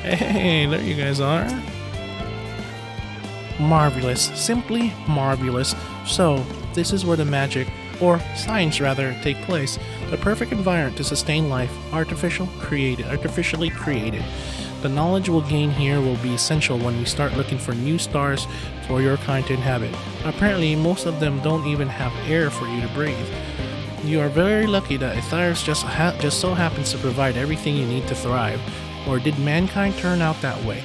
Hey, there you guys are. Marvelous. Simply marvelous. So, this is where the magic, or science rather, take place. The perfect environment to sustain life, artificially created. The knowledge we'll gain here will be essential when we start looking for new stars for your kind to inhabit. Apparently, most of them don't even have air for you to breathe. You are very lucky that Aethyrus just so happens to provide everything you need to thrive. Or did mankind turn out that way?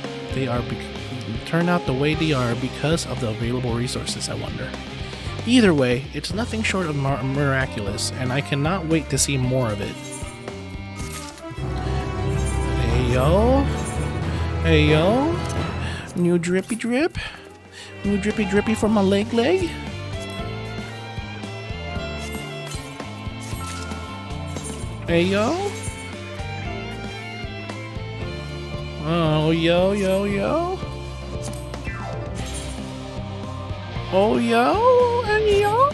Turn out the way they are because of the available resources, I wonder. Either way, it's nothing short of miraculous, and I cannot wait to see more of it. Hey yo. Hey yo. New drippy drip. New drippy drippy for my leg. Hey yo. Oh yo. Oh yo and yo.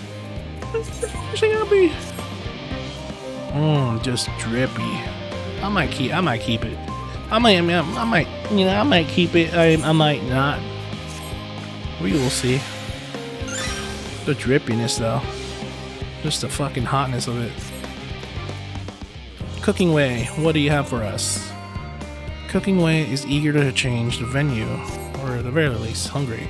Just drippy. I might keep it. I might keep it. I might not. We will see. The drippiness though. Just the fucking hotness of it. Cooking Way, what do you have for us? Cooking Way is eager to change the venue, or at the very least, hungry.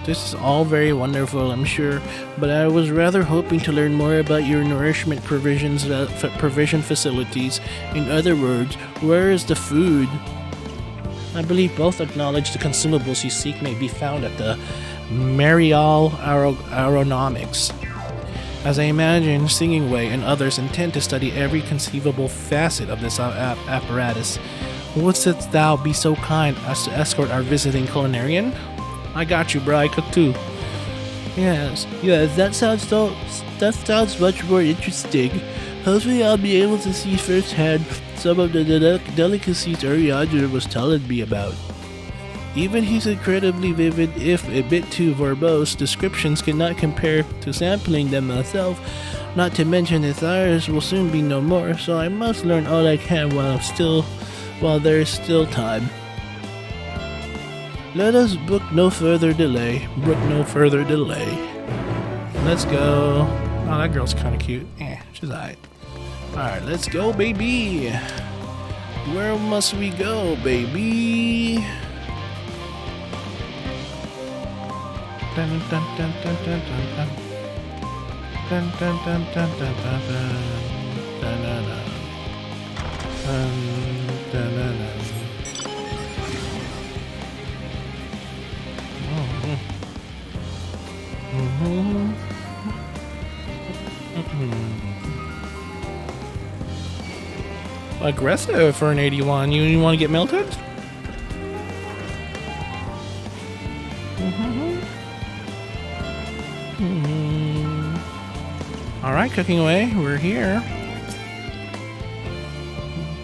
This is all very wonderful, I'm sure, but I was rather hoping to learn more about your nourishment provision facilities. In other words, where is the food? I believe both acknowledge the consumables you seek may be found at the Marial Aeronomics. As I imagine, Singing Way and others intend to study every conceivable facet of this apparatus. Wouldst thou be so kind as to escort our visiting culinarian? I got you, bro. I cook too. Yes, that sounds much more interesting. Hopefully I'll be able to see firsthand some of the delicacies Urianger was telling me about. Even his incredibly vivid, if a bit too verbose, descriptions cannot compare to sampling them myself, not to mention his iris will soon be no more, so I must learn all I can while there is still time. Let us book no further delay. Let's go. Oh, that girl's kind of cute. She's alright. Alright, let's go, baby. Where must we go, baby? Dun dun dun dun dun dun dun. Dun dun dun dun dun dun dun. Dun dun dun. Dun dun dun. Aggressive for an 81. You want to get melted? Alright, cooking away. We're here.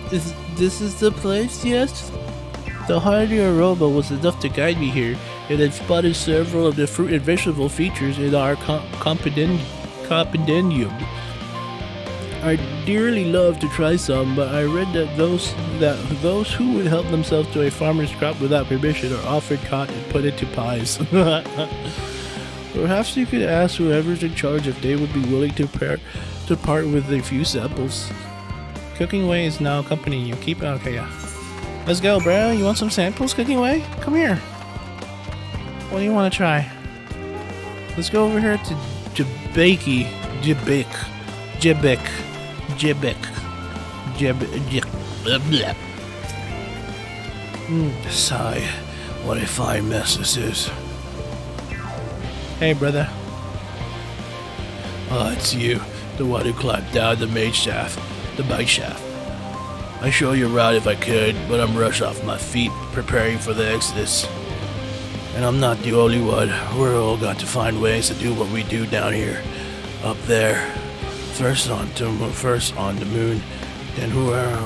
This is the place, yes? The hardier aroma was enough to guide me here. It had spotted several of the fruit and vegetable features in our compendium. I'd dearly love to try some, but I read that those who would help themselves to a farmer's crop without permission are often caught and put into pies. Perhaps you could ask whoever's in charge if they would be willing to part with a few samples. Cooking Away is now accompanying you. Keep it okay, yeah. Let's go, bro. You want some samples, Cooking Away? Come here. What do you want to try? Let's go over here to Jibek. Sigh. What a fine mess this is. Hey, brother. Oh, it's you. The one who climbed down the mine shaft. I'd show you around if I could, but I'm rushed off my feet, preparing for the exodus. And I'm not the only one. We're all got to find ways to do what we do down here. Up there. First on the moon. Then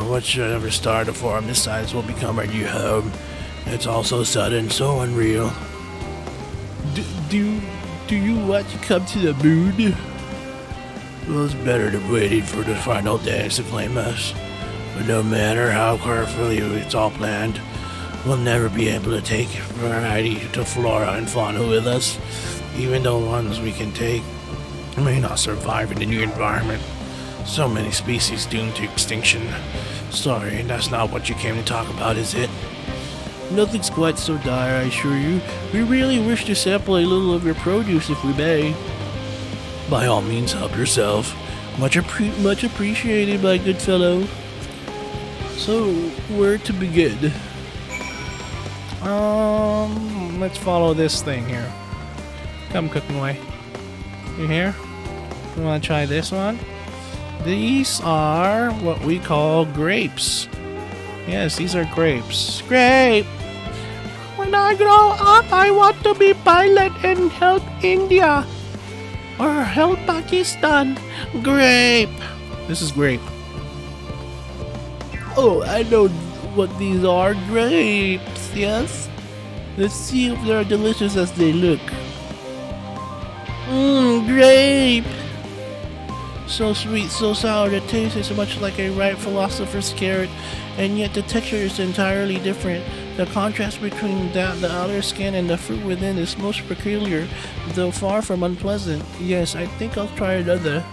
whichever star to form decides will become our new home. It's all so sudden, so unreal. Do you want to come to the moon? Well, it's better than waiting for the final dance to claim us. But no matter how carefully it's all planned, we'll never be able to take variety to flora and fauna with us. Even the ones we can take may not survive in the new environment. So many species doomed to extinction. Sorry, that's not what you came to talk about, is it? Nothing's quite so dire, I assure you. We really wish to sample a little of your produce if we may. By all means, help yourself. Much appreciated, my good fellow. So, where to begin? Let's follow this thing here. Come, Cooking Away. You here? You want to try this one? These are what we call grapes. Yes, these are grapes. Grape! When I grow up, I want to be pilot and help India. Or help Pakistan. Grape! This is grape. Oh, I know what these are. Grapes, yes? Let's see if they're delicious as they look. Grape! So sweet, so sour, the taste is much like a ripe philosopher's carrot, and yet the texture is entirely different. The contrast between the outer skin and the fruit within is most peculiar, though far from unpleasant. Yes, I think I'll try another.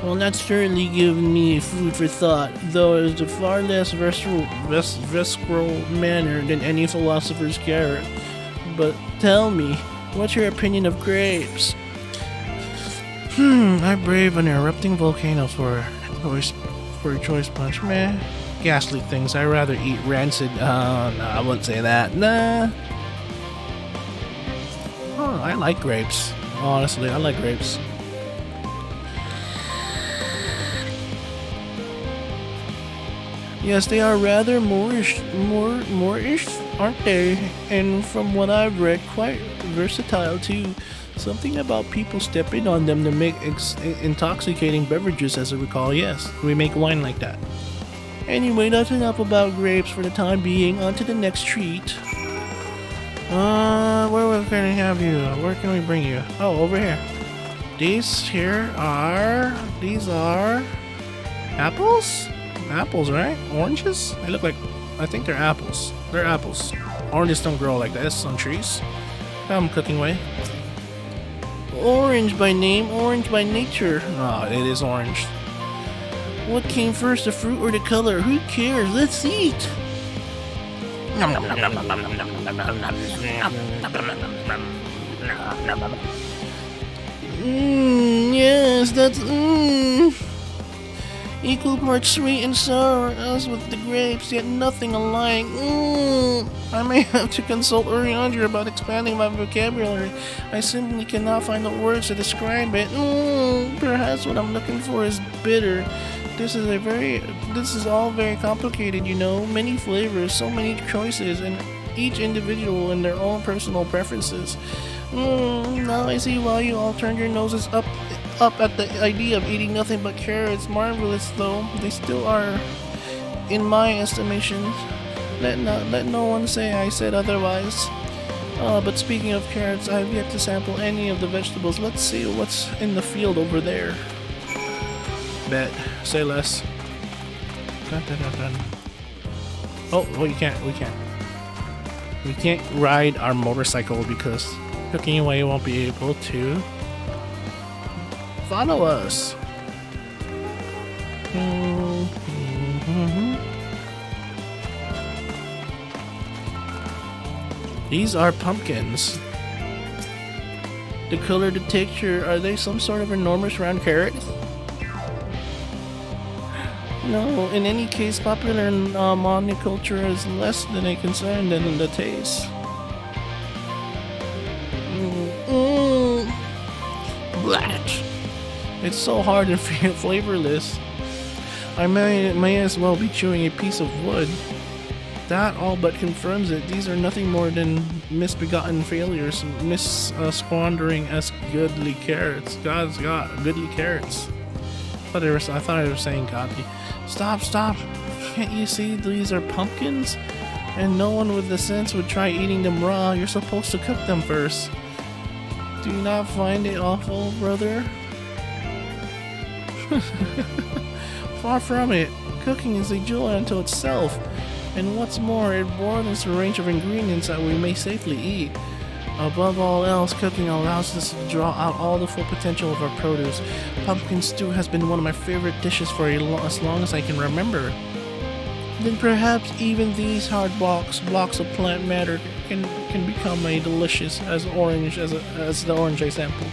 Well, that's certainly given me food for thought, though it's a far less visceral manner than any philosopher's carrot. But tell me, what's your opinion of grapes? I brave an erupting volcano for a choice punch. Meh. Ghastly things. I'd rather eat rancid. No, I wouldn't say that. Nah. Oh, I like grapes. Honestly, I like grapes. Yes, they are rather moreish, aren't they? And from what I've read, quite versatile too. Something about people stepping on them to make intoxicating beverages, as I recall. Yes, we make wine like that. Anyway, that's enough about grapes for the time being. On to the next treat. Where can I have you? Where can we bring you? Oh, over here. These are apples? Apples, right? Oranges? They look like, I think they're apples. They're apples. Oranges don't grow like this on trees. Come, cooking way. Orange by name, orange by nature. Oh, it is orange. What came first, the fruit or the color? Who cares? Let's eat! Yes, that's equal parts sweet and sour as with the grapes, yet nothing alike. I may have to consult Urianger about expanding my vocabulary. I simply cannot find the words to describe it. Perhaps what I'm looking for is bitter. This is all very complicated, you know. Many flavors, so many choices, and each individual and their own personal preferences. Now I see why you all turned your noses up at the idea of eating nothing but carrots. Marvelous, though they still are, in my estimation. Let no one say I said otherwise. But speaking of carrots, I have yet to sample any of the vegetables. Let's see what's in the field over there. Bet. Say less. Dun, dun, dun, dun. Oh, well, we can't ride our motorcycle because Cooking Away won't be able to follow us. These are pumpkins. The color, the texture, are they some sort of enormous round carrot? No, in any case, popular monoculture is less than a concern than the taste. Black. It's so hard and flavorless. I may as well be chewing a piece of wood. That all but confirms it. These are nothing more than misbegotten failures, squandering as goodly carrots. God's got goodly carrots. I thought I was saying godly. Stop! Can't you see these are pumpkins? And no one with the sense would try eating them raw. You're supposed to cook them first. Do you not find it awful, brother? Far from it. Cooking is a joy unto itself. And what's more, it broadens the range of ingredients that we may safely eat. Above all else, cooking allows us to draw out all the full potential of our produce. Pumpkin stew has been one of my favorite dishes for as long as I can remember. Then perhaps even these hard blocks of plant matter can become a delicious as orange as the orange I sampled.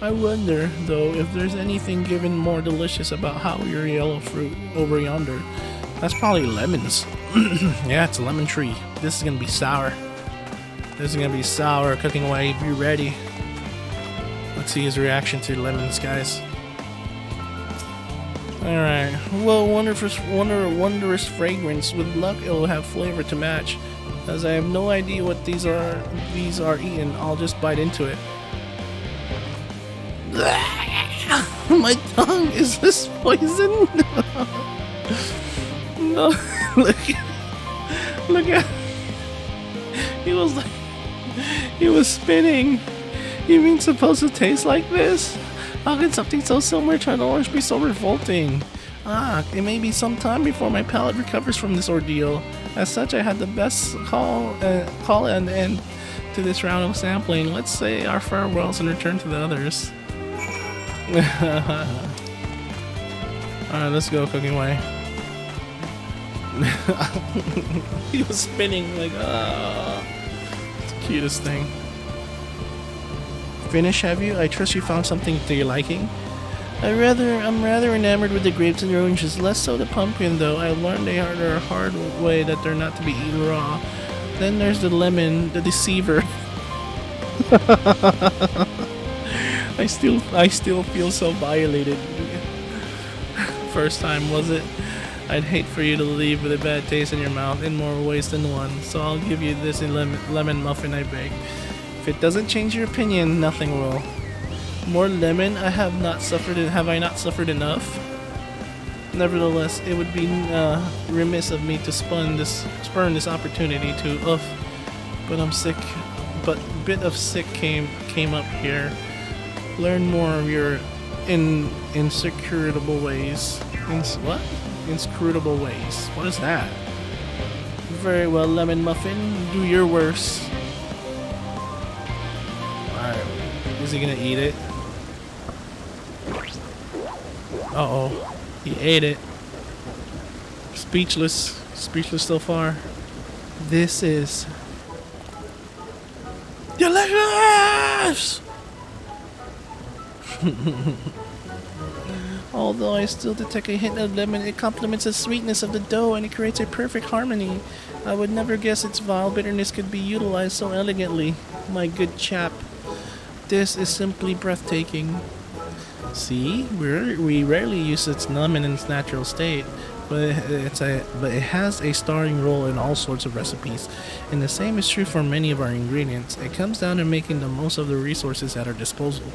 I wonder, though, if there's anything given more delicious about how your yellow fruit over yonder. That's probably lemons. Yeah, it's a lemon tree. This is gonna be sour. Cooking Away. Be ready. Let's see his reaction to lemons, guys. Alright. Well, wondrous fragrance. With luck, it'll have flavor to match. As I have no idea what these are eaten, I'll just bite into it. My tongue, is this poison? No. Look at. He was spinning. You mean supposed to taste like this? How can something so similar to an orange be so revolting? It may be some time before my palate recovers from this ordeal. As such, I had the best call an end to this round of sampling. Let's say our farewells and return to the others. Alright, let's go, Cooking Away. He was spinning like, it's the cutest thing. Finish, have you? I trust you found something to your liking. I'm rather enamored with the grapes and oranges, less so the pumpkin though. I learned they are a hard way that they're not to be eaten raw. Then there's the lemon, the deceiver. I still feel so violated. First time, was it? I'd hate for you to leave with a bad taste in your mouth in more ways than one, so I'll give you this lemon muffin I baked. If it doesn't change your opinion, nothing will. More lemon? Have I not suffered enough? Nevertheless, it would be remiss of me to spurn this opportunity to but I'm sick. But bit of sick came up here. Learn more of your inscrutable ways. What? Inscrutable ways. What is that? Very well, Lemon Muffin. Do your worst. Alright. Is he gonna eat it? Uh-oh. He ate it. Speechless. Speechless so far. This is delicious! Although I still detect a hint of lemon, it complements the sweetness of the dough and it creates a perfect harmony. I would never guess its vile bitterness could be utilized so elegantly. My good chap, this is simply breathtaking. See, we rarely use its lemon in its natural state, but it has a starring role in all sorts of recipes. And the same is true for many of our ingredients. It comes down to making the most of the resources at our disposal,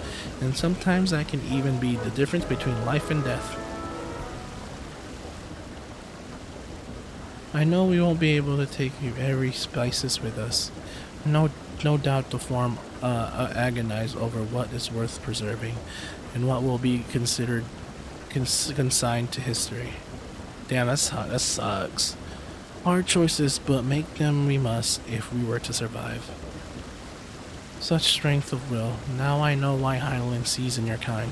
and sometimes that can even be the difference between life and death. I know we won't be able to take every spices with us. No doubt the form agonize over what is worth preserving, and what will be considered consigned to history. Damn, that sucks. Hard choices, but make them we must if we were to survive. Such strength of will. Now I know why Highland season your kind.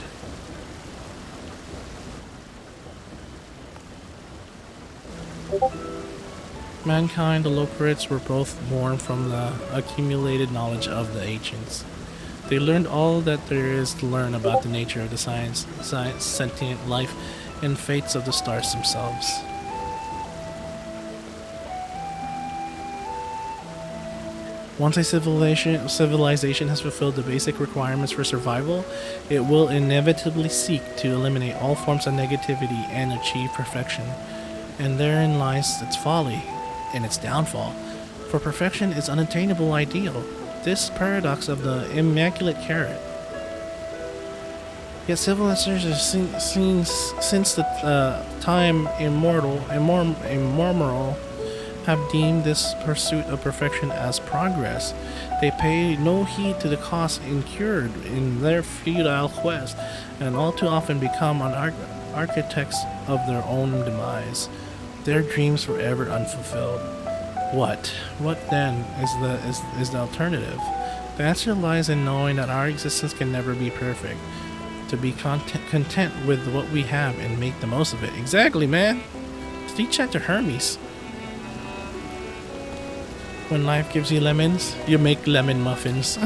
Mankind, the Loperites, were both born from the accumulated knowledge of the ancients. They learned all that there is to learn about the nature of the science, sentient life, and fates of the stars themselves. Once a civilization has fulfilled the basic requirements for survival, it will inevitably seek to eliminate all forms of negativity and achieve perfection. And therein lies its folly and its downfall, for perfection is unattainable ideal. This paradox of the immaculate carrot. Yet civilization since the time immemorial have deemed this pursuit of perfection as progress. They pay no heed to the cost incurred in their futile quest, and all too often become architects of their own demise, their dreams forever unfulfilled. What then is the alternative? The answer lies in knowing that our existence can never be perfect. To be content with what we have and make the most of it. Exactly, man. Teach that to Hermes. When life gives you lemons, you make lemon muffins.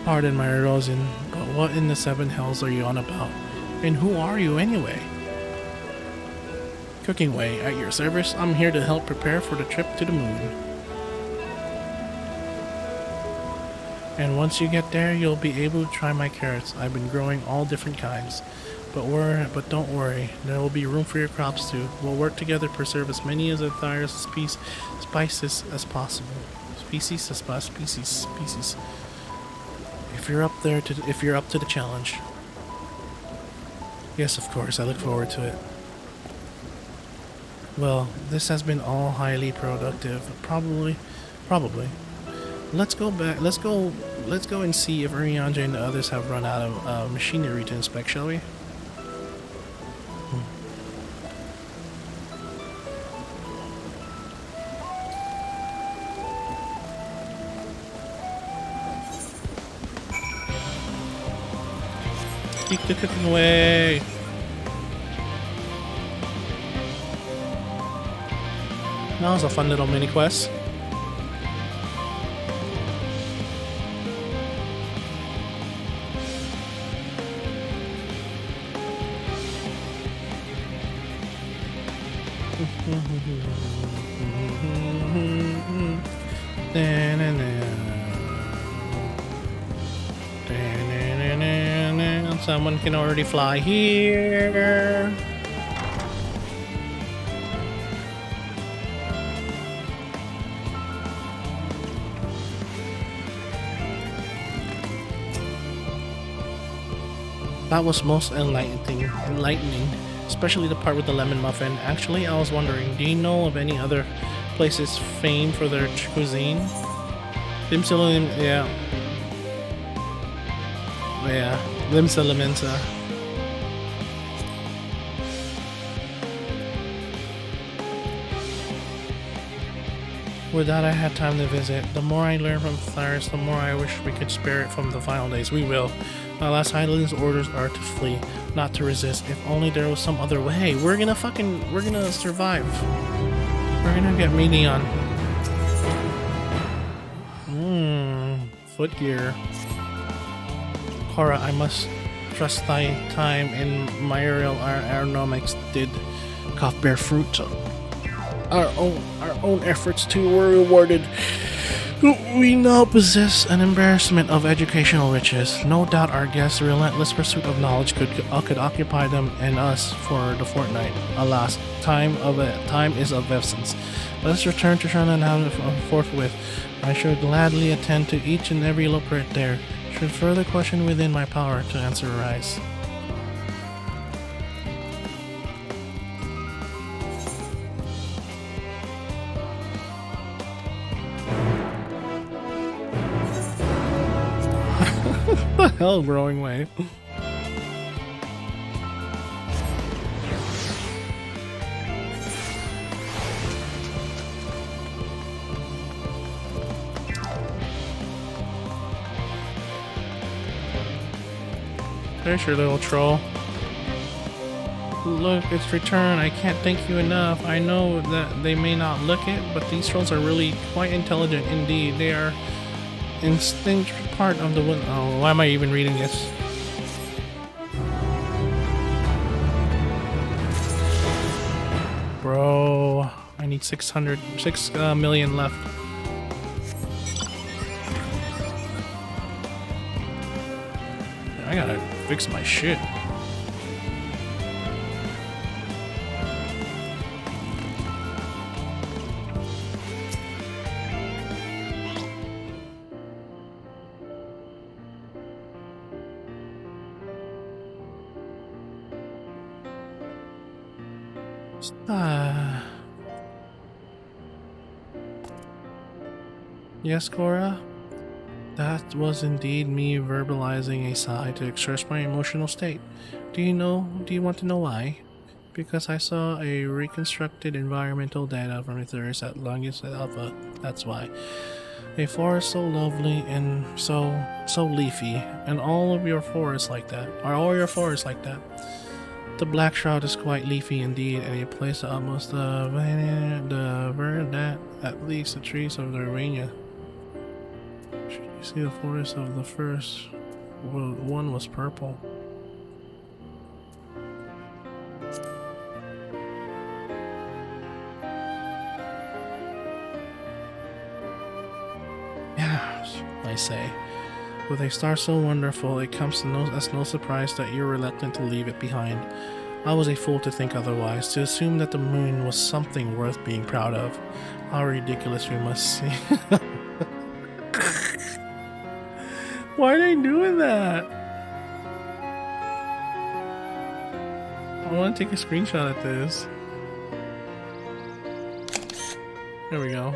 Pardon my erosion, but what in the seven hells are you on about? And who are you anyway? Cooking Way, at your service. I'm here to help prepare for the trip to the moon. And once you get there, you'll be able to try my carrots. I've been growing all different kinds. But don't worry, there will be room for your crops too. We'll work together to preserve as many of the desired spices as possible. Species. If you're up to the challenge. Yes, of course. I look forward to it. Well, this has been all highly productive. Probably. Let's go back. Let's go and see if Urianger and the others have run out of machinery to inspect, shall we? Keep the cooking away. That was a fun little mini quest. Someone can already fly here. That was most enlightening, especially the part with the lemon muffin. Actually, I was wondering, do you know of any other places famed for their cuisine? Dim Sum, yeah. Yeah, Lim Salaminsa. With that, I had time to visit. The more I learn from Thyrus, the more I wish we could spare it from the final days. We will. My last Highland's orders are to flee, not to resist. If only there was some other way. We're gonna survive. We're gonna get meaty on. Footgear. Cora, I must trust thy time in Myriel. Our aeronomics did cough bear fruit. Our own efforts too were rewarded. We now possess an embarrassment of educational riches. No doubt our guests' relentless pursuit of knowledge could occupy them and us for the fortnight. Alas, time is of essence. Let's return to Shannon forthwith. I should gladly attend to each and every loperet there. Should further question within my power to answer arise. What the hell, growing way? There's your little troll. Look, it's returned. I can't thank you enough. I know that they may not look it, but these trolls are really quite intelligent indeed. They are instinct part of the wood. Oh, why am I even reading this? Bro, I need 6 million left. I gotta fix my shit. Yes, Cora? That was indeed me verbalizing a sigh to express my emotional state. Do you want to know why? Because I saw a reconstructed environmental data from Ethereus at Longest Alpha. That's why. A forest so lovely and so leafy, and all of your forests like that. Are all your forests like that? The Black Shroud is quite leafy indeed, and a place almost that at least the trees of the Arania. You see the forest of the first one was purple. Yes, I say. With a star so wonderful, it comes as no surprise that you're reluctant to leave it behind. I was a fool to think otherwise, to assume that the moon was something worth being proud of. How ridiculous we must seem. Why are they doing that? I want to take a screenshot of this. There we go.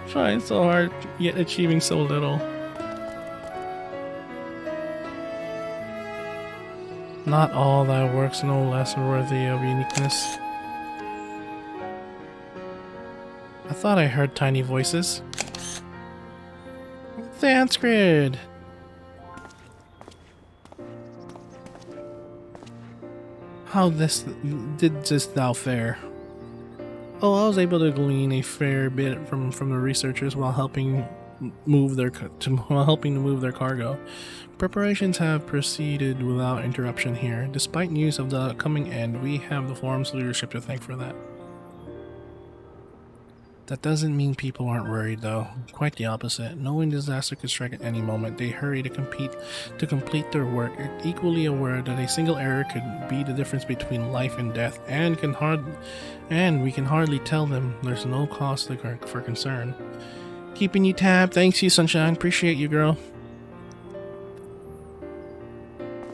Trying so hard, yet achieving so little. Not all thy works no less worthy of uniqueness. I thought I heard tiny voices. Sanskrit! How did this thou fare? Oh, I was able to glean a fair bit from the researchers while helping move their cargo. Preparations have proceeded without interruption here. Despite news of the coming end, we have the forum's leadership to thank for that. That doesn't mean people aren't worried, though. Quite the opposite. Knowing disaster could strike at any moment, they hurry to complete their work, equally aware that a single error could be the difference between life and death, and we can hardly tell them there's no cause for concern. Keeping you tabbed. Thanks you, Sunshine. Appreciate you, girl.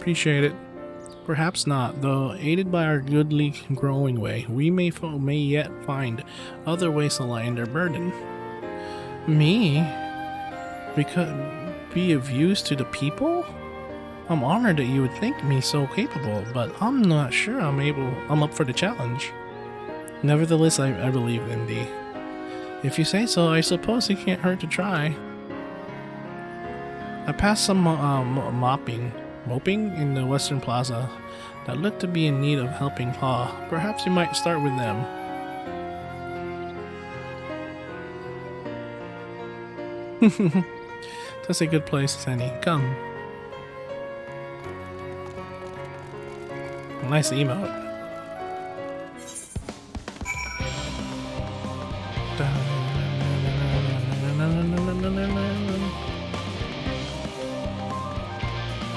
Appreciate it. Perhaps not, though. Aided by our goodly growing way, we may yet find other ways to lighten their burden. Me? Be of use to the people? I'm honored that you would think me so capable, but I'm not sure I'm up for the challenge. Nevertheless, I believe in thee. If you say so, I suppose it can't hurt to try. I passed some moping in the Western Plaza that looked to be in need of helping paw. Perhaps you might start with them. That's a good place, Sandy. Come. Nice emote.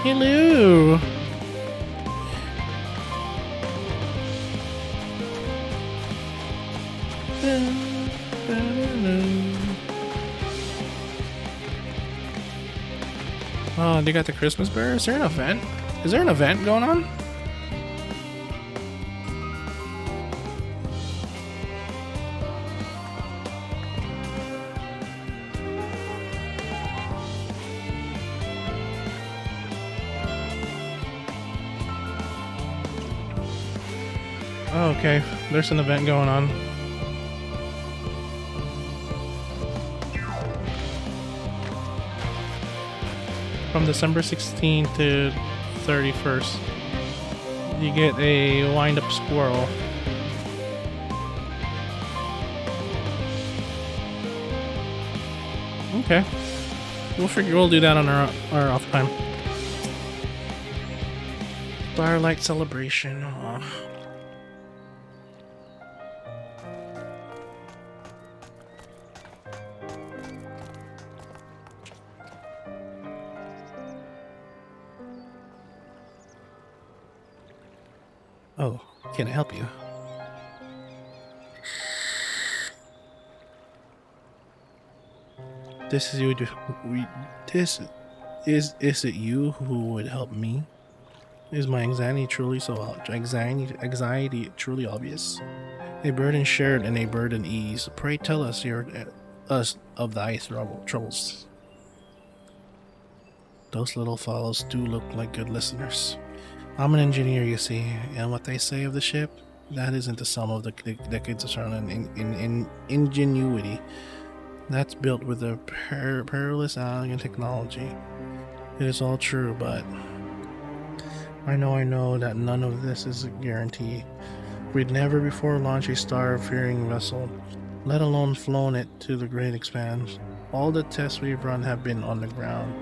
Hello. Oh, they got the Christmas bear? Is there an event? Is there an event going on? Oh, okay, there's an event going on. From December 16th to 31st, you get a wind-up squirrel. Okay, we'll do that on our off time. Firelight celebration. Aww. Oh, can I help you? This is you. Is it you who would help me? Is my anxiety truly truly obvious? A burden shared and a burden ease. Pray tell us of thy troubles. Those little fellows do look like good listeners. I'm an engineer, you see, and what they say of the ship, that isn't the sum of the decades of in ingenuity. That's built with a perilous alien technology. It is all true, but I know that none of this is a guarantee. We'd never before launched a star-faring vessel, let alone flown it to the great expanse. All the tests we've run have been on the ground.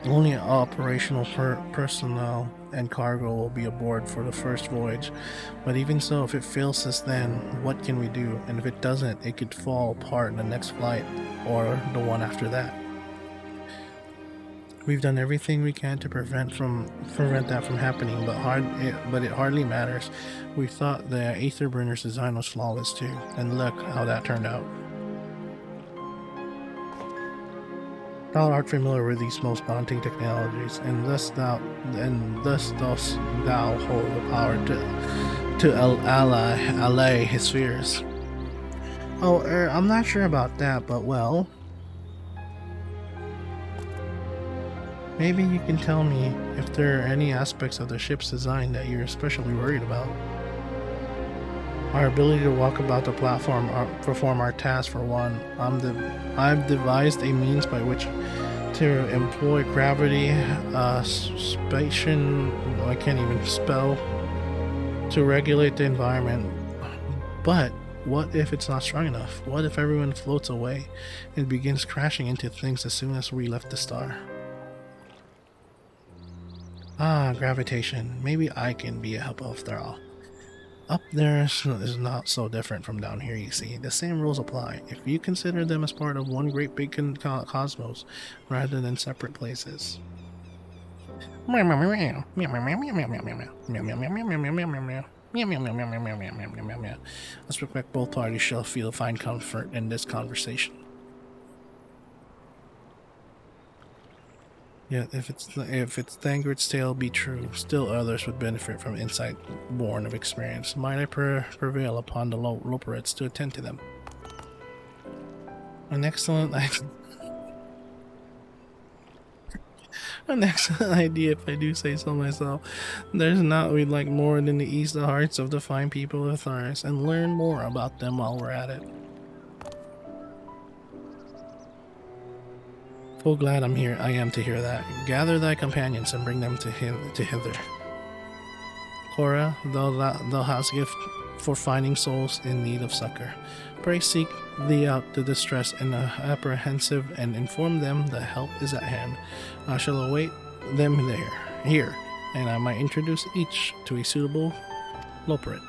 Only operational personnel and cargo will be aboard for the first voyage. But even so, if it fails us then, what can we do? And if it doesn't, it could fall apart in the next flight, or the one after that. We've done everything we can to prevent that from happening, but it hardly matters. We thought the Aetherburner's design was flawless too, and look how that turned out. Thou art familiar with these most daunting technologies, and thus dost thou hold the power to allay his fears. Oh, I'm not sure about that, but well, maybe you can tell me if there are any aspects of the ship's design that you're especially worried about. Our ability to walk about the platform or perform our tasks for one. I've devised a means by which to employ gravity, spation, I can't even spell, to regulate the environment. But what if it's not strong enough? What if everyone floats away and begins crashing into things as soon as we left the star? Ah, gravitation. Maybe I can be a help after all. Up there is not so different from down here, you see. The same rules apply if you consider them as part of one great big cosmos rather than separate places. Let's expect both parties shall find comfort in this conversation. Yet, if its Thangrid's tale be true, still others would benefit from insight born of experience. Might I prevail upon the Loporets to attend to them? An excellent An excellent idea, if I do say so myself. There's not we'd like more than to ease the hearts of the fine people of Tharis and learn more about them while we're at it. Full glad I am to hear that. Gather thy companions and bring them to hither. Cora, thou hast gift for finding souls in need of succor. Pray seek thee out the distressed and apprehensive, and inform them that help is at hand. I shall await them here, and I might introduce each to a suitable Loporet.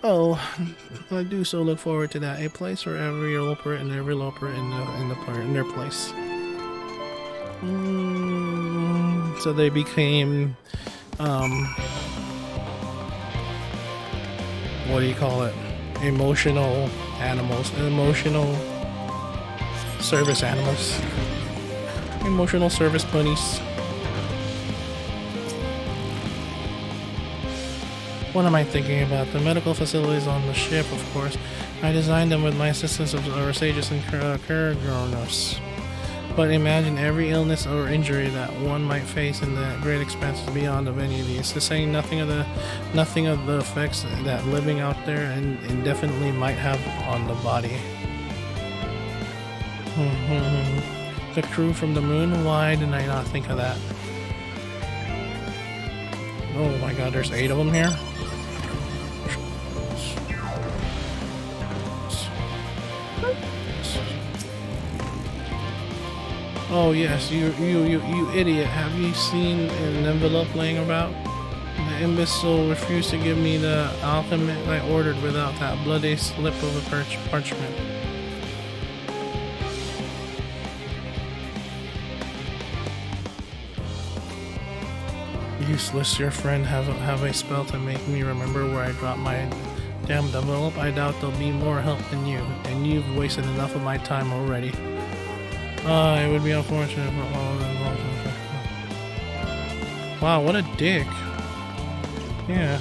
Oh, I do so look forward to that. A place where every Loporet and every Loporet in their place. So they became, what do you call it? Emotional animals. Emotional service animals. Emotional service bunnies. What am I thinking about? The medical facilities on the ship, of course. I designed them with my assistance of our sages and Kurgronos. But imagine every illness or injury that one might face in the great expanses beyond of any of these. To say nothing of the effects that living out there indefinitely might have on the body. The crew from the moon? Why did I not think of that? Oh my god, there's 8 of them here? Oh yes, you idiot. Have you seen an envelope laying about? The imbecile refused to give me the alchemy I ordered without that bloody slip of a parchment. Useless, your friend have a spell to make me remember where I dropped my damned envelope. I doubt there'll be more help than you, and you've wasted enough of my time already. It would be unfortunate for all involved. Wow, what a dick. Yeah.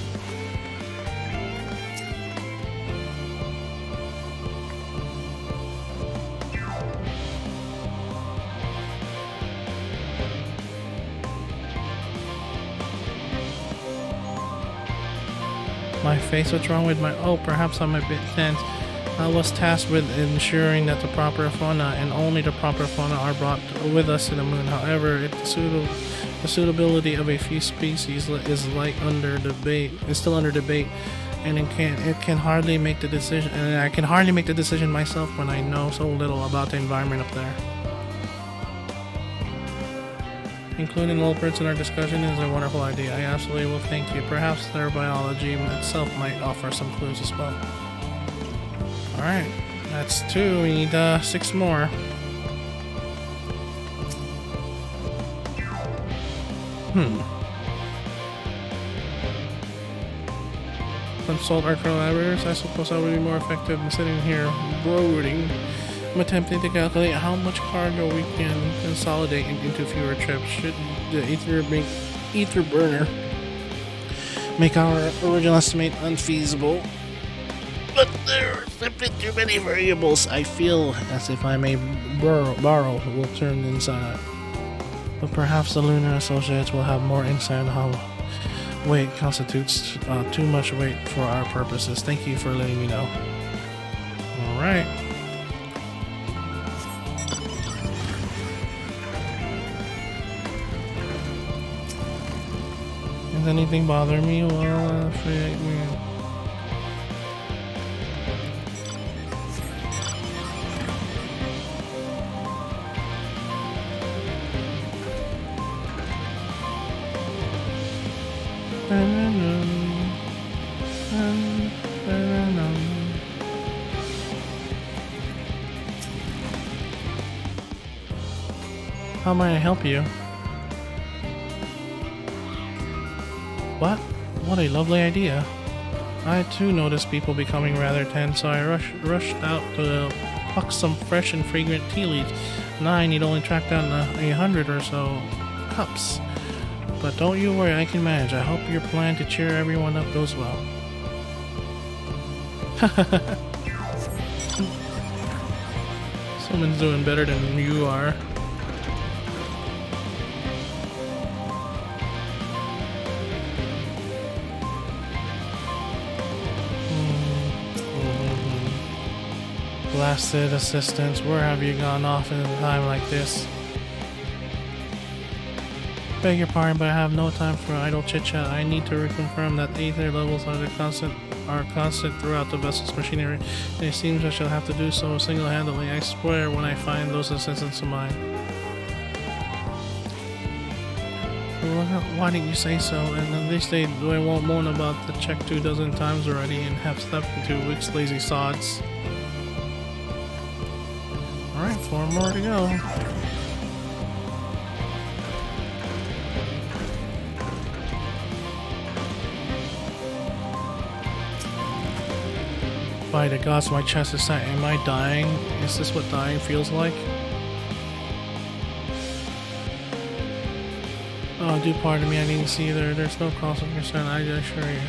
My face, what's wrong with my... Oh, perhaps I'm a bit tense. I was tasked with ensuring that the proper fauna and only the proper fauna are brought with us to the moon. However, the suitability of a few species is still under debate, and it can hardly make the decision. And I can hardly make the decision myself when I know so little about the environment up there. Including Loporets in our discussion is a wonderful idea. I absolutely will thank you. Perhaps their biology itself might offer some clues as well. Alright, that's 2. We need 6 more. Consult our collaborators. I suppose I would be more effective than sitting here brooding. I'm attempting to calculate how much cargo we can consolidate into fewer trips. Should the ether burner make our original estimate unfeasible? But there are simply too many variables. I feel as if I may borrow will turn inside. But perhaps the Lunar Associates will have more insight on how weight constitutes too much weight for our purposes. Thank you for letting me know. Alright. Does anything bother me? Well, how may I help you? What? What a lovely idea. I too noticed people becoming rather tense, so I rushed out to Pluck some fresh and fragrant tea leaves. 9, you'd only track down 100 or so cups. But don't you worry, I can manage. I hope your plan to cheer everyone up goes well. Someone's doing better than you are. Blasted assistants, where have you gone off in a time like this? Beg your pardon, but I have no time for idle chit-chat. I need to reconfirm that aether levels are constant throughout the vessel's machinery. And it seems I shall have to do so single-handedly. I swear when I find those assistants of mine. Well, why didn't you say so? And at least they won't moan about the check 2 dozen times already and have slept in 2 weeks, lazy sods. Alright, 4 more to go. By the gods, my chest is tight. Am I dying? Is this what dying feels like? Oh, do pardon me, I didn't see there. There's no cause of concern, I assure you.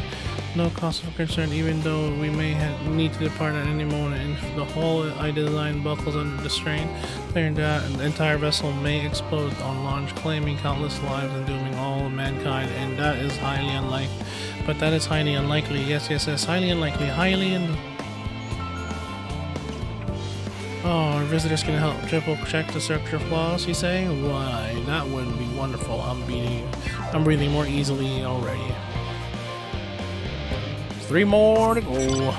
No cause of concern, even though we may need to depart at any moment. And if the hull I designed buckles under the strain, clearing that the entire vessel may explode on launch, claiming countless lives and dooming all of mankind. And that is highly unlikely. But that is highly unlikely. Yes, highly unlikely. Oh, our visitors can help triple check the structure flaws, you say? Why, that would be wonderful. I'm breathing more easily already. 3 more to go.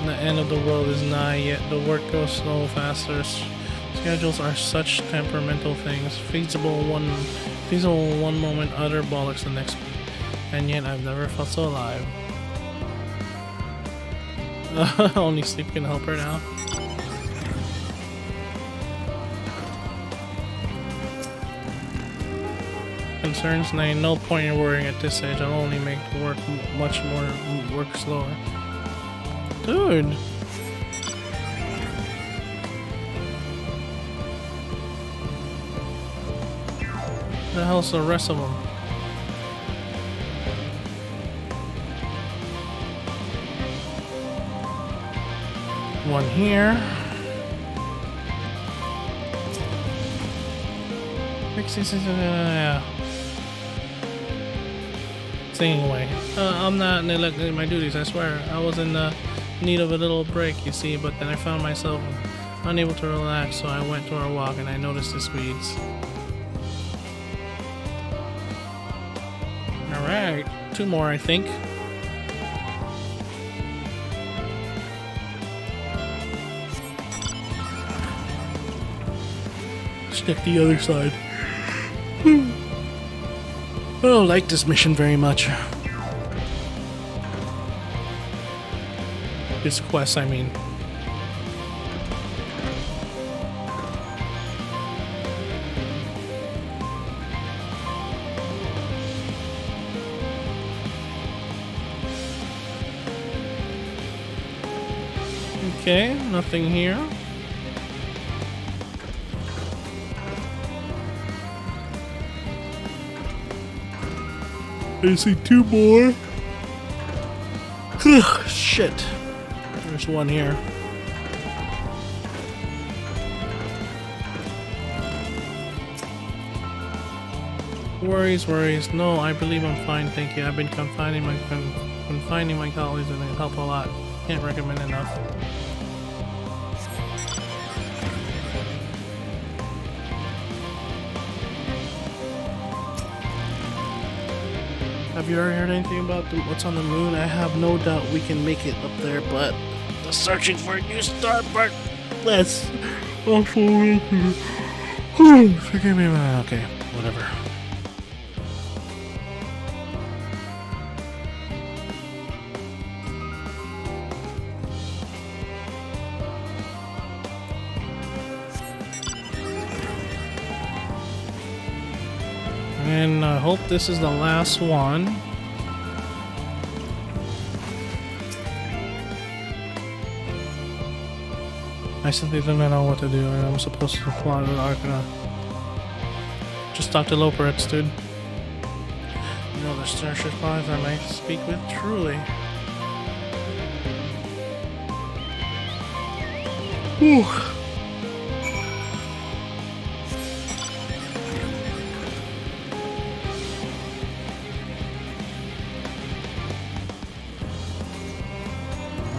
The end of the world is nigh, yet the work goes no faster. Schedules are such temperamental things. Feasible one moment, utter bollocks the next. And yet I've never felt so alive. Only sleep can help her now. Concerns? Nay, no point in worrying at this age. I'll only make work much more slower. Dude! The hell's the rest of them? One here. Yeah. Anyway, I'm not neglecting my duties, I swear. I was in need of a little break, you see, but then I found myself unable to relax, so I went for a walk and I noticed the Swedes. Alright, 2 more, I think. Stick the other side. I don't like this mission very much. This quest, I mean. Okay, nothing here. I see 2 more. Shit. There's one here. Worries. No, I believe I'm fine, thank you. I've been confining my colleagues and it helped a lot. Can't recommend enough. Have you ever heard anything about what's on the moon? I have no doubt we can make it up there, but the searching for a new star part. Let's. Forgive me, man. Okay, whatever. And I hope this is the last one. I simply do not know what to do, and I'm supposed to plot with Arcana. Just talk to Loporets, dude. You know the starship spies I might speak with, truly. Whew.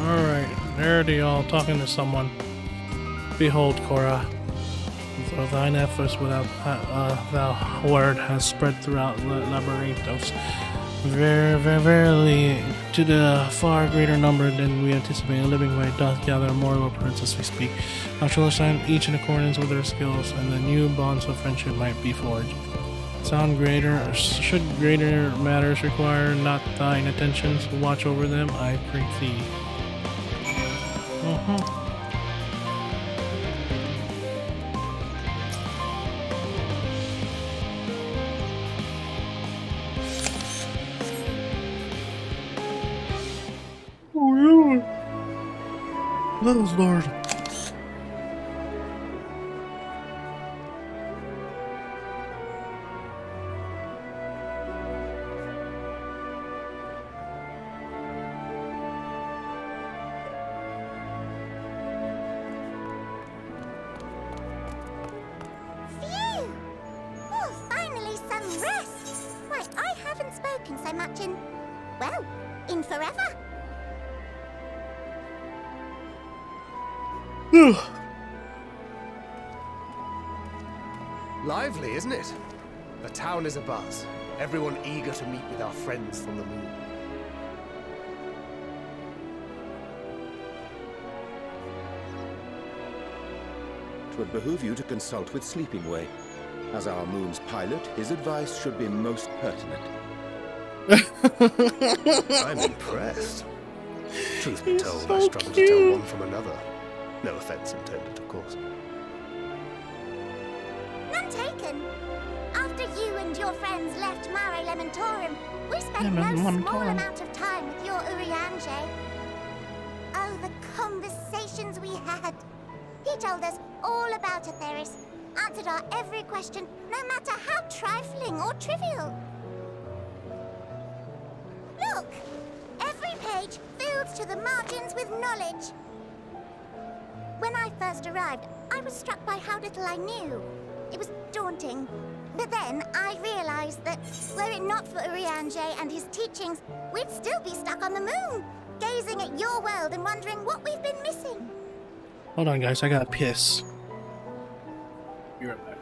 Alright, there they all talking to someone. Behold, Korra. Though thine efforts without thou word has spread throughout Labyrinthos, verily to the far greater number than we anticipate, a living way doth gather more Loporets as we speak. Thou shalt assign each in accordance with their skills, and the new bonds of friendship might be forged. Should greater matters require not thine attentions, watch over them, I prithee. Oh, yeah. That was Lord. Phew! Oh, finally some rest! Why, I haven't spoken so much in, well, in forever. Lively, isn't it? The town is abuzz. Everyone eager to meet with our friends from the moon. It would behoove you to consult with Sleeping Way. As our moon's pilot, his advice should be most pertinent. I'm impressed. Truth be told, I struggle to tell one from another. No offense intended, of course. None taken. After you and your friends left Mare Elementorum, we spent no small amount of time with your Urianger. Oh, the conversations we had. He told us all about Atheris, answered our every question, no matter how trifling or trivial. Look! Every page filled to the margins with knowledge. When I first arrived, I was struck by how little I knew. It was daunting. But then I realized that, were it not for Urianger and his teachings, we'd still be stuck on the moon, gazing at your world and wondering what we've been missing. Hold on, guys, I gotta piss. Be right back.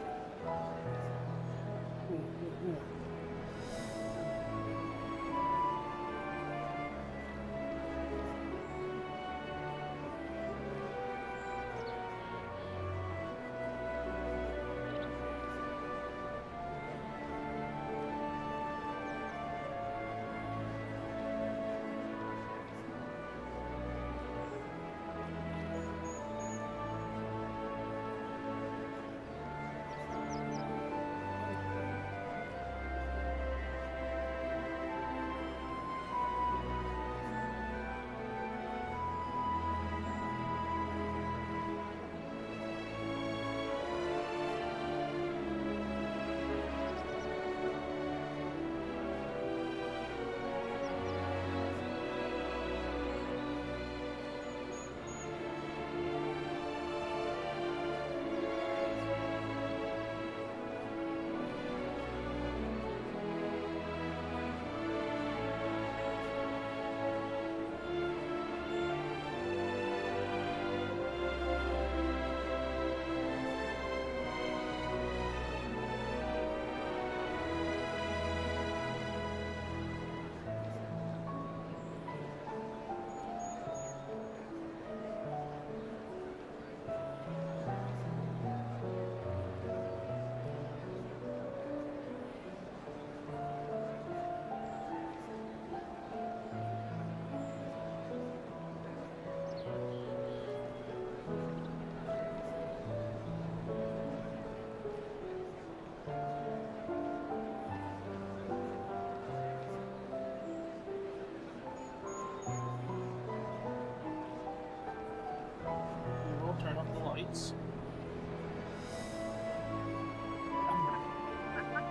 lights.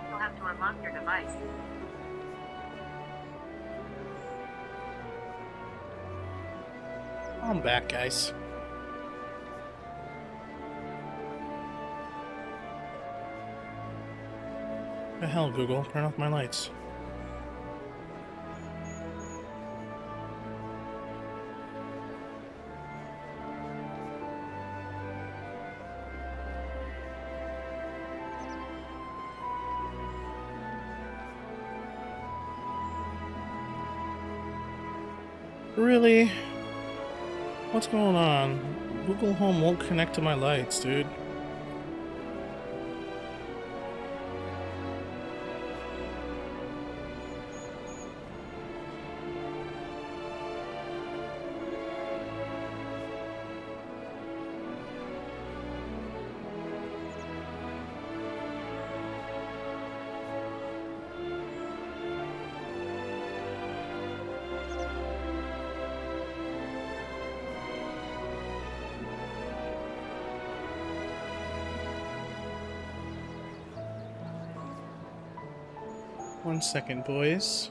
You'll have to unlock your device. I'm back, guys. The hell, Google? Turn off my lights. Really? What's going on? Google Home won't connect to my lights, dude. One second, boys.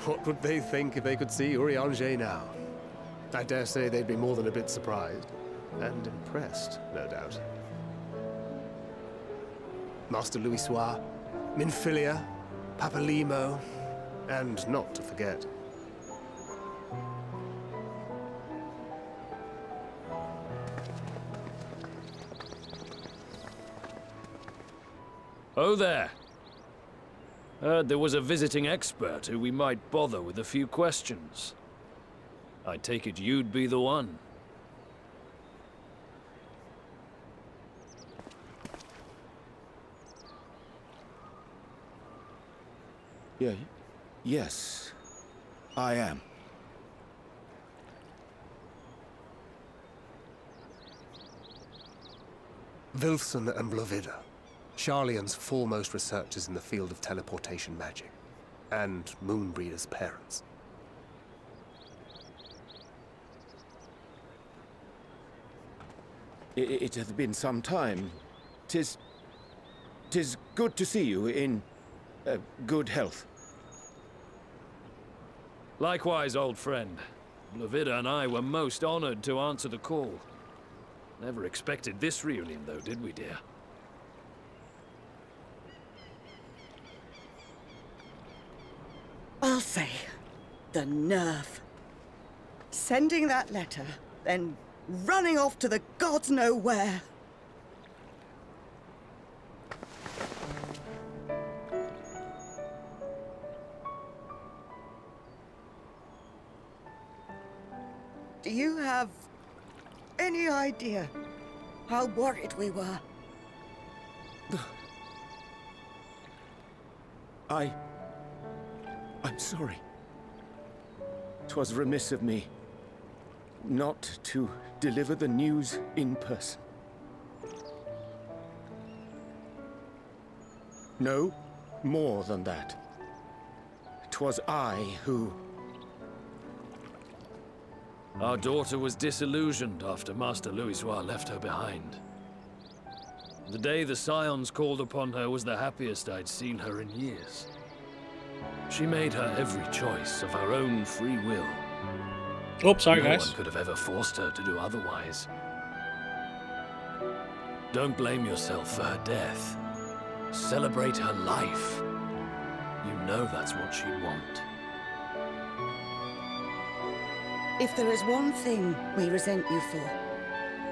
What would they think if they could see Urianger now? I dare say they'd be more than a bit surprised. And impressed, no doubt. Master Louisoix, Minfilia, Papalimo, and not to forget, Oh there. Heard there was a visiting expert who we might bother with a few questions. I take it you'd be the one. Yes, I am. Wilson and Blovida, Sharlayan's foremost researchers in the field of teleportation magic, and Moonbreeder's parents. It hath been some time. Tis good to see you in good health. Likewise, old friend. Blovida and I were most honored to answer the call. Never expected this reunion, though, did we, dear? I'll say, the nerve. Sending that letter, then running off to the gods know where. Do you have any idea how worried we were? I'm sorry. 'Twas remiss of me not to deliver the news in person. No, more than that. 'Twas I who... Our daughter was disillusioned after Master Louisoix left her behind. The day the Scions called upon her was the happiest I'd seen her in years. She made her every choice of her own free will. Oh, sorry, no guys. No one could have ever forced her to do otherwise. Don't blame yourself for her death. Celebrate her life. You know that's what she'd want. If there is one thing we resent you for,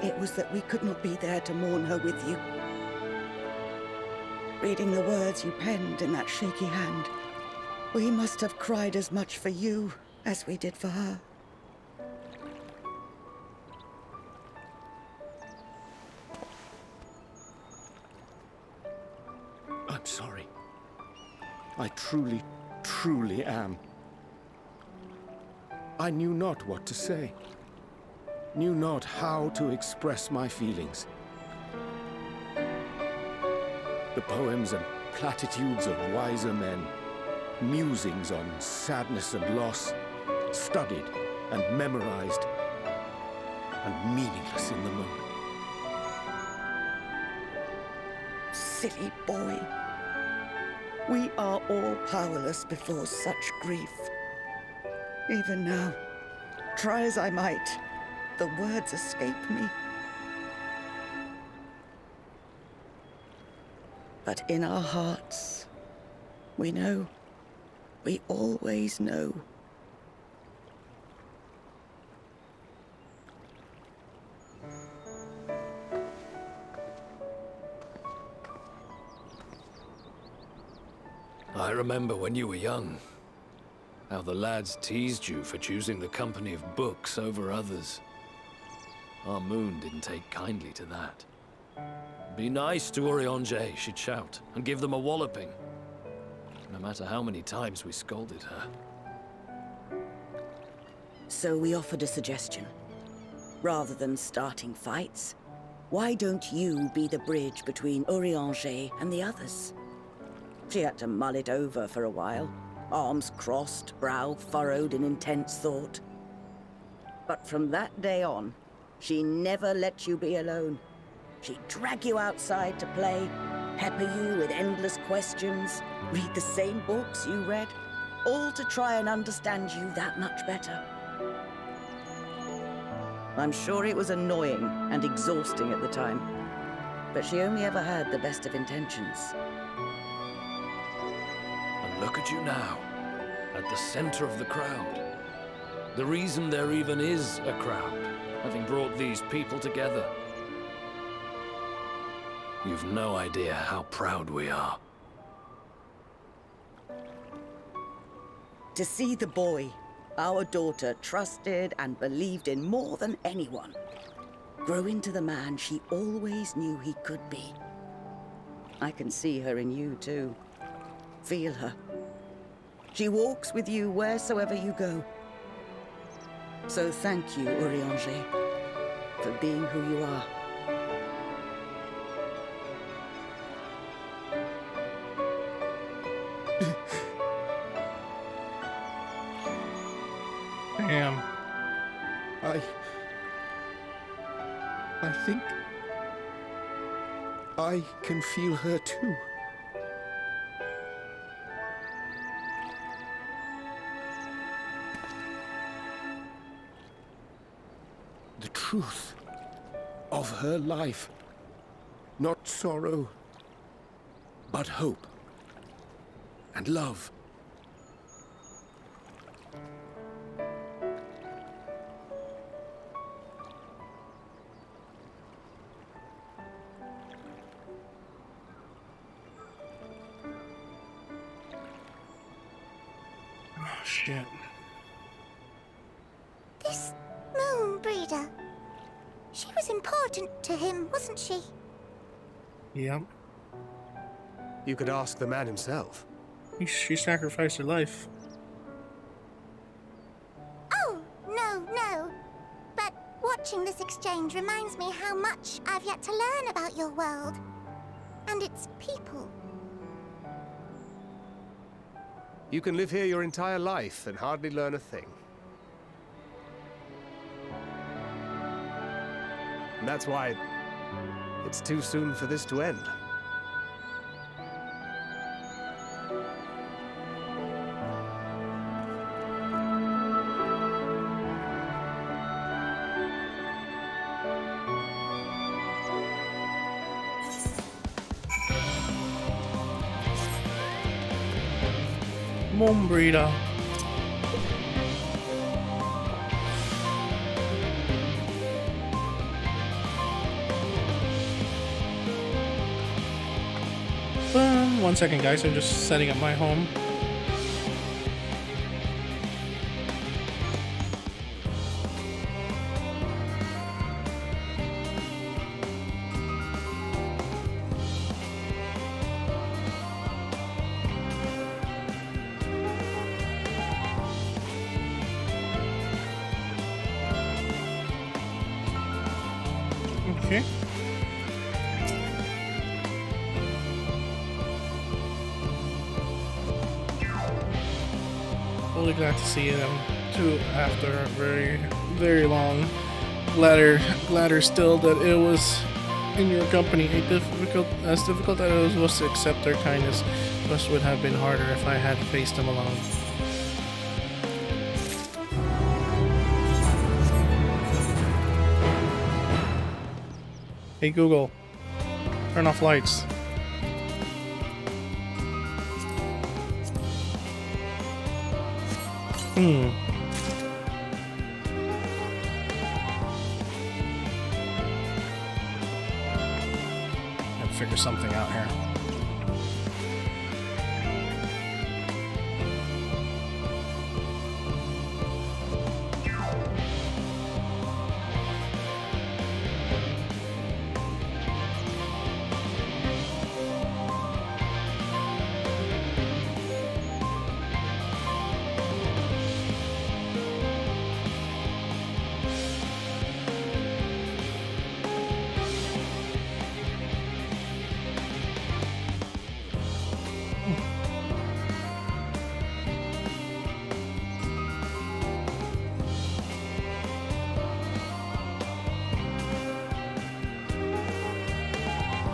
it was that we could not be there to mourn her with you. Reading the words you penned in that shaky hand, we must have cried as much for you as we did for her. I'm sorry. I truly, truly am. I knew not what to say. Knew not how to express my feelings. The poems and platitudes of wiser men, musings on sadness and loss, studied and memorized, and meaningless in the moment. Silly boy. We are all powerless before such grief. Even now, try as I might, the words escape me. But in our hearts, we know, we always know. I remember when you were young, how the lads teased you for choosing the company of books over others. Our moon didn't take kindly to that. Be nice to Urianger, she'd shout, and give them a walloping. No matter how many times we scolded her. So we offered a suggestion. Rather than starting fights, why don't you be the bridge between Urianger and the others? She had to mull it over for a while, arms crossed, brow furrowed in intense thought. But from that day on, she never let you be alone. She'd drag you outside to play, pepper you with endless questions, read the same books you read, all to try and understand you that much better. I'm sure it was annoying and exhausting at the time, but she only ever had the best of intentions. And look at you now, at the center of the crowd. The reason there even is a crowd, having brought these people together. You've no idea how proud we are. To see the boy our daughter trusted and believed in more than anyone, grow into the man she always knew he could be. I can see her in you too. Feel her. She walks with you wheresoever you go. So thank you, Urianger, for being who you are. Damn. I think I can feel her too. The truth of her life. Not sorrow, but hope and love. Oh, shit. This moon breeder. She was important to him, wasn't she? Yep. You could ask the man himself. She sacrificed her life. Oh, no. But watching this exchange reminds me how much I've yet to learn about your world. And its people. You can live here your entire life and hardly learn a thing. And that's why it's too soon for this to end. Moon breeder. One second, guys. I'm just setting up my home. Okay. Totally glad to see them too after a very, very long. Gladder still that it was in your company as difficult as it was to accept their kindness. This would have been harder if I had faced them alone. Hey Google, turn off lights. Gotta figure something out here.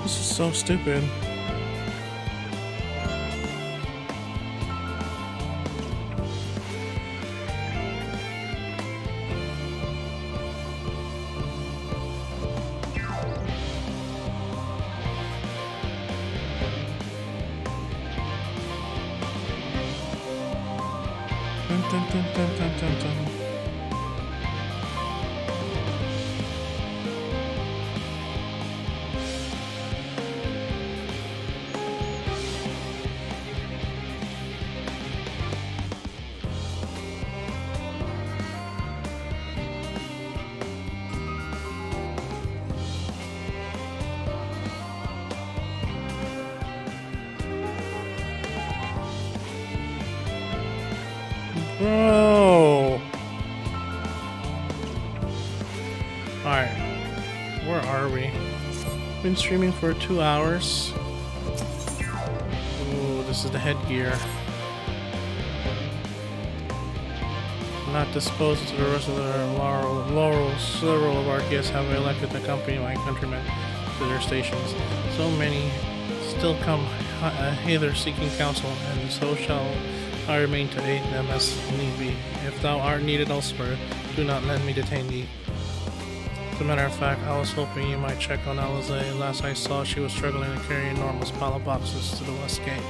This is so stupid. Dun, dun, dun, dun, dun, dun, dun. Bro. Alright. Where are we? Been streaming for 2 hours. Ooh, this is the headgear. Not disposed to the rest of their laurels. Several of our guests have elected to accompany my countrymen to their stations. So many still come hither seeking counsel, and so shall I remain to aid them as need be. If thou art needed elsewhere, do not let me detain thee. As a matter of fact, I was hoping you might check on Alize. Last I saw, she was struggling to carry enormous pile of boxes to the west gate.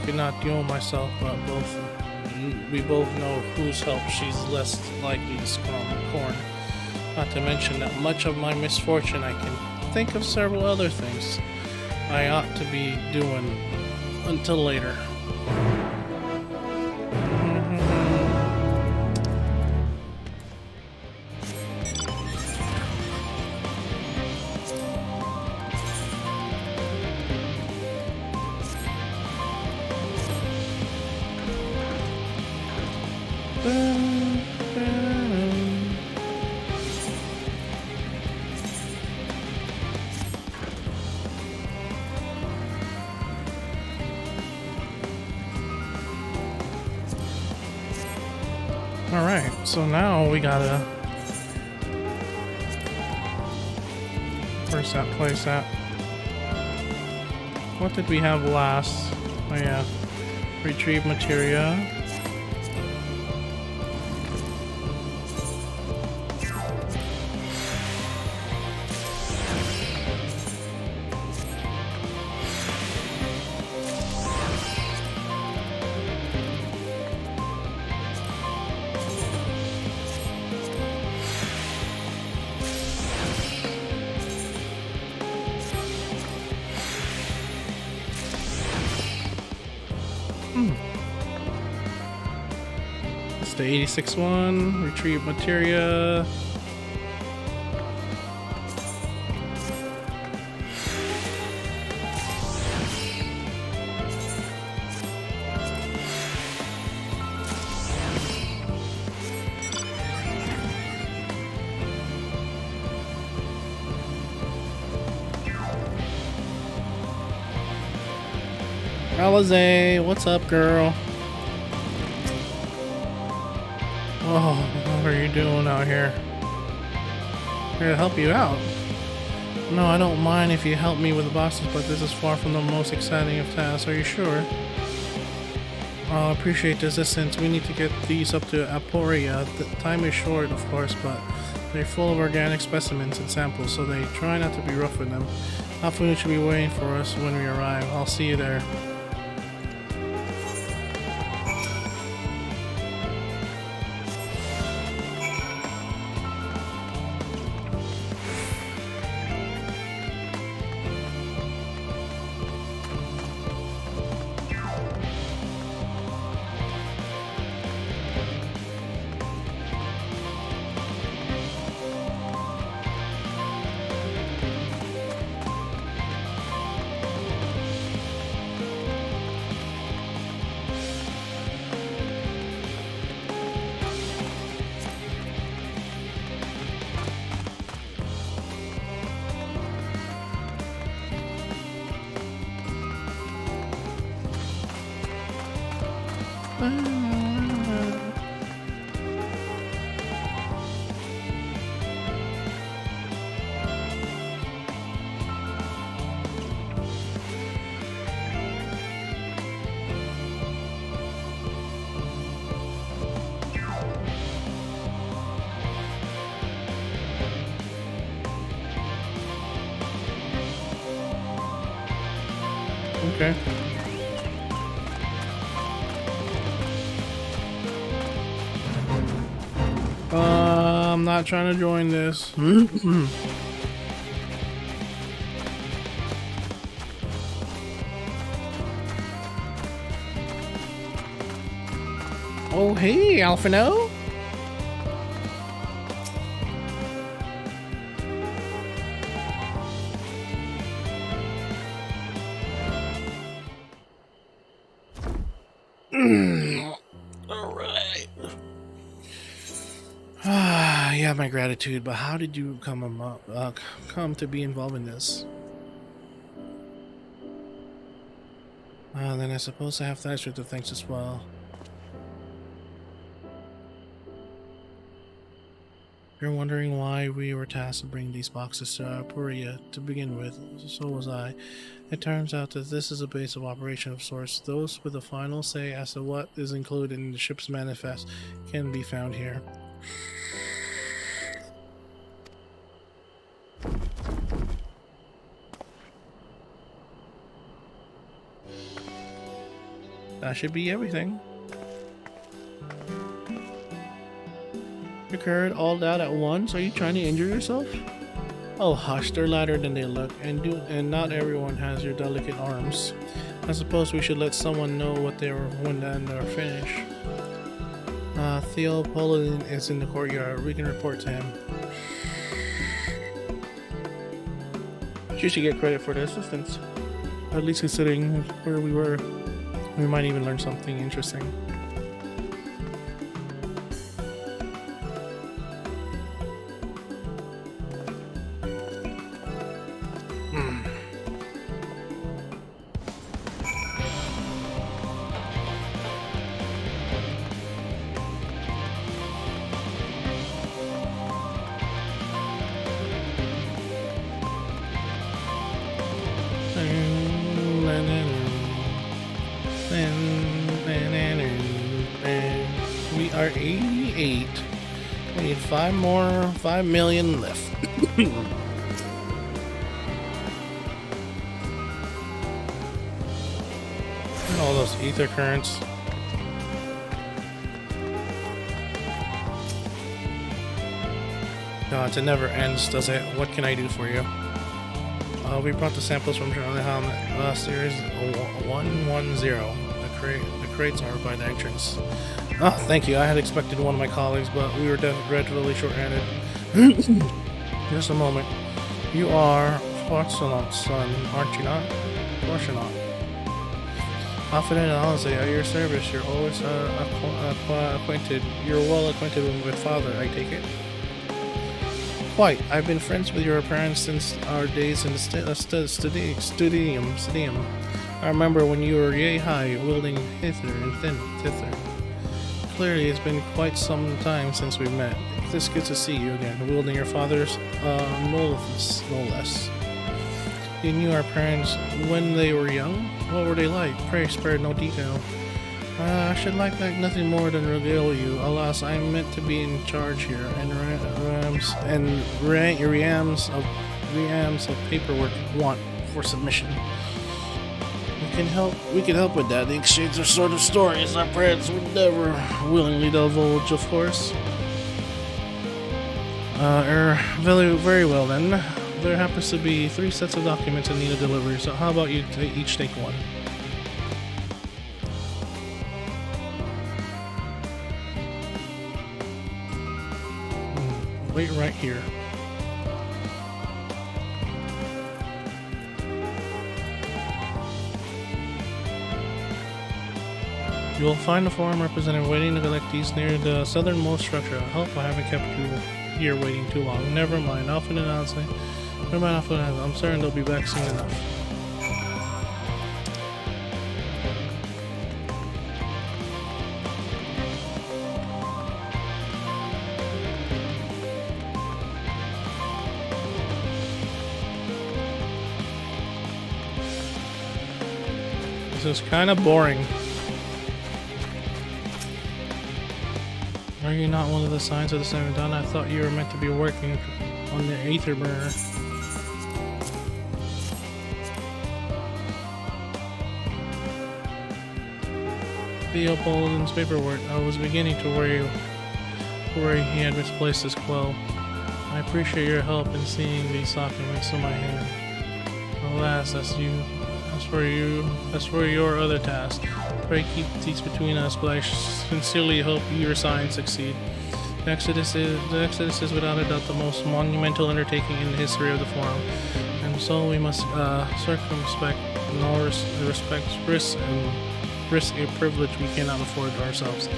Could not deal myself, but we both know whose help she's less likely to scrum corn. Not to mention that much of my misfortune, I can think of several other things I ought to be doing until later. Alright, so now we gotta... Where's that place at? What did we have last? Oh yeah. Retrieve materia. It's the 86 one. Retrieve materia. Alize, what's up, girl? Oh, what are you doing out here? Here to help you out. No, I don't mind if you help me with the bosses, but this is far from the most exciting of tasks. Are you sure? I appreciate the assistance. We need to get these up to Aporia. The time is short, of course, but they're full of organic specimens and samples, so they try not to be rough with them. Hopefully, should be waiting for us when we arrive. I'll see you there. Okay. I'm not trying to join this. Oh, hey, Alphino. All right. Yeah, my gratitude. But how did you come to be involved in this? Then I suppose I have to answer to thanks as well. You're wondering why we were tasked to bring these boxes to Apuria to begin with. So was I. It turns out that this is a base of operation of sorts. Those with the final say as to what is included in the ship's manifest can be found here. That should be everything. Occurred all that at once? Are you trying to injure yourself? Oh hush, they're lighter than they look, and not everyone has your delicate arms. I suppose we should let someone know what they were when they're finished. Theo Polin is in the courtyard. We can report to him. You should get credit for the assistance. At least considering where we were. We might even learn something interesting. We are 88. We need 5 million left. All those ether currents. God, it never ends, does it? What can I do for you? We brought the samples from Charlie Helmet, series 110. The crates are by the entrance. Oh, thank you. I had expected one of my colleagues, but we were dreadfully short-handed. Just a moment. You are Fortunat's son, aren't you not? Fortunat. Confident and honestly, at your service. You're always acquainted. You're well acquainted with father, I take it. Quite. I've been friends with your parents since our days in the studium. I remember when you were yay high, wielding hither and thither. clearly it's been quite some time since we met. It's good to see you again, wielding your father's no less. You knew our parents when they were young? What were they like? Pray spare no detail. I should like nothing more than regale you. Alas, I am meant to be in charge here, and reams of paperwork want for submission. We can help with that. The exchange of sort of stories our parents would never willingly divulge, of course. Very well then. There happens to be 3 sets of documents in need of delivery, so how about you each take one? Wait right here. You will find a forum representative waiting to collect these near the southernmost structure. I hope I haven't kept you here waiting too long. Never mind, I'm certain they'll be back soon enough. This is kind of boring. Are you not one of the signs of the Seventh Dawn? I thought you were meant to be working on the Aether Burner. Theo Bolden's paperwork. I was beginning to worry he had misplaced his quill. I appreciate your help in seeing these documents in my hand. Alas, that's for your other task. Pray keep these between us, but I sincerely hope your signs succeed. The Exodus is without a doubt the most monumental undertaking in the history of the Forum, and so we must circumspect in all respects, risk a privilege we cannot afford ourselves.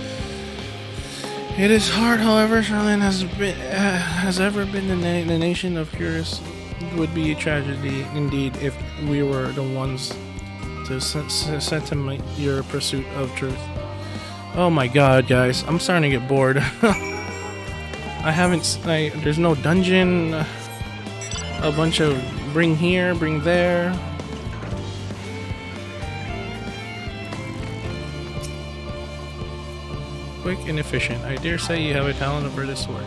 It is hard, however. Charlene has ever been the nation of curious. It would be a tragedy indeed if we were the ones to sentiment your pursuit of truth. Oh my god, guys, I'm starting to get bored. There's no dungeon, a bunch of bring here, bring there. Quick and efficient. I dare say you have a talent for this work.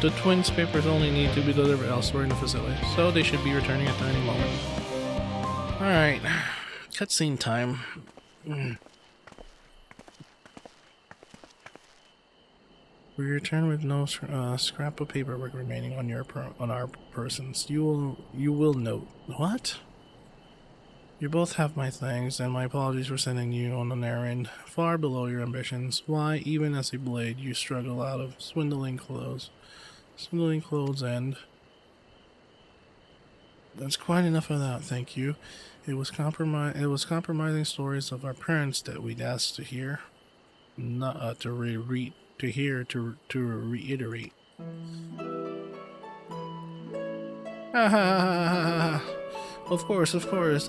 The twins' papers only need to be delivered elsewhere in the facility, so they should be returning at any moment. Alright. Cutscene time. We return with no scrap of paperwork remaining on our persons. You will note. What? You both have my thanks, and my apologies for sending you on an errand far below your ambitions. Why, even as a blade, you struggle out of swindling clothes, and that's quite enough of that. Thank you. It was compromising stories of our parents that we'd asked to hear, not to reiterate. Of course.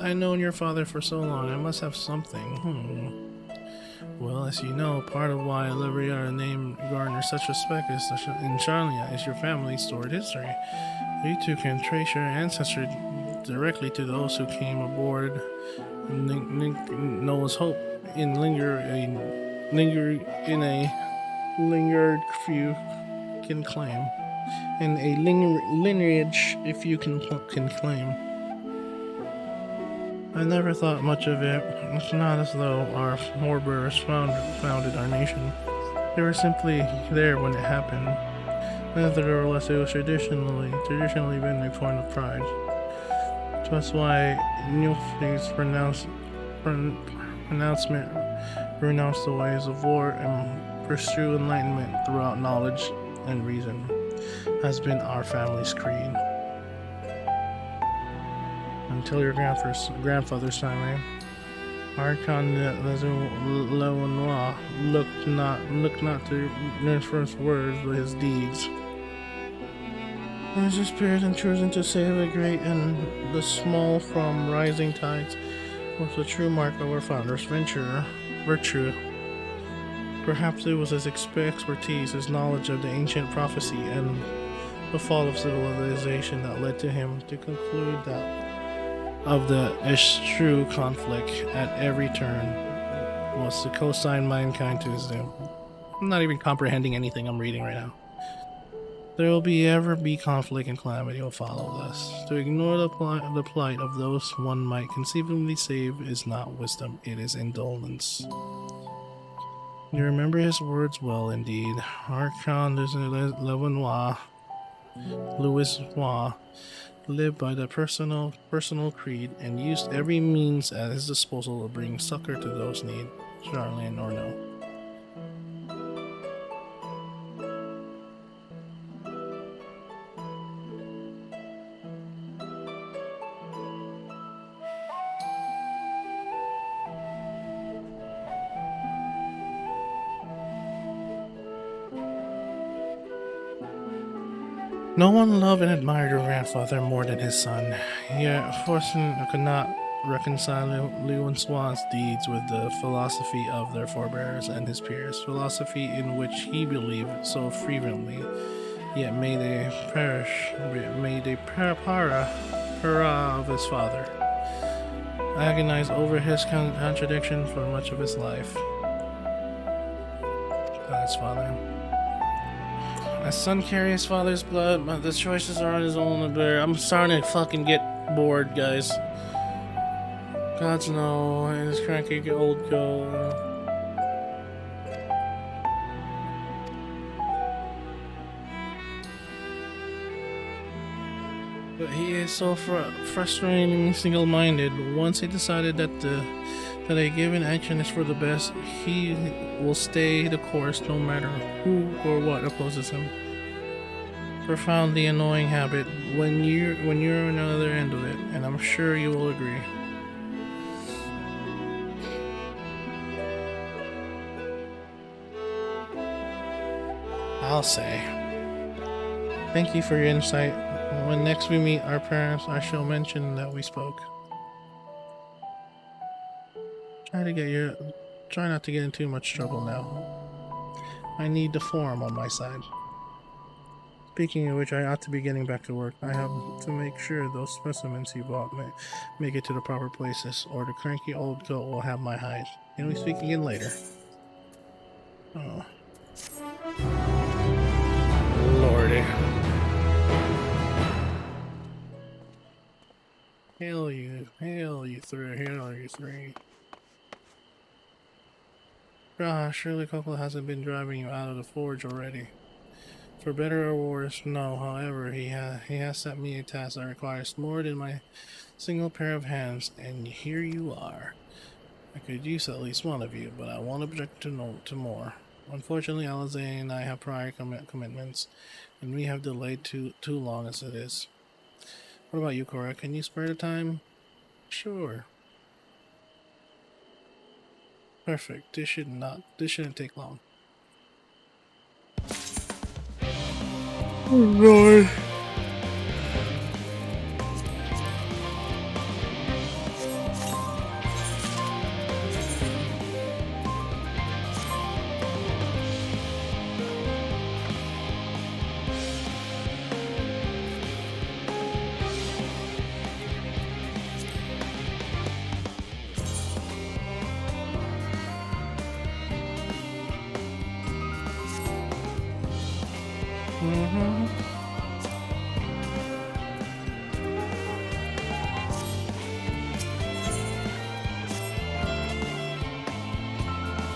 I've known your father for so long. I must have something. Well, as you know, part of why Liberiana named garners such respect in Charlia is your family's storied history. You two can trace your ancestry directly to those who came aboard Noah's Hope and lingered few can claim, and a lineage if you can claim. I never thought much of it. It's not as though our forebears founded our nation. They were simply there when it happened. Nevertheless, it was traditionally been a point of pride. That's why Nilfgaard's pronouncement renounce the ways of war and pursue enlightenment throughout knowledge and reason has been our family's creed. Until your grandfather's time, Archon Leonoir looked not to his first words, but his deeds. As his spirit and chosen to save the great and the small from rising tides was the true mark of our founder's virtue. Perhaps it was his expertise, his knowledge of the ancient prophecy and the fall of civilization that led to him to conclude that of the eschew conflict at every turn was to co-sign mankind to his doom. I'm not even comprehending anything I'm reading right now. There will ever be conflict and calamity will follow this. To ignore the plight of those one might conceivably save is not wisdom, it is indolence. You remember his words well, indeed. Archon Louis lived by the personal creed and used every means at his disposal to bring succor to those in need, Charlene or no. No one loved and admired your grandfather more than his son, yet fortune could not reconcile Louis deeds with the philosophy of their forebears and his peers, philosophy in which he believed so fervently, yet may they perish, may they para of his father, agonize over his contradiction for much of his life. God's father. My son carries his father's blood, but the choices are on his own. I'm starting to fucking get bored, guys. Gods know, and this cranky old girl. But he is so frustratingly single-minded. Once he decided that a given action is for the best, he will stay the course no matter who or what opposes him. Profoundly annoying habit when you're on the other end of it, and I'm sure you will agree. I'll say. Thank you for your insight. When next we meet our parents, I shall mention that we spoke. Try not to get in too much trouble now. I need the forum on my side. Speaking of which, I ought to be getting back to work. I have to make sure those specimens you bought make it to the proper places, or the cranky old goat will have my hide. Can we speak again later? Oh. Lordy. Hail you three. Gosh, surely Coco hasn't been driving you out of the forge already. For better or worse, no. However, he has set me a task that requires more than my single pair of hands, and here you are. I could use at least one of you, but I won't object to more. Unfortunately, Alize and I have prior commitments, and we have delayed too long as it is. What about you, Cora? Can you spare the time? Sure. Perfect. This shouldn't take long. Oh Lord.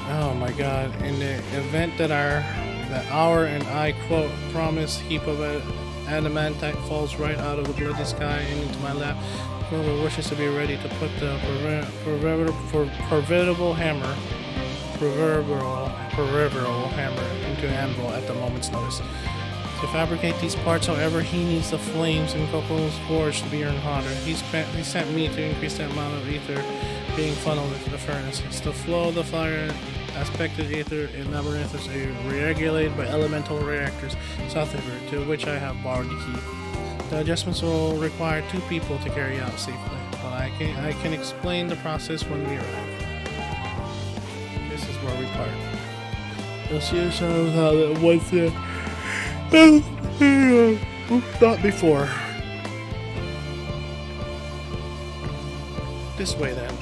Oh my god, in the event that our and I quote promise heap of adamantite falls right out of the bloody sky and into my lap, whoever wishes to be ready to put the proverbial hammer into anvil at the moment's notice. To fabricate these parts, however, he needs the flames in Coco's forge to be earned hotter. He sent me to increase the amount of ether being funneled into the furnace. It's the flow of the fire aspected ether in Labyrinth is regulated by elemental reactors south of her, to which I have borrowed the key. The adjustments will require 2 people to carry out safely, but I can explain the process when we arrive. This is where we part. You'll see yourselves how that once there. Not before. This way then.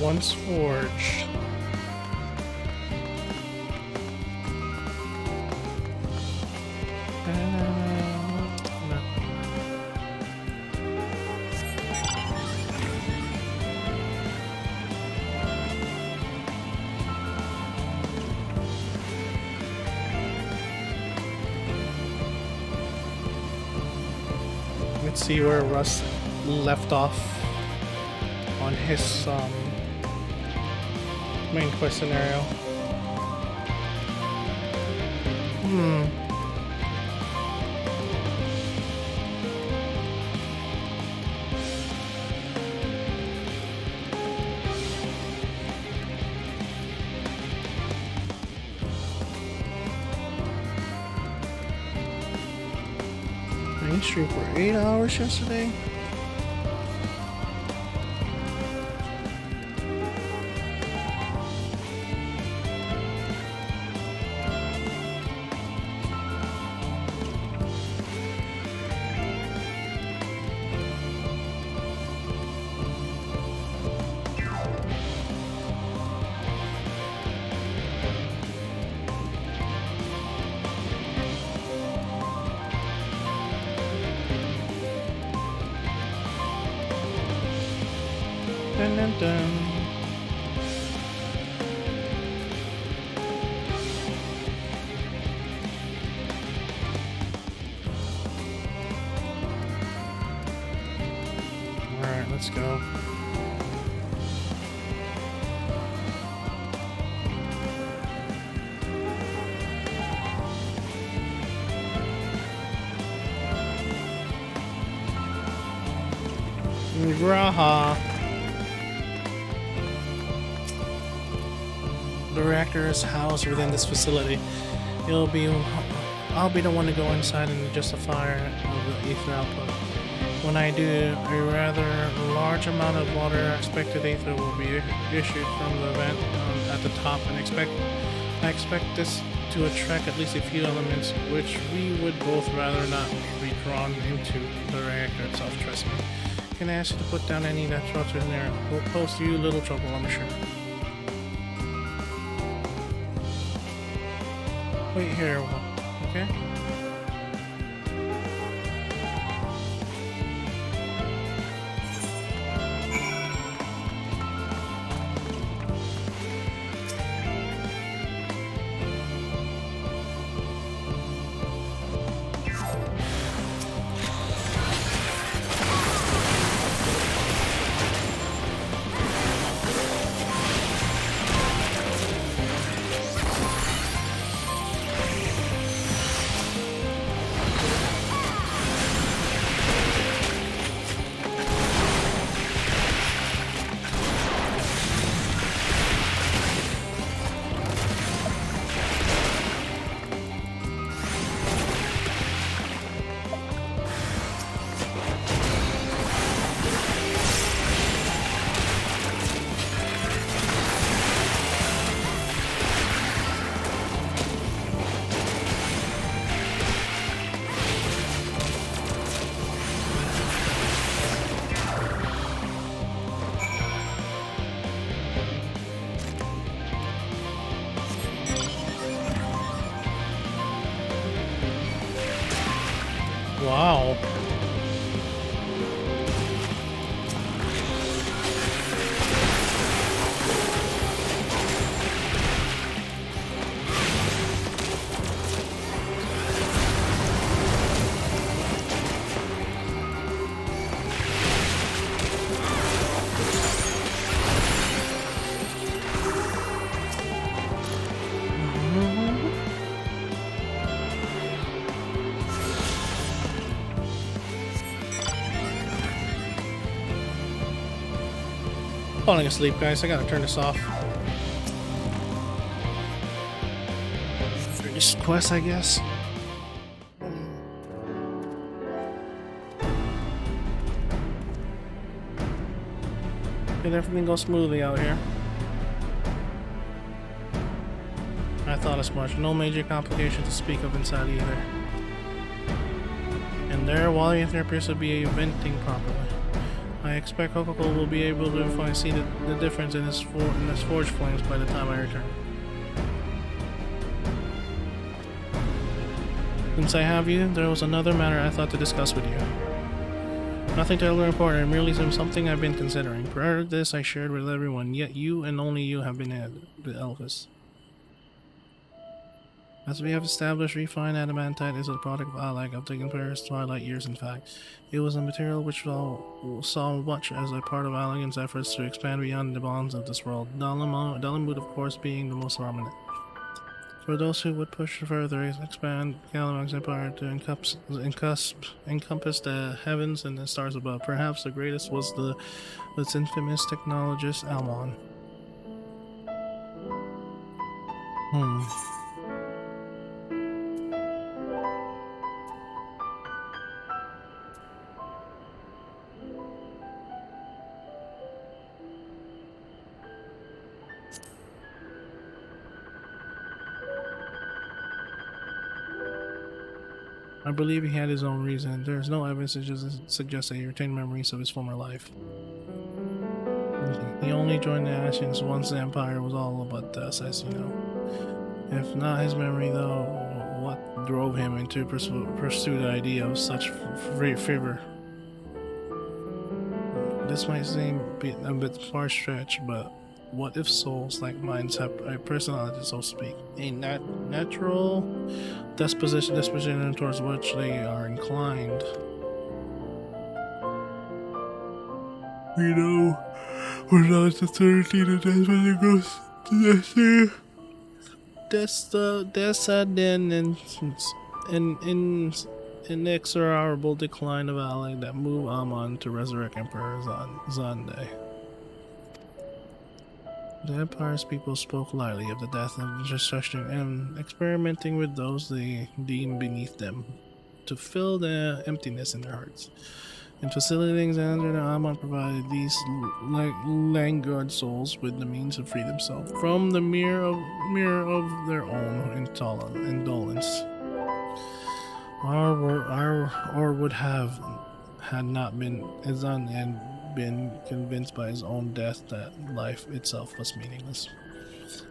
Once forged. Let's see where Russ left off on his main quest scenario. Main stream for 8 hours yesterday. Dun, dun, dun. All right, let's go. Graha. The reactor is housed within this facility. I'll be the one to go inside and adjust the fire of the ether output. When I do, a rather large amount of water expected ether will be issued from the vent at the top, and I expect this to attract at least a few elements which we would both rather not be drawn into the reactor itself, trust me. Can I ask you to put down any natural in there? Will pose you little trouble, I'm sure. Wait here, okay? Wow. Falling asleep, guys. I gotta turn this off. Finish quest, I guess. Did everything go smoothly out here? I thought as much. No major complications to speak of inside either. And there, Wally appears to be venting properly. I expect Kokoko will be able to see the difference in his forge flames by the time I return. Since I have you, there was another matter I thought to discuss with you. Nothing terribly important, merely something I've been considering. Prior to this, I shared with everyone, yet you and only you have been the Elvis. As we have established, refined adamantite is a product of Alag of the Empire's twilight years. In fact, it was a material which saw much as a part of Alagan's efforts to expand beyond the bonds of this world, Dalamud of course being the most prominent. For those who would push further, expand Galamag's empire to encompass the heavens and the stars above. Perhaps the greatest was its infamous technologist Almon. I believe he had his own reason. There is no evidence to suggest that he retained memories of his former life. He only joined the Ascians once the Empire was all about us, as you know. If not his memory, though, what drove him into pursue the idea of such fervor? This might seem a bit far-stretched, but what if souls like mine have a personality, so to speak, a natural disposition towards which they are inclined? We know without the certainty that that's when it goes to an inexorable decline of Alag that move Amon to resurrect Emperor Zande. The Empire's people spoke lightly of the death and destruction and experimenting with those they deemed beneath them to fill the emptiness in their hearts. In facilitating Xander, Amon provided these languid souls with the means to free themselves from the mirror of their own indolence. Or would have had not been Izan and been convinced by his own death that life itself was meaningless.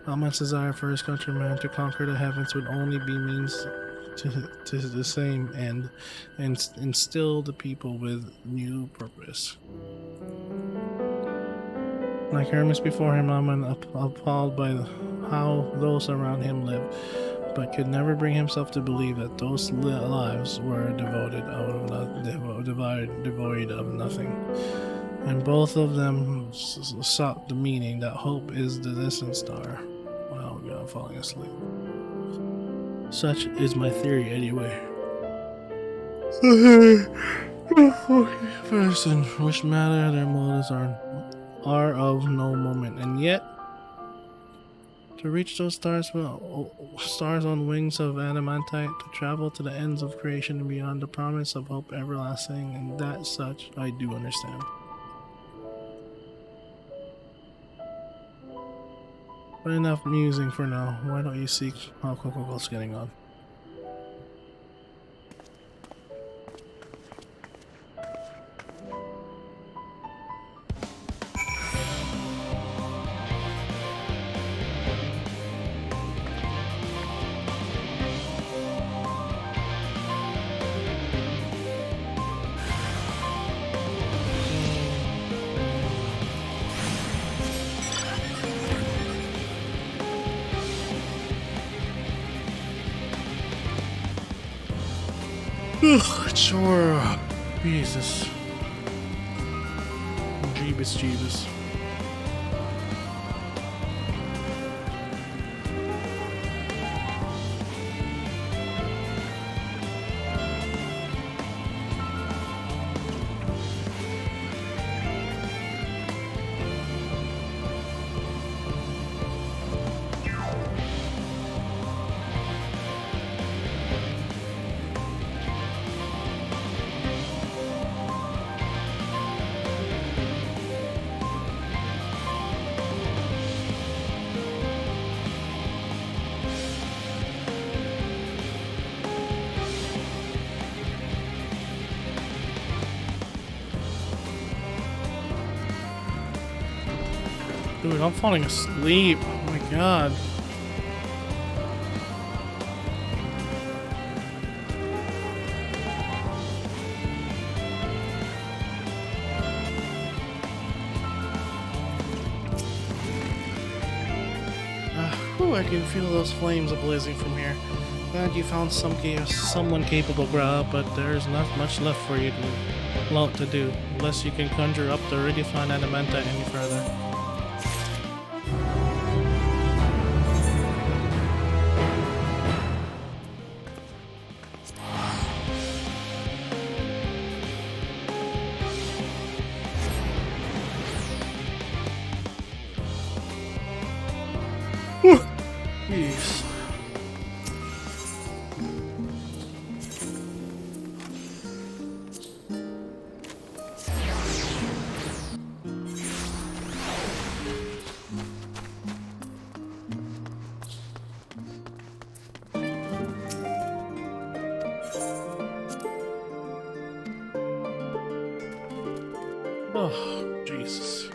Amon's desire for his countrymen to conquer the heavens would only be means to the same end, and instill the people with new purpose. Like Hermes before him, Amon appalled by how those around him lived, but could never bring himself to believe that those lives were devoid of nothing. And both of them sought the meaning that hope is the distant star. Wow, God, I'm falling asleep. Such is my theory, anyway. Person, which matter their motives are of no moment, and yet to reach those stars on wings of adamantite, to travel to the ends of creation and beyond, the promise of hope everlasting, and that such I do understand. But enough musing for now. Why don't you see how Kokoko's getting on? Ugh, sure. Jesus. Jeebus. Dude, I'm falling asleep. Oh my god. Whew, I can feel those flames ablazing from here. Glad you found someone capable, Gra, but there's not much left for you to do, unless you can conjure up the redefined adamantite any further. Jeez. Oh, Jesus.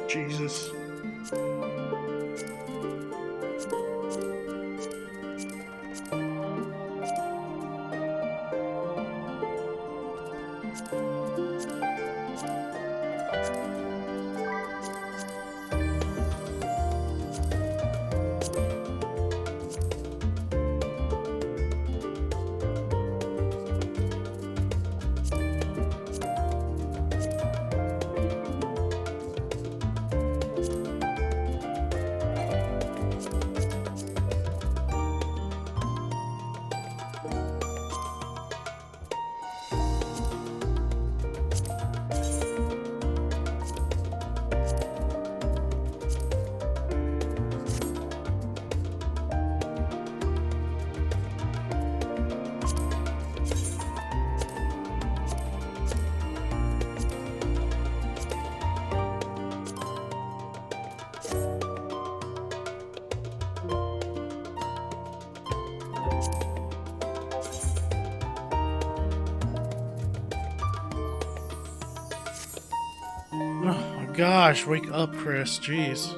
Jesus. Oh my gosh, wake up, Chris. Jeez.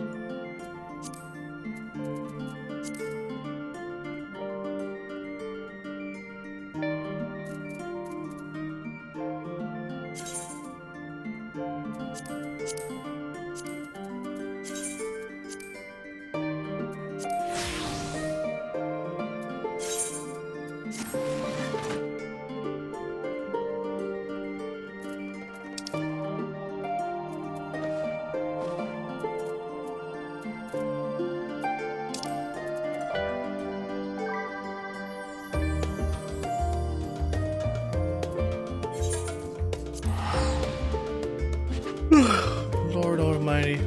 Lord Almighty.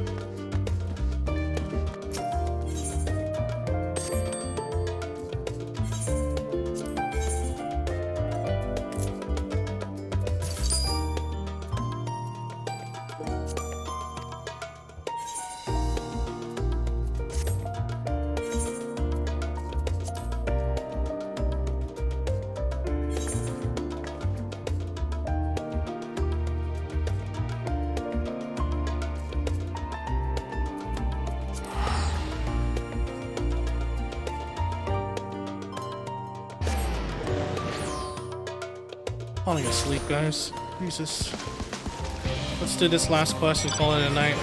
Falling asleep, guys. Jesus. Let's do this last quest and call it a night.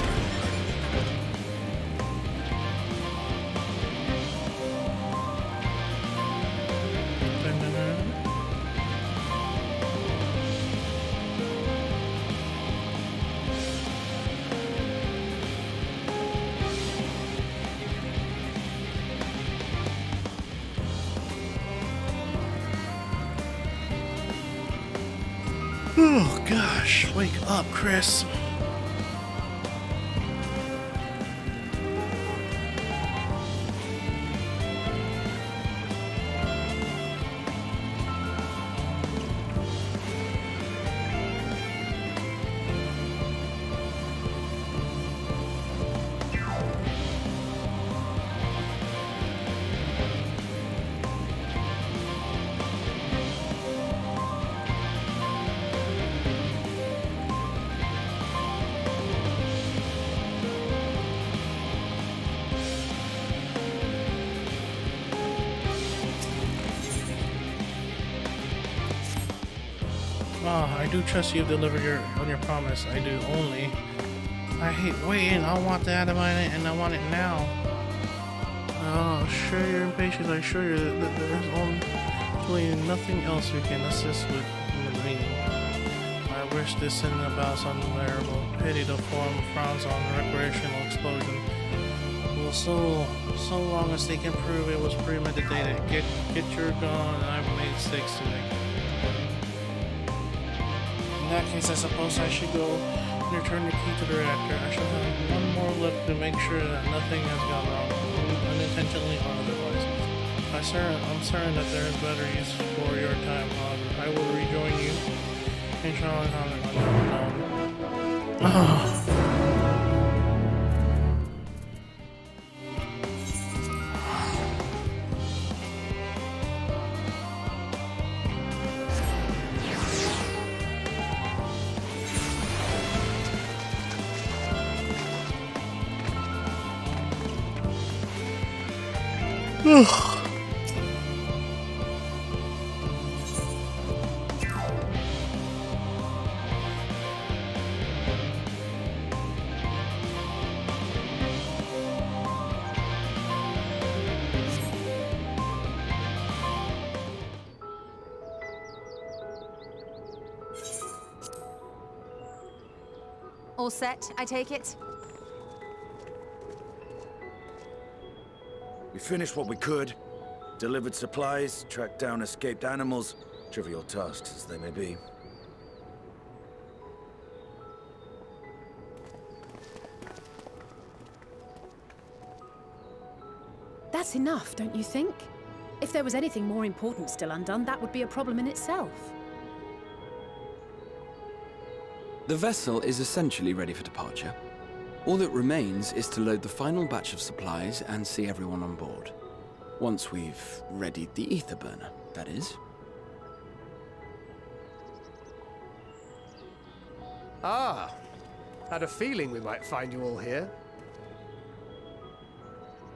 Oh gosh, wake up, Chris. I do trust you've delivered on your promise. I do only. I hate waiting. I want the adamant and I want it now. Oh, sure your impatience. I assure you that there's only nothing else we can assist with in the meeting. I wish this in about unbearable pity the form frowns on recreational explosion. Well, so long as they can prove it was premeditated. Get your gun. I've made mistakes to make. In that case, I suppose I should go and return the key to the reactor. I shall have one more look to make sure that nothing has gone wrong, unintentionally or otherwise. I'm certain that there is better use for your time, however. I will rejoin you in Charlotte unknown. All set, I take it? We finished what we could. Delivered supplies, tracked down escaped animals. Trivial tasks as they may be. That's enough, don't you think? If there was anything more important still undone, that would be a problem in itself. The vessel is essentially ready for departure. All that remains is to load the final batch of supplies and see everyone on board. Once we've readied the ether burner, that is. Ah, had a feeling we might find you all here.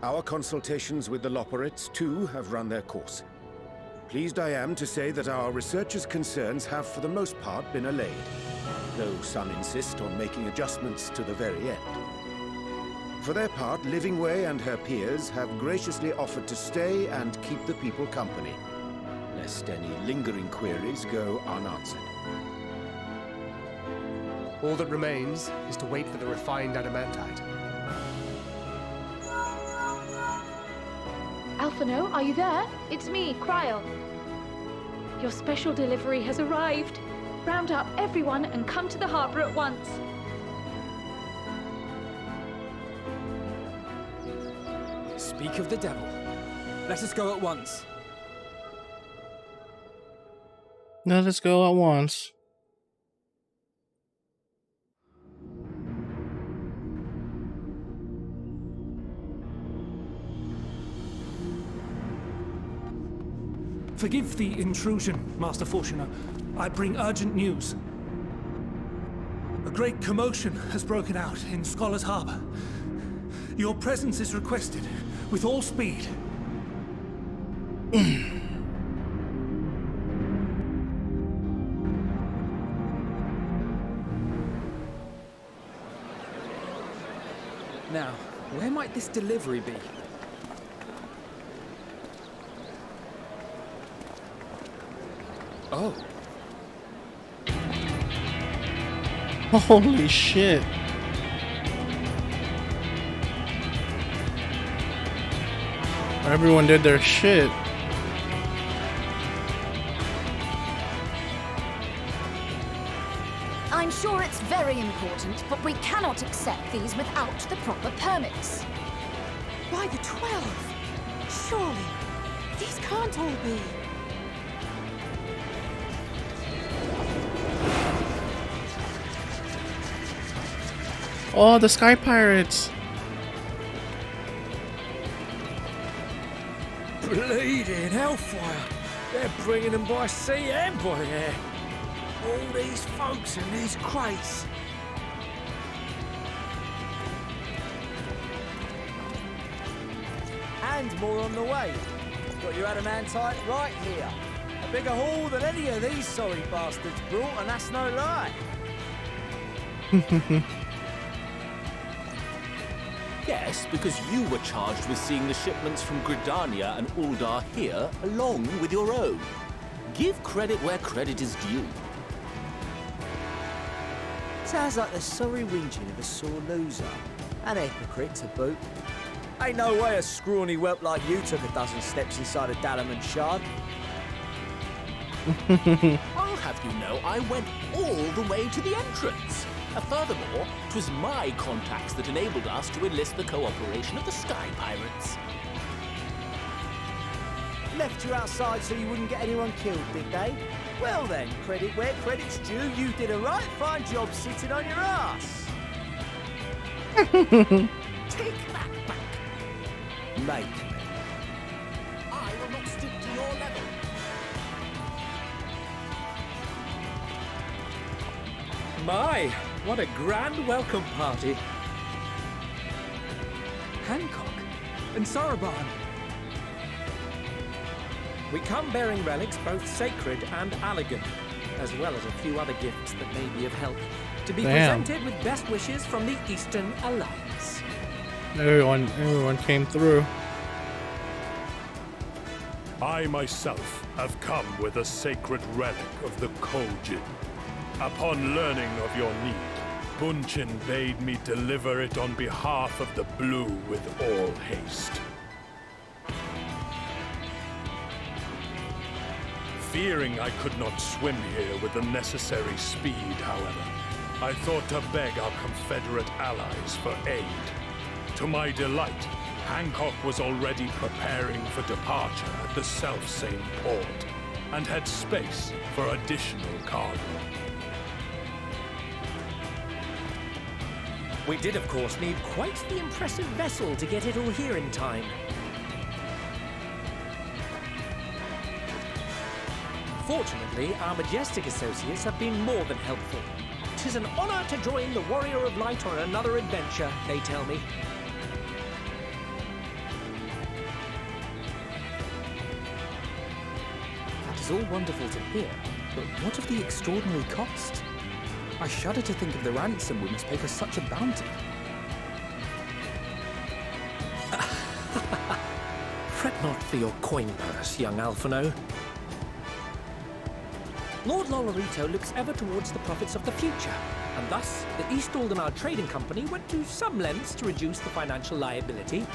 Our consultations with the Loperites, too, have run their course. Pleased I am to say that our researchers' concerns have, for the most part, been allayed, though some insist on making adjustments to the very end. For their part, Livingway and her peers have graciously offered to stay and keep the people company, lest any lingering queries go unanswered. All that remains is to wait for the refined adamantite. Alphino, are you there? It's me, Cryle. Your special delivery has arrived. Round up everyone and come to the harbor at once. Speak of the devil. Let us go at once. Let us go at once. Forgive the intrusion, Master Fortuner. I bring urgent news. A great commotion has broken out in Scholar's Harbor. Your presence is requested, with all speed. Now, where might this delivery be? Oh. Holy shit. Everyone did their shit. I'm sure it's very important, but we cannot accept these without the proper permits. By the 12! Surely, these can't all be. Oh, the Sky Pirates. Bleeding hellfire! They're bringing them by sea and by air. All these folks in these crates. And more on the way. Got your adamantite right here. A bigger haul than any of these sorry bastards brought, and that's no lie. Yes, because you were charged with seeing the shipments from Gridania and Uldar here, along with your own. Give credit where credit is due. Sounds like the sorry whinging of a sore loser. An hypocrite to boot. Ain't no way a scrawny whelp like you took a dozen steps inside a Dalamud shard. I'll have you know I went all the way to the entrance. Furthermore, 'twas my contacts that enabled us to enlist the cooperation of the Sky Pirates. Left you outside so you wouldn't get anyone killed, did they? Well then, credit where credit's due, you did a right fine job sitting on your ass. Take that back. Make me. I will not stoop to your level. My, what a grand welcome party. Hancock and Saraban. We come bearing relics both sacred and elegant, as well as a few other gifts that may be of help, to be presented with best wishes from the Eastern Alliance. Everyone came through. I myself have come with a sacred relic of the Kojin. Upon learning of your need, Bunchin bade me deliver it on behalf of the Blue with all haste. Fearing I could not swim here with the necessary speed, however, I thought to beg our Confederate allies for aid. To my delight, Hancock was already preparing for departure at the selfsame port, and had space for additional cargo. We did, of course, need quite the impressive vessel to get it all here in time. Fortunately, our majestic associates have been more than helpful. 'Tis an honor to join the Warrior of Light on another adventure, they tell me. That is all wonderful to hear, but what of the extraordinary cost? I shudder to think of the ransom we must pay for such a bounty. Fret not for your coin purse, young Alphino. Lord Lolorito looks ever towards the profits of the future, and thus the East Aldenar Trading Company went to some lengths to reduce the financial liability.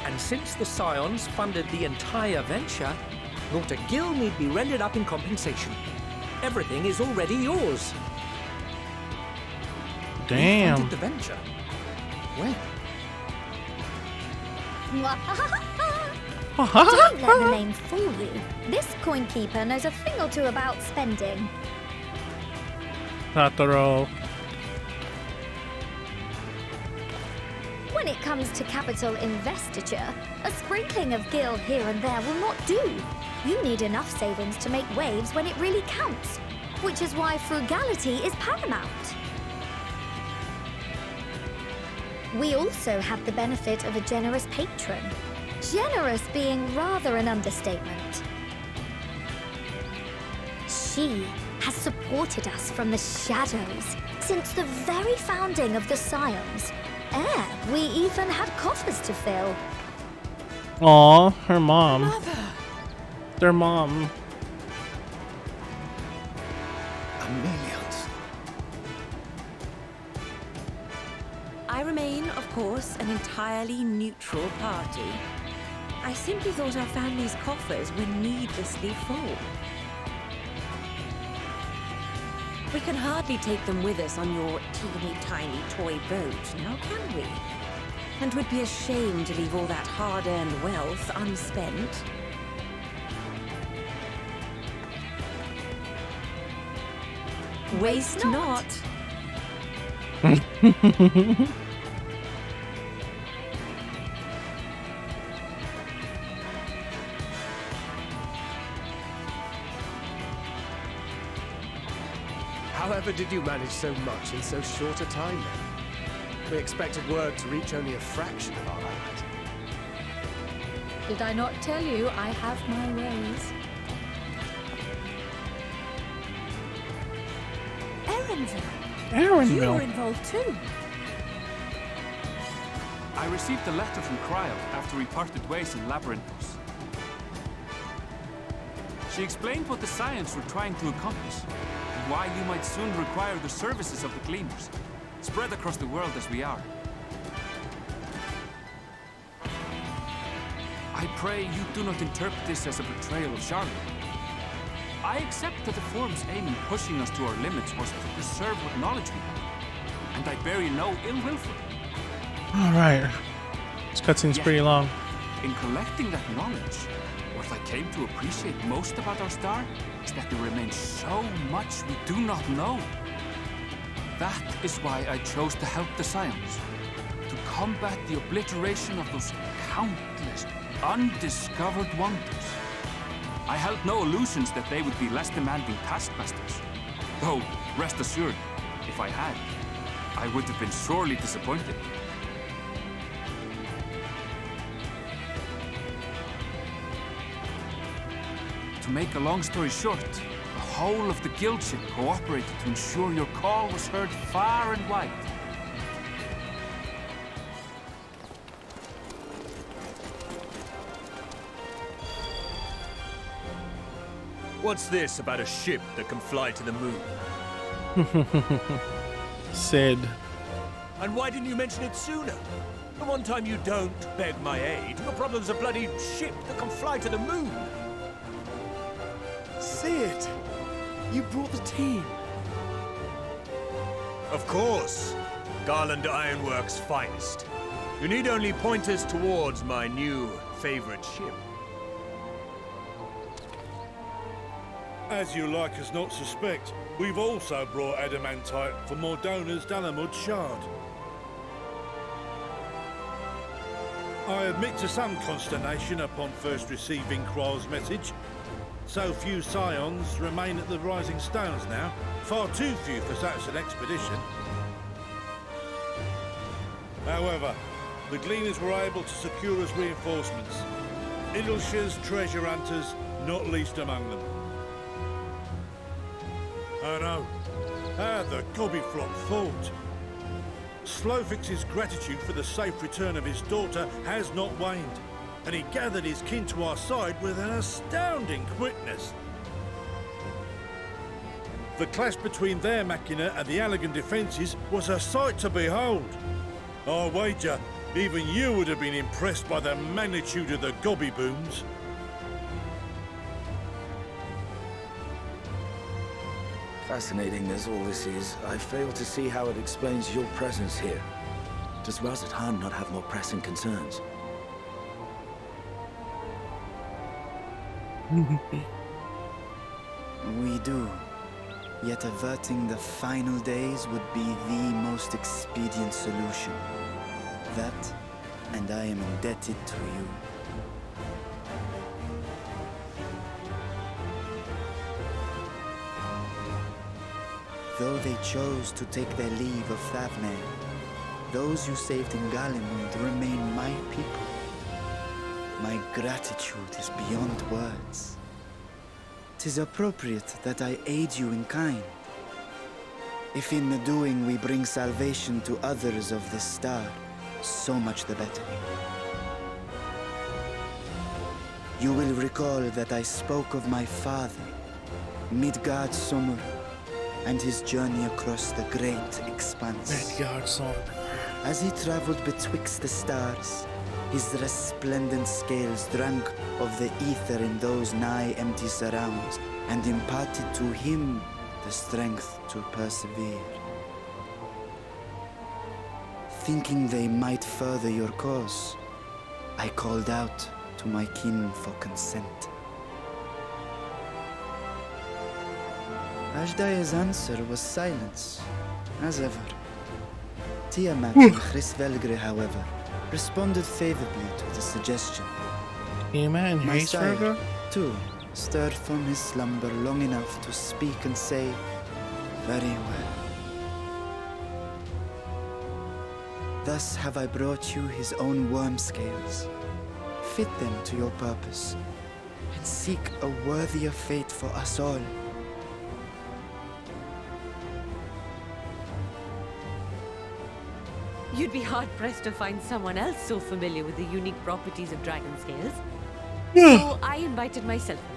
And since the Scions funded the entire venture, not a gill need be rendered up in compensation. Everything is already yours. Damn. We funded the venture. When? Don't let the name fool you. This coin keeper knows a thing or two about spending. Tataro. When it comes to capital investiture, a sprinkling of gil here and there will not do. You need enough savings to make waves when it really counts, which is why frugality is paramount. We also have the benefit of a generous patron. Generous being rather an understatement. She has supported us from the shadows since the very founding of the Scions. We even had coffers to fill. Aw, her mom. Mother! Their mom. Amelians. I remain, of course, an entirely neutral party. I simply thought our family's coffers were needlessly full. We can hardly take them with us on your teeny-tiny toy boat, now can we? And would be ashamed to leave all that hard-earned wealth unspent. Waste not. However did you manage so much in so short a time then? We expected word to reach only a fraction of our island. Did I not tell you I have my ways? Erenville! You were involved too. I received a letter from Cryo after we parted ways in Labyrinthos. She explained what the Scions were trying to accomplish, and why you might soon require the services of the Gleaners, spread across the world as we are. I pray you do not interpret this as a betrayal of Charlotte. I accept that the Forum's aim in pushing us to our limits was to preserve what knowledge we have, and I bear you no ill will for it. Alright. This cutscene's pretty long. In collecting that knowledge, what I came to appreciate most about our star is that there remains so much we do not know. That is why I chose to help the Scions, to combat the obliteration of those countless, undiscovered wonders. I held no illusions that they would be less demanding taskmasters. Though, rest assured, if I had, I would have been sorely disappointed. To make a long story short, the whole of the guild ship cooperated to ensure your call was heard far and wide. What's this about a ship that can fly to the moon? Sid. And why didn't you mention it sooner? The one time you don't beg my aid, your problem's a bloody ship that can fly to the moon. Sid, you brought the team. Of course. Garland Ironworks' finest. You need only point us towards my new favorite ship. As you like us not suspect, we've also brought adamantite for Mordona's Dalamud shard. I admit to some consternation upon first receiving Kryl's message. So few Scions remain at the Rising Stones now. Far too few for such an expedition. However, the Gleaners were able to secure us reinforcements. Idleshires, treasure hunters, not least among them. I know. How the Gobbyflop thought. Slowfix's gratitude for the safe return of his daughter has not waned, and he gathered his kin to our side with an astounding quickness. The clash between their machina and the Allagan defences was a sight to behold. I wager even you would have been impressed by the magnitude of the Gobby booms. Fascinating as all this is, I fail to see how it explains your presence here. Does Razat not have more pressing concerns? We do. Yet averting the final days would be the most expedient solution. That, and I am indebted to you. Though they chose to take their leave of Thavne, those you saved in Galimund remain my people. My gratitude is beyond words. 'tis appropriate that I aid you in kind. If in the doing we bring salvation to others of this star, so much the better. You will recall that I spoke of my father, Midgard Sommer, and his journey across the great expanse. Midgard Sommer. As he traveled betwixt the stars, his resplendent scales drank of the ether in those nigh empty surrounds, and imparted to him the strength to persevere. Thinking they might further your cause, I called out to my kin for consent. Ajdaya's answer was silence, as ever. Tiamat and Chris-Velgre, however, responded favorably to the suggestion. Tiamat and My sire, Chris-Velgre? too, stirred from his slumber long enough to speak and say, "Very well. Thus have I brought you his own worm scales. Fit them to your purpose, and seek a worthier fate for us all." You'd be hard-pressed to find someone else so familiar with the unique properties of dragon scales. So I invited myself along.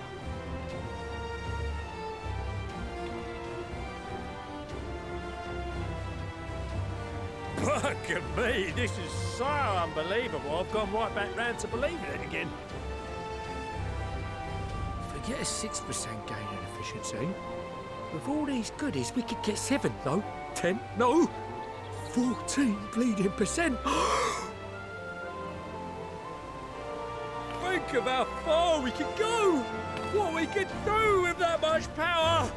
Look at me, this is so unbelievable. I've gone right back round to believing it again. Forget a 6% gain in efficiency. With all these goodies, we could get 7, no? 10, no? 14 bleeding percent. Think of how far we could go. What we could do with that much power.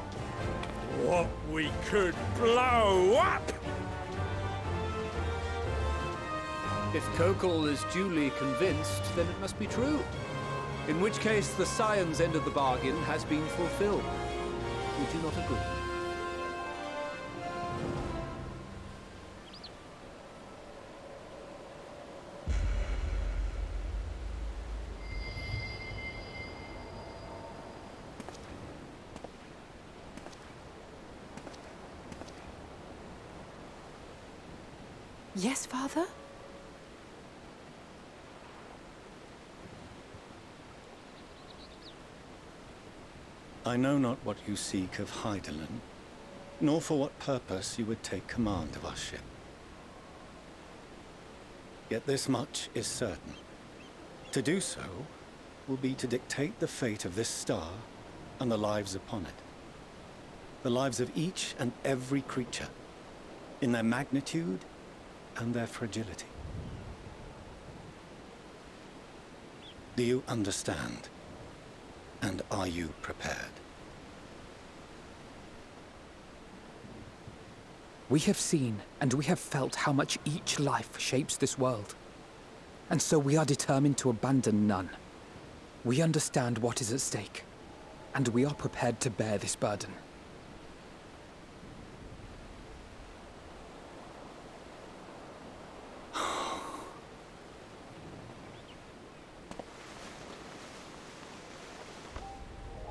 What we could blow up. If Kokol is duly convinced, then it must be true. In which case, the science end of the bargain has been fulfilled. Would you not agree? Yes, Father? I know not what you seek of Hydaelyn, nor for what purpose you would take command of our ship. Yet this much is certain. To do so will be to dictate the fate of this star and the lives upon it. The lives of each and every creature, in their magnitude and their fragility. Do you understand? And are you prepared? We have seen and we have felt how much each life shapes this world. And so we are determined to abandon none. We understand what is at stake, and we are prepared to bear this burden.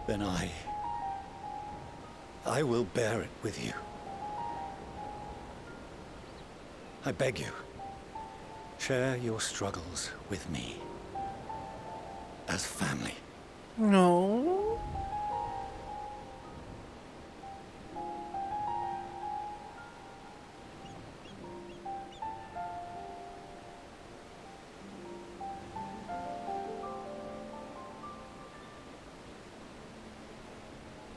Then I will bear it with you. I beg you, share your struggles with me. As family. No.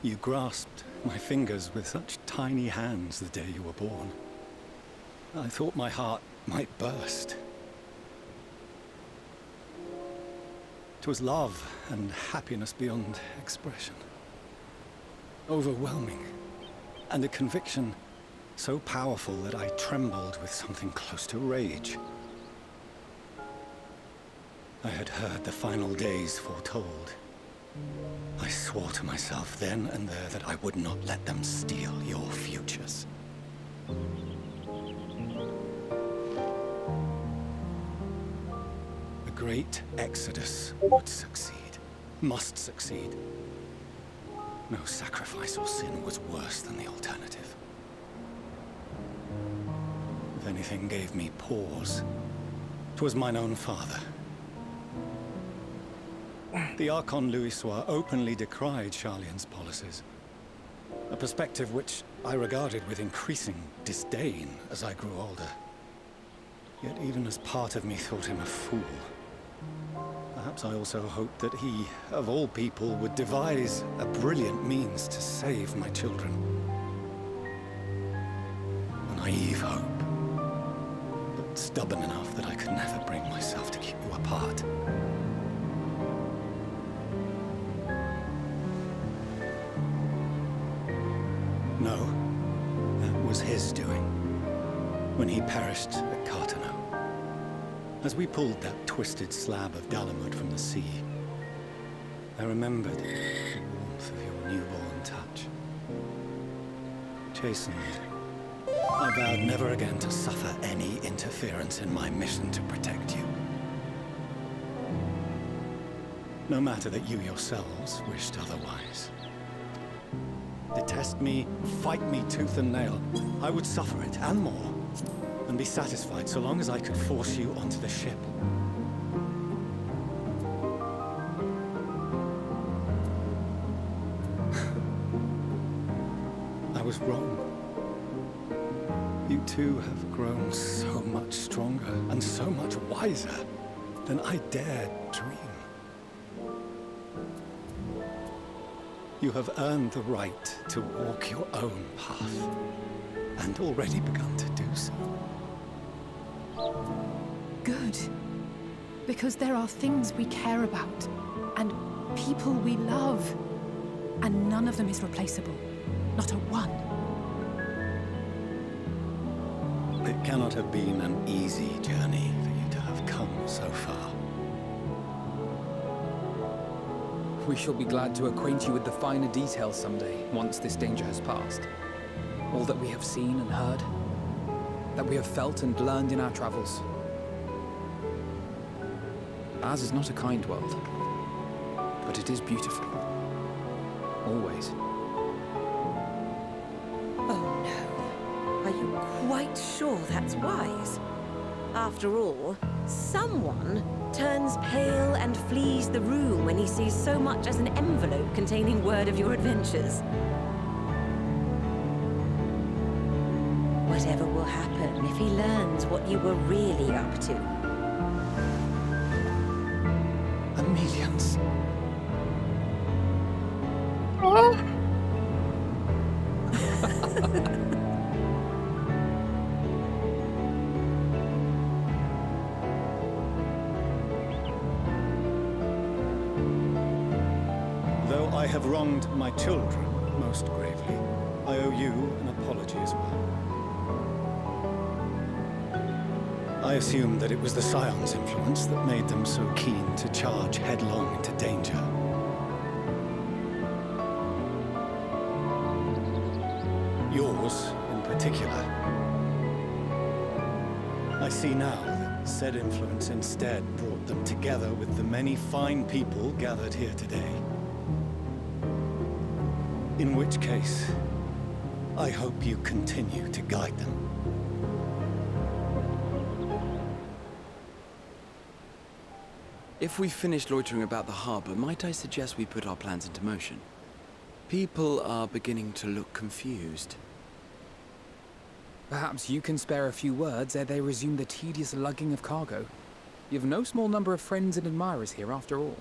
You grasped my fingers with such tiny hands the day you were born. I thought my heart might burst. It was love and happiness beyond expression. Overwhelming. And a conviction so powerful that I trembled with something close to rage. I had heard the final days foretold. I swore to myself then and there that I would not let them steal your futures. The great exodus would succeed, must succeed. No sacrifice or sin was worse than the alternative. If anything gave me pause, 'twas mine own father. The Archon Louisoix openly decried Charlian's policies, a perspective which I regarded with increasing disdain as I grew older. Yet even as part of me thought him a fool, perhaps I also hoped that he, of all people, would devise a brilliant means to save my children. A naive hope, but stubborn enough that I could never bring myself to keep you apart. No, that was his doing, when he perished at Cartano. As we pulled that twisted slab of Dalamud from the sea, I remembered the warmth of your newborn touch. Chastened, I vowed never again to suffer any interference in my mission to protect you. No matter that you yourselves wished otherwise. Detest me, fight me tooth and nail, I would suffer it, and more, and be satisfied so long as I could force you onto the ship. I was wrong. You two have grown so much stronger and so much wiser than I dared dream. You have earned the right to walk your own path, and already begun to do so. Good. Because there are things we care about, and people we love, and none of them is replaceable. Not a one. It cannot have been an easy journey for you to have come so far. We shall be glad to acquaint you with the finer details someday, once this danger has passed. All that we have seen and heard, that we have felt and learned in our travels. Ours is not a kind world, but it is beautiful. Always. Oh no. Are you quite sure that's wise? After all, someone turns pale and flees the room when he sees so much as an envelope containing word of your adventures. Whatever will happen if he learns what you were really up to? Amelians. Though I have wronged my children most gravely, I owe you an apology as well. I assumed that it was the Scion's influence that made them so keen to charge headlong into danger. Yours, in particular. I see now that said influence instead brought them together with the many fine people gathered here today. In which case, I hope you continue to guide them. If we've finished loitering about the harbor, might I suggest we put our plans into motion? People are beginning to look confused. Perhaps you can spare a few words ere they resume the tedious lugging of cargo. You've no small number of friends and admirers here after all.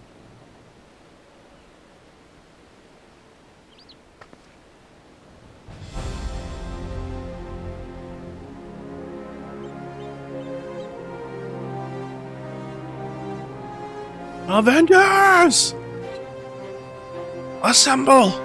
Avengers! Assemble!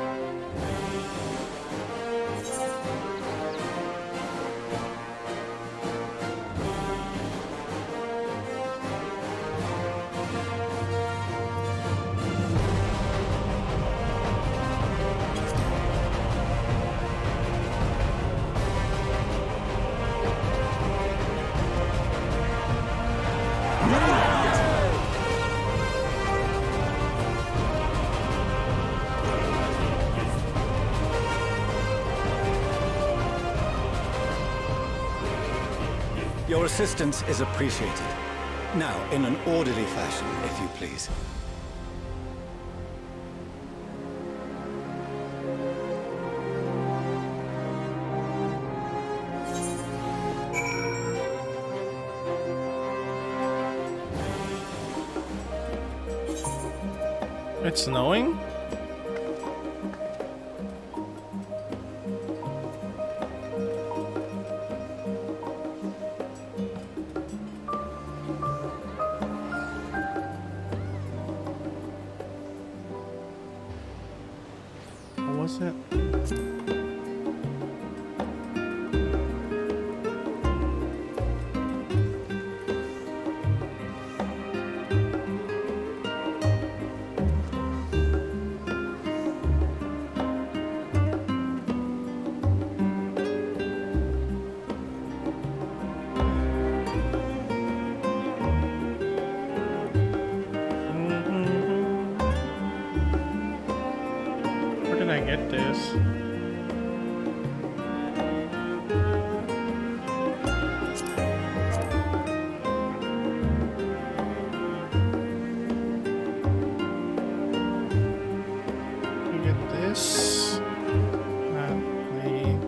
Your assistance is appreciated. Now, in an orderly fashion, if you please. It's snowing? What was it? Where did I get this? You get this? Not me.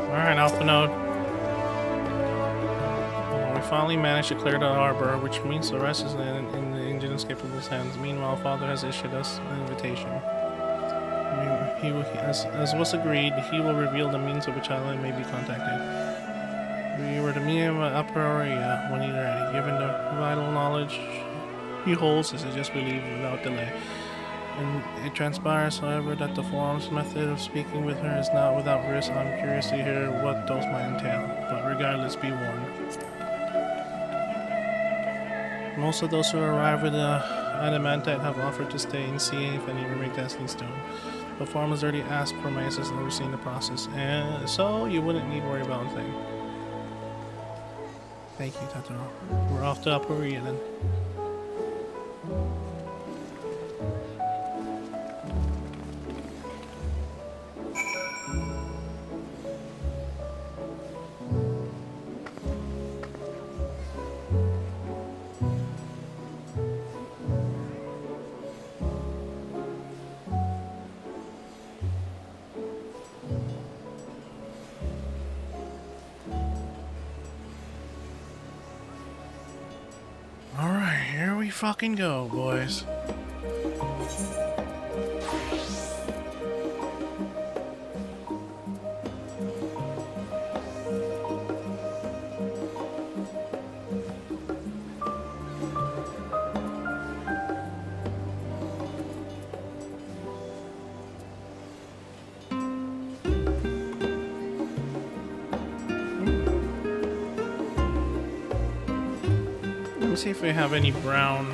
Alright, Alpha Node. We finally managed to clear the harbor, which means the rest is in the engine escapable's hands. Meanwhile, Father has issued us an invitation. As was agreed, he will reveal the means of which island may be contacted. We were to meet him at Upper Aurea when he's ready. Given the vital knowledge he holds, I suggest we leave without delay. And it transpires, however, that the forum's method of speaking with her is not without risk. I'm curious to hear what those might entail, but regardless, be warned. Most of those who arrive with the adamantite have offered to stay and see if any remain testing stone. The forum has already asked for my assistance in overseeing the process, and so you wouldn't need to worry about a thing. Thank you, Tataro. We're off to Upper Aurea then. Alright, here we fucking go, boys. Let me see if we have any brown.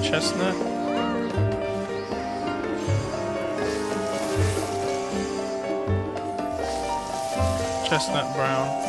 chestnut. Chestnut brown.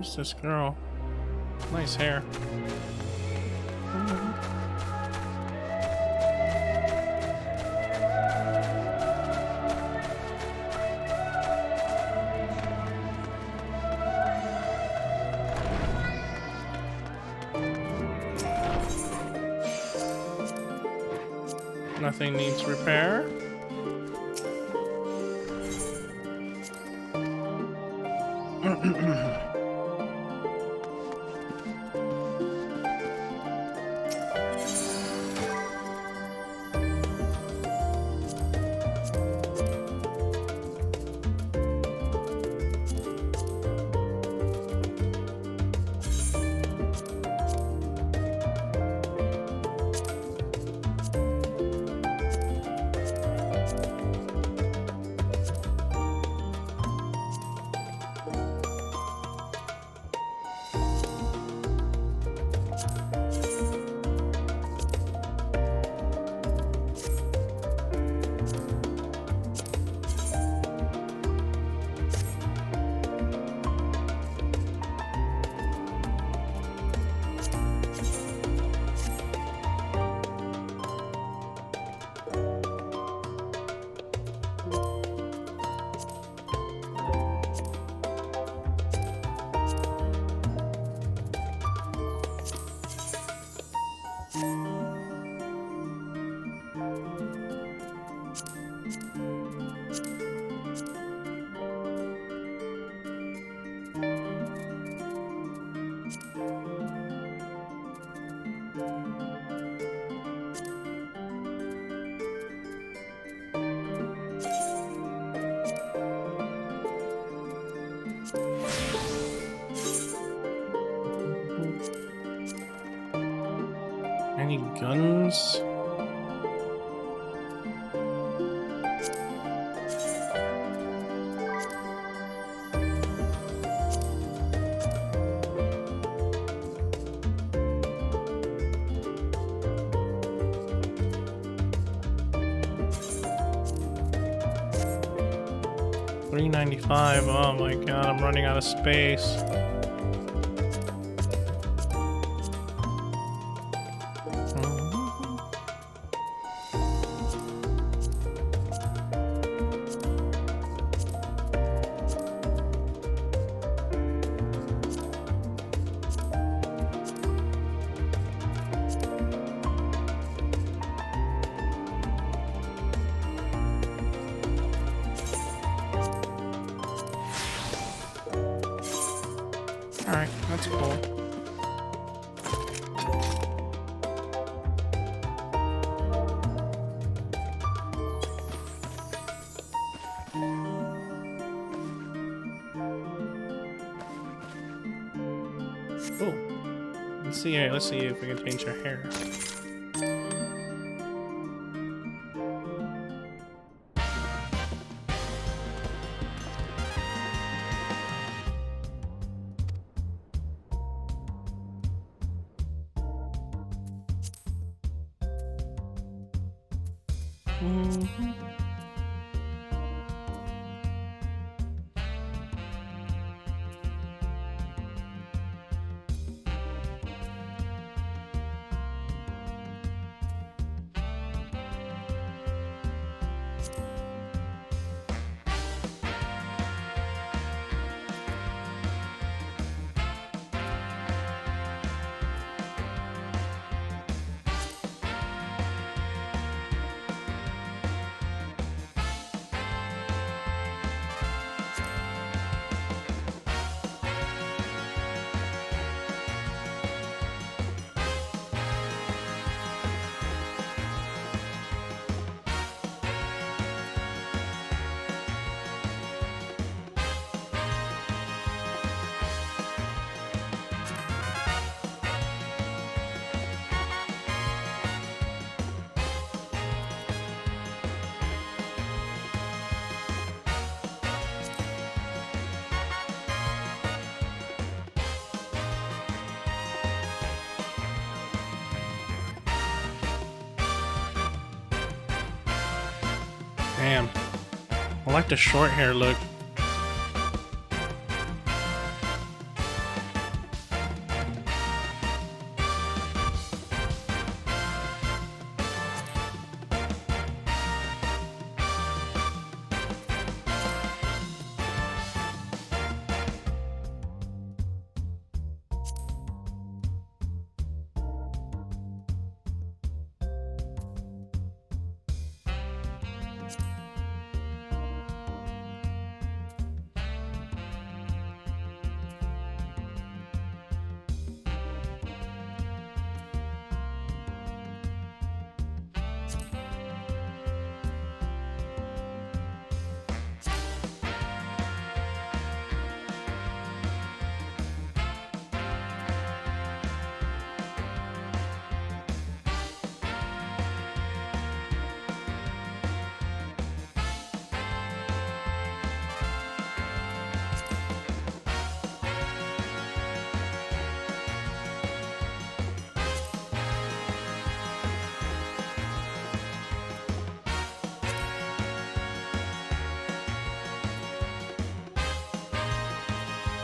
Who's this girl? Nice hair. Nothing needs repair. Any guns? $3.95. Oh my god, I'm running out of space. Alright, that's cool. Oh, let's see here. Let's see if we can change her hair. Damn. I like the short hair look.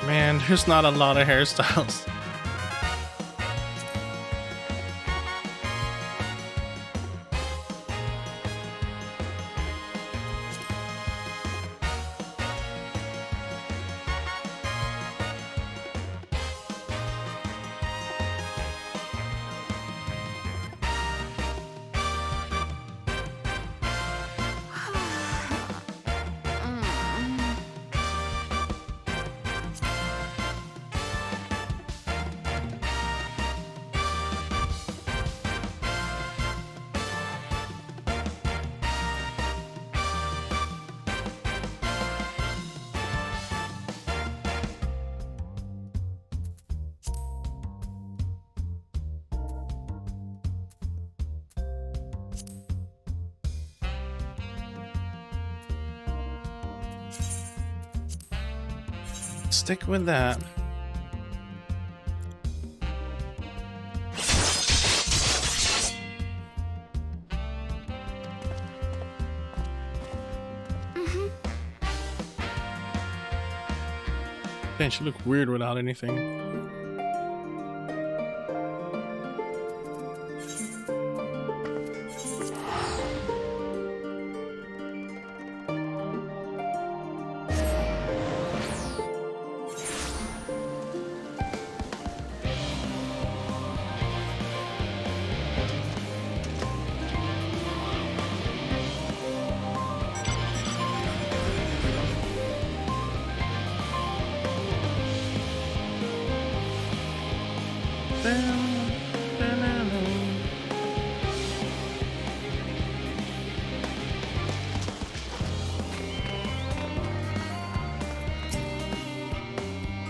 Man, there's not a lot of hairstyles. Stick with that. Man, she looked weird without anything.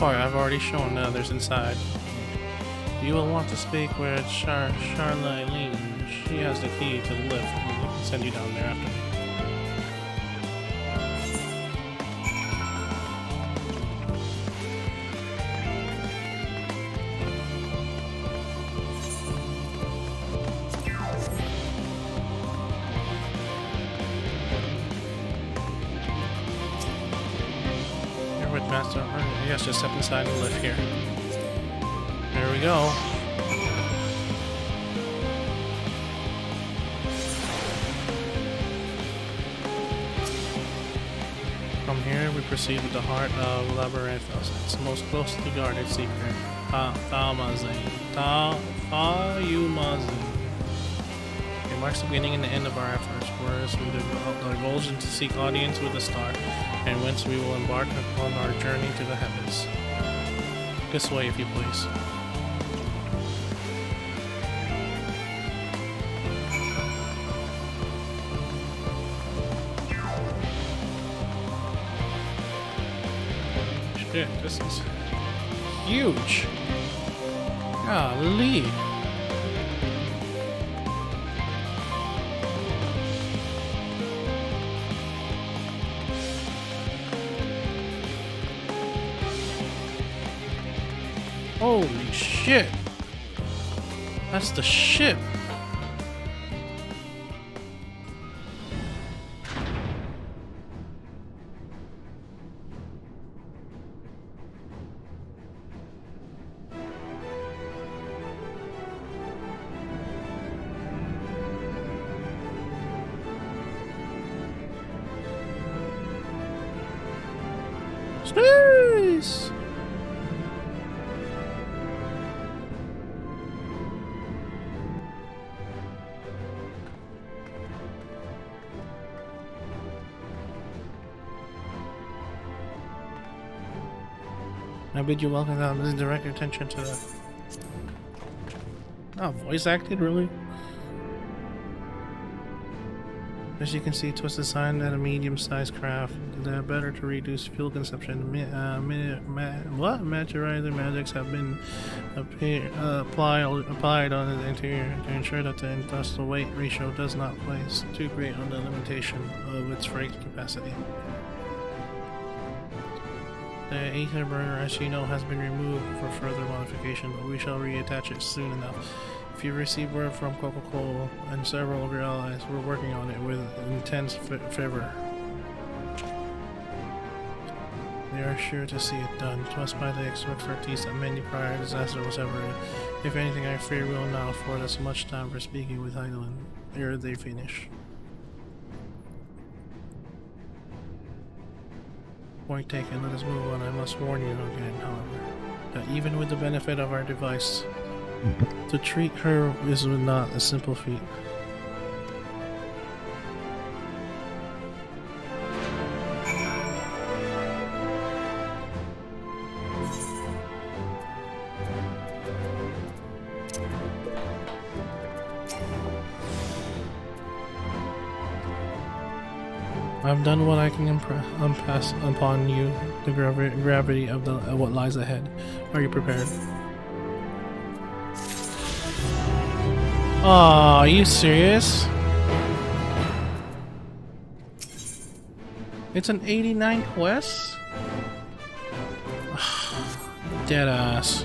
I've already shown the others inside. You will want to speak with Charlene. She has the key to the lift. We can send you down there after me. Yes, just step inside and lift here. There we go. From here, we proceed with the heart of Labyrinth. It's the most closely guarded secret. Thalmazane. It marks the beginning and the end of our efforts, whereas we divulge to seek audience with the star, and whence we will embark upon our journey to the heavens. This way, if you please. Shit, this is huge. Golly. Holy shit. That's the ship. Space! I bid you welcome now. This is direct attention to the... Oh, voice acted, really? As you can see, it was designed at a medium-sized craft. They're better to reduce fuel consumption. Maturizer magics have been applied on the interior to ensure that the industrial weight ratio does not place too great on the limitation of its freight capacity. The ether burner, as you know, has been removed for further modification, but we shall reattach it soon enough. If you receive word from Coca-Cola and several of your allies, we're working on it with intense fervor. They are sure to see it done. Trust by the expertise that many prior disaster was ever. If anything, I fear will not afford us much time for speaking with Heidelin ere they finish. Point taken, let us move on. I must warn you again, however, that even with the benefit of our device, to treat her is not a simple feat. I've done what I can impress upon you, the gravity of what lies ahead. Are you prepared? Aw, are you serious? It's an 89 quest? Dead ass.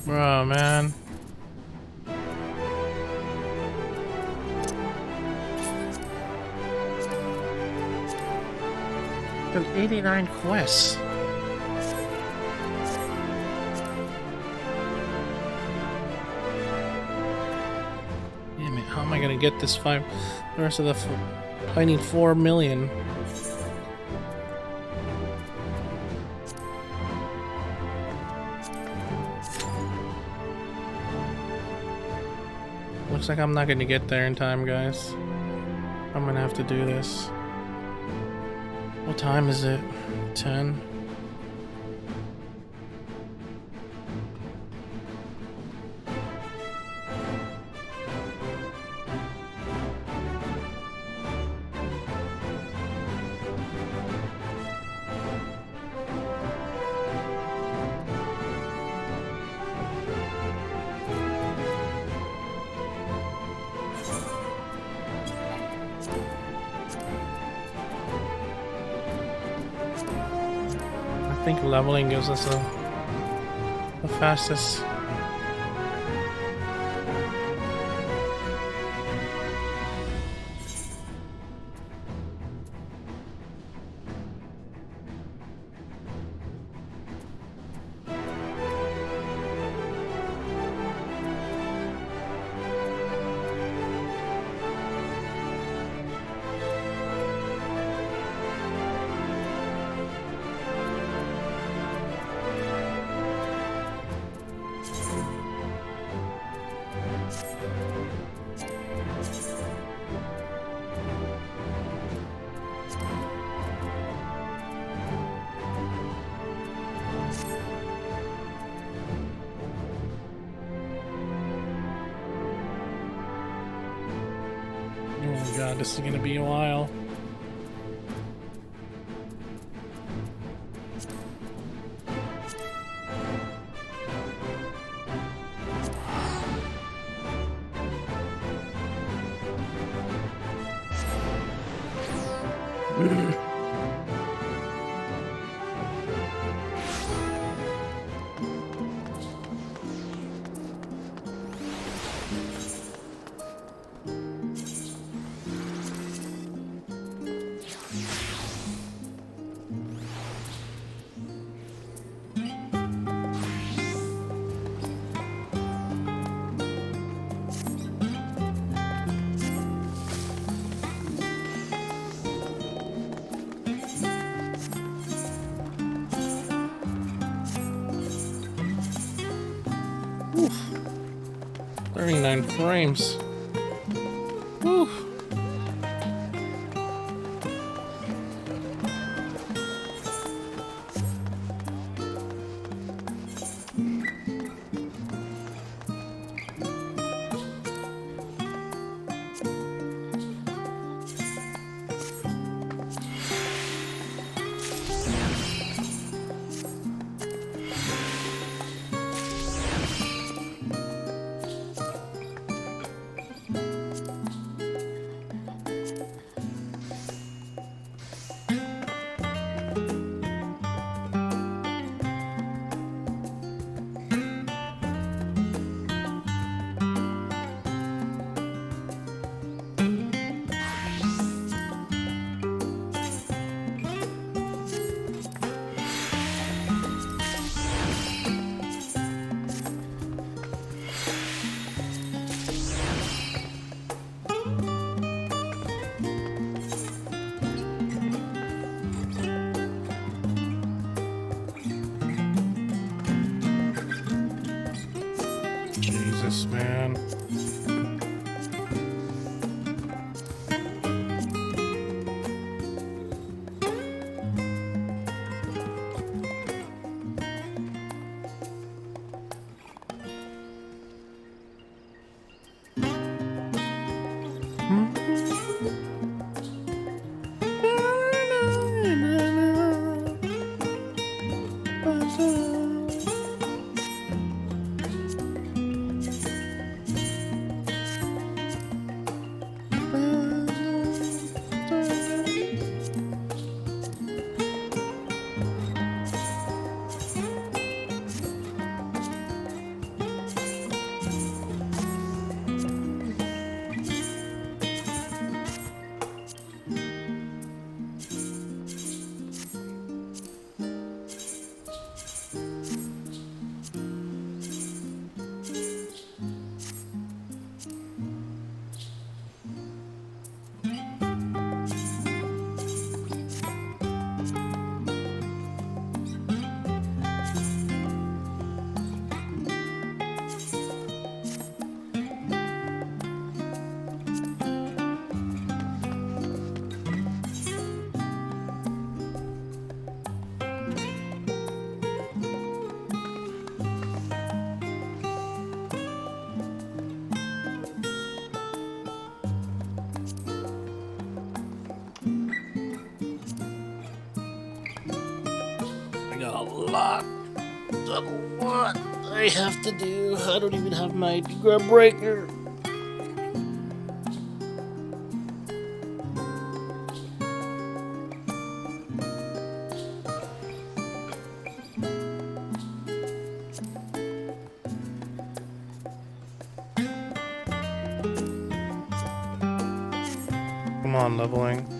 Bro, man. There's 89 quests. Damn it, how am I gonna get this the rest of the I need 4 million. Looks like I'm not gonna get there in time, guys. I'm gonna have to do this. What time is it? 10? I think leveling gives us the fastest. Oh god, this is gonna be a while. Oof. 39 frames. Oof. Jesus, man. What I have to do. I don't even have my grab breaker. Come on, leveling.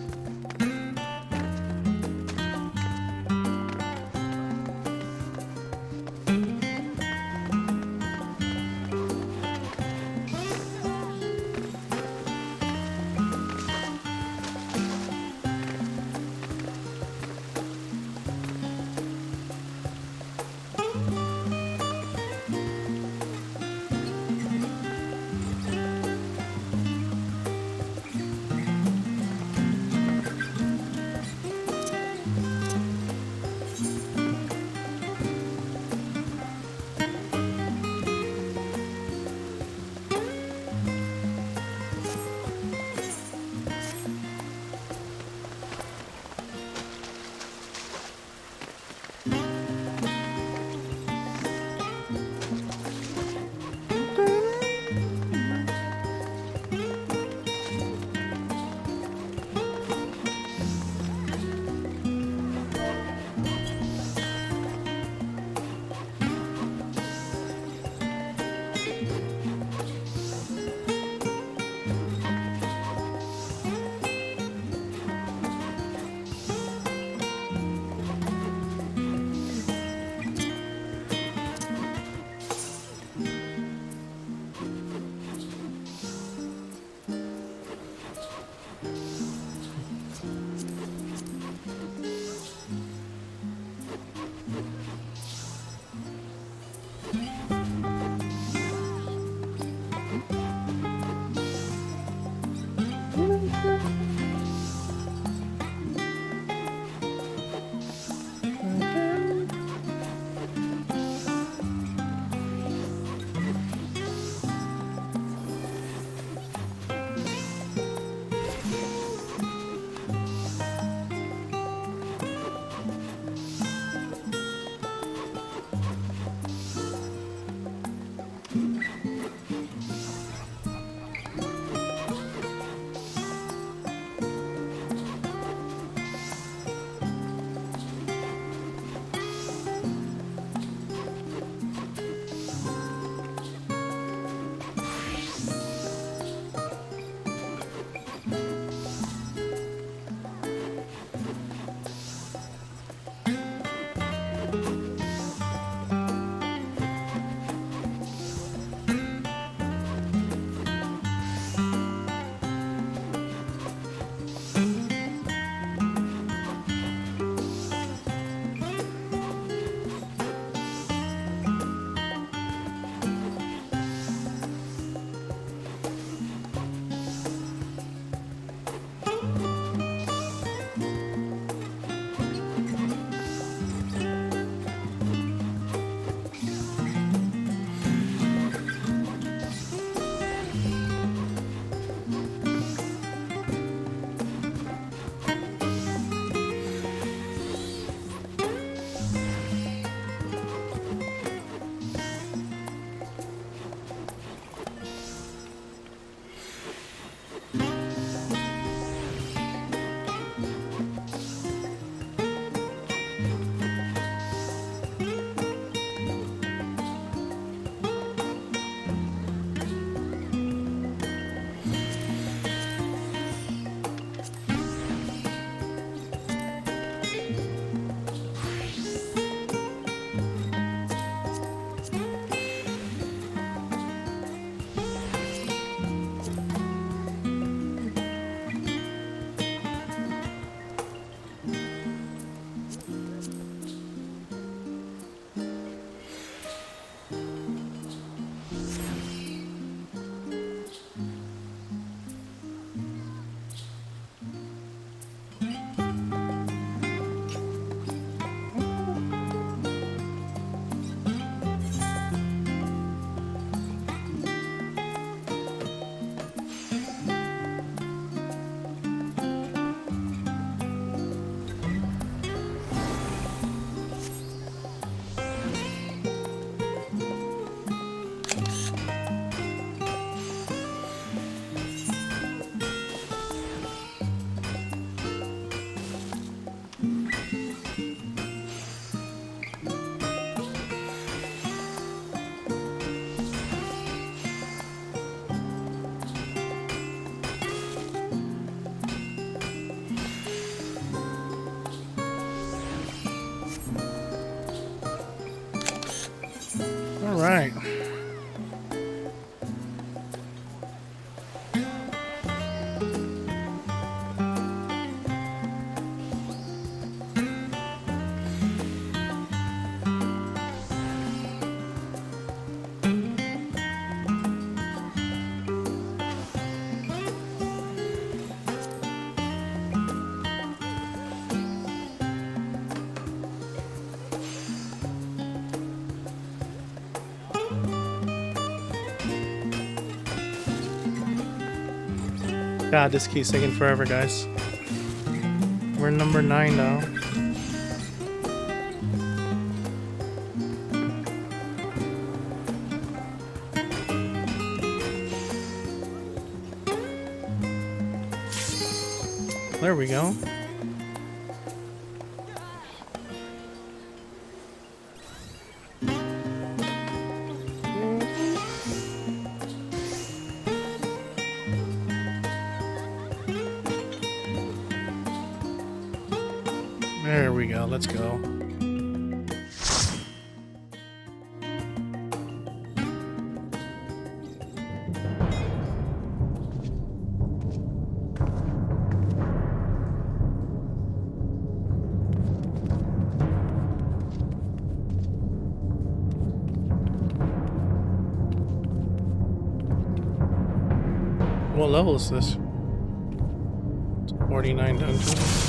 God, this key's taking forever, guys. We're number 9 now. There we go. There we go. Let's go. What level is this? It's 49 dungeons.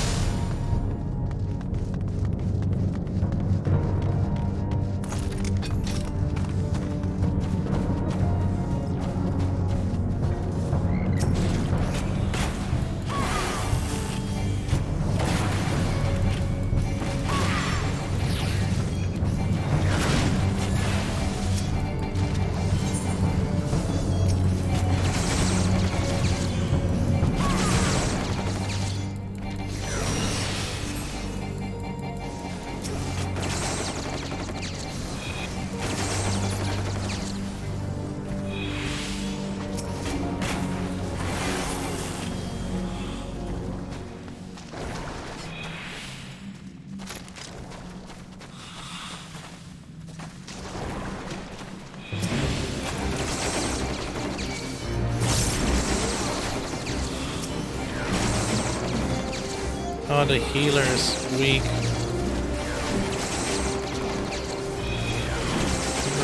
Oh, the healer's weak.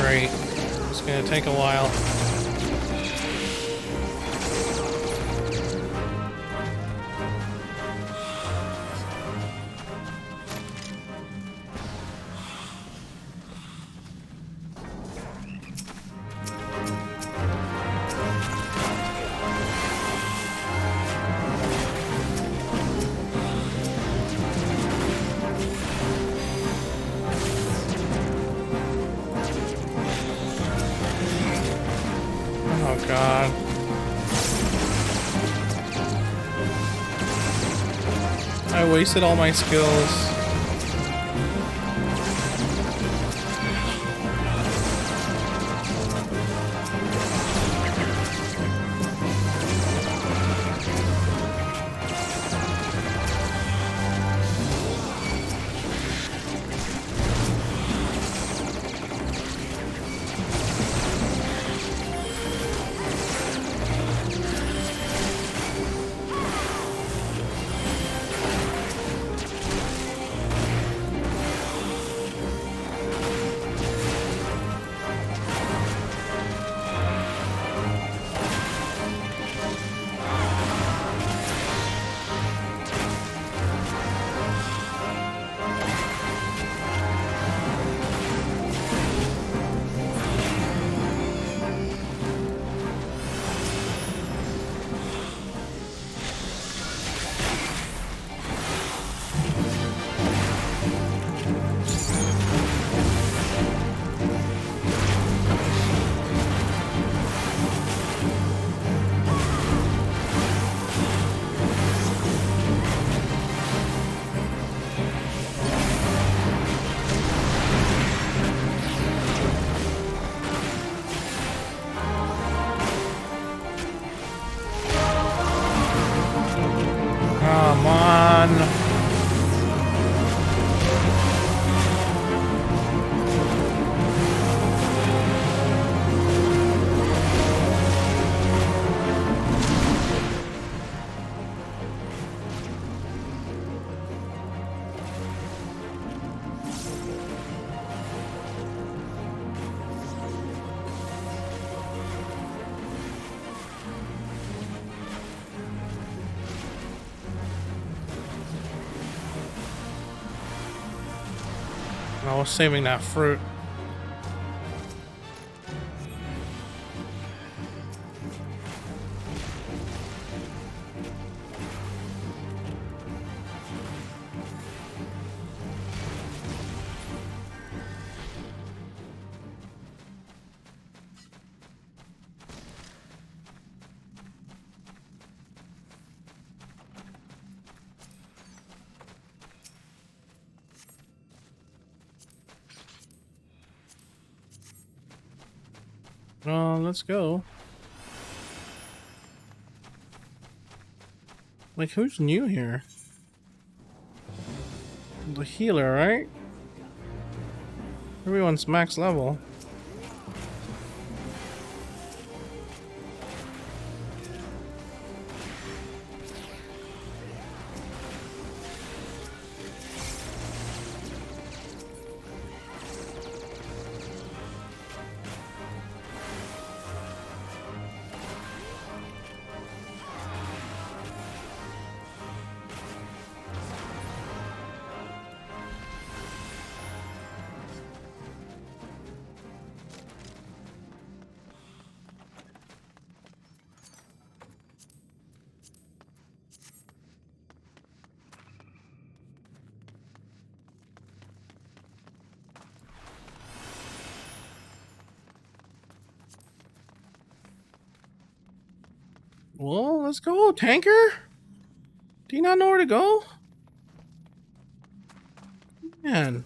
Great. It's gonna take a while. Oh god. I wasted all my skills. Come on. I was saving that fruit. Let's go. Like, who's new here? The healer, right? Everyone's max level. Well, let's go, tanker. Do you not know where to go? Man.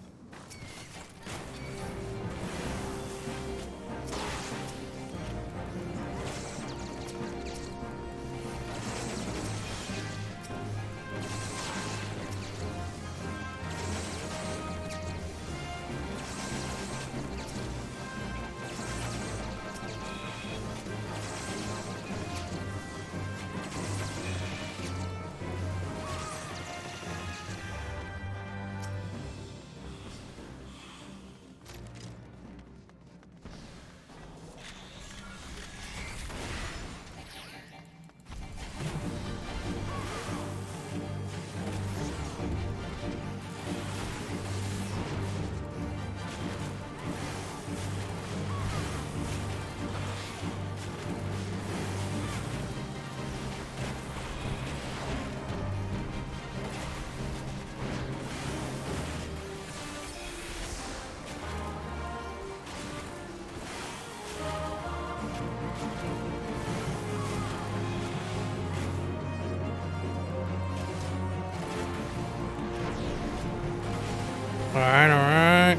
Alright.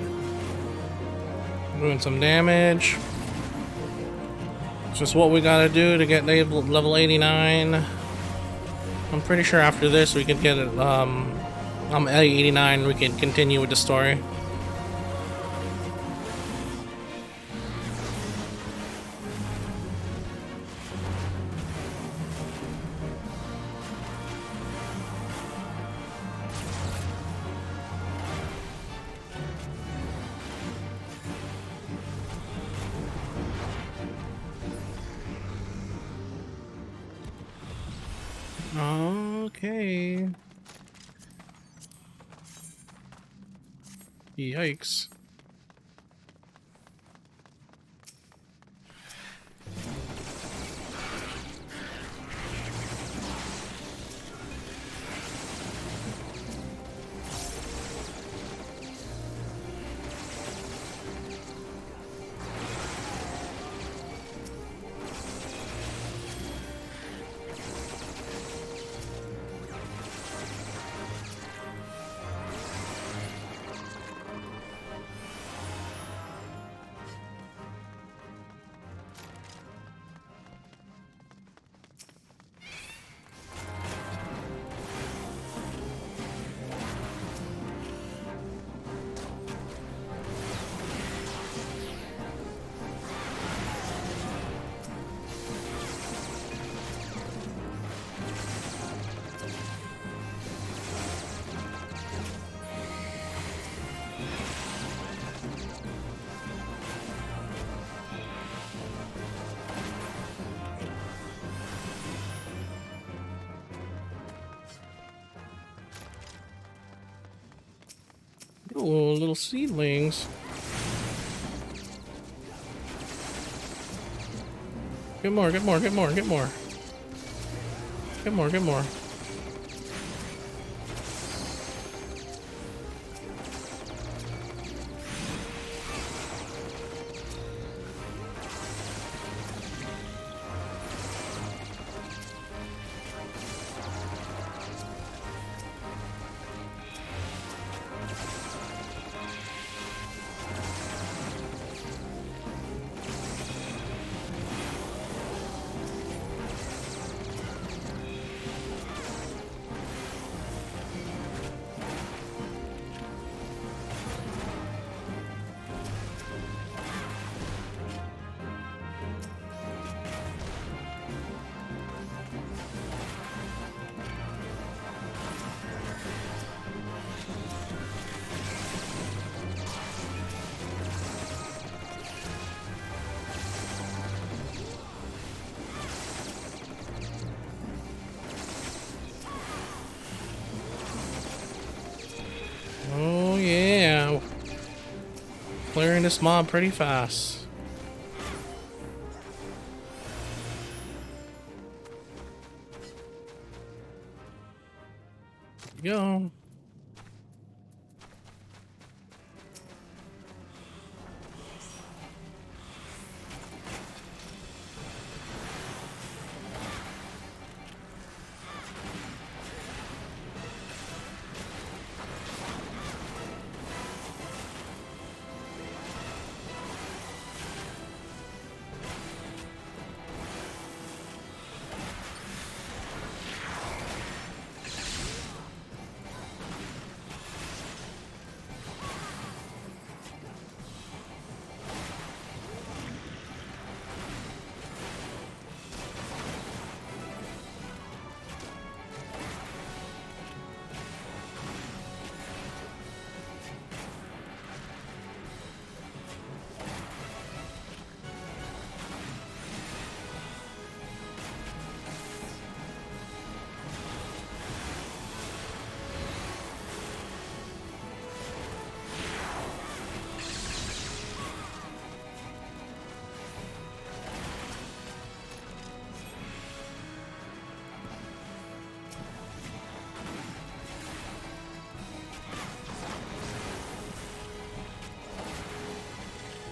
Doing some damage. It's just what we gotta do to get level 89. I'm pretty sure after this we can get it, I'm at 89, we can continue with the story. Okay. Yikes. Oh, little seedlings. Get more, get more, get more, get more. Get more, get more. clearing this mob pretty fast. Go.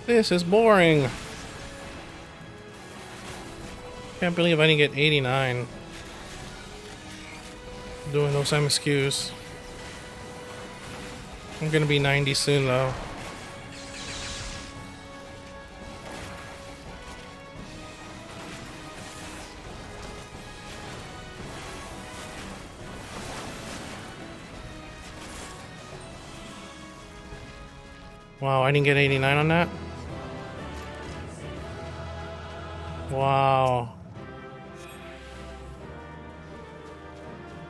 This is boring. Can't believe I didn't get 89 doing those MSQs. I'm gonna be 90 soon though. Wow, I didn't get 89 on that? Wow.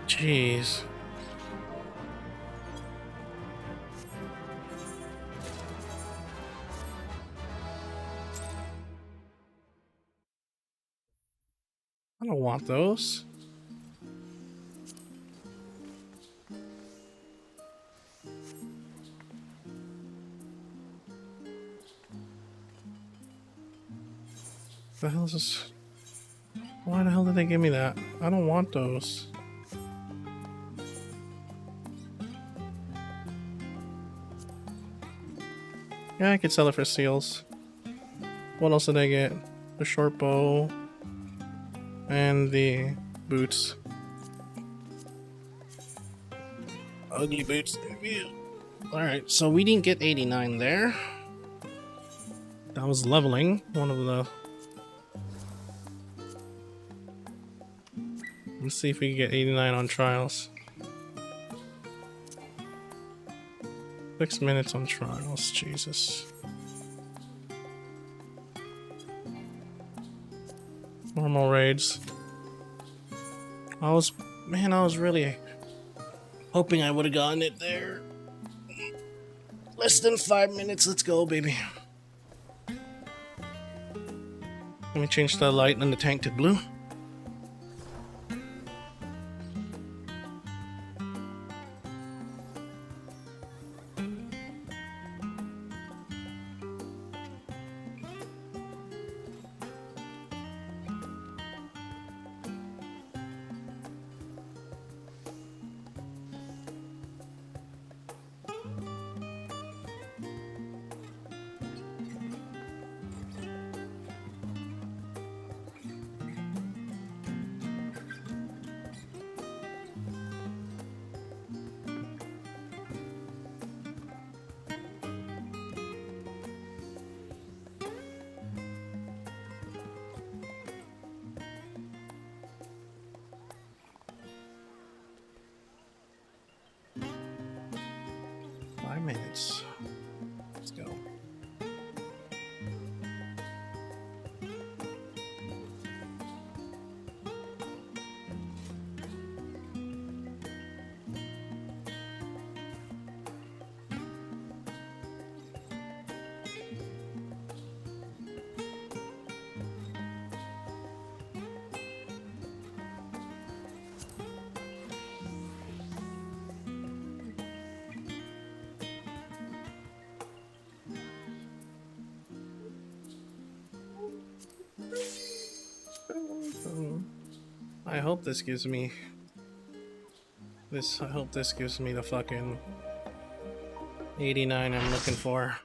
Jeez. I don't want those. The hell is this? Why the hell did they give me that? I don't want those. Yeah, I could sell it for seals. What else did I get? The short bow and the boots. Ugly boots. Alright, so we didn't get 89 there. That was leveling. One of the... Let's see if we can get 89 on trials. 6 minutes on trials, Jesus. Normal raids. I was really hoping I would have gotten it there. Less than 5 minutes, let's go, baby. Let me change the light on the tank to blue. I hope this gives me this. I hope this gives me the fucking 89 I'm looking for.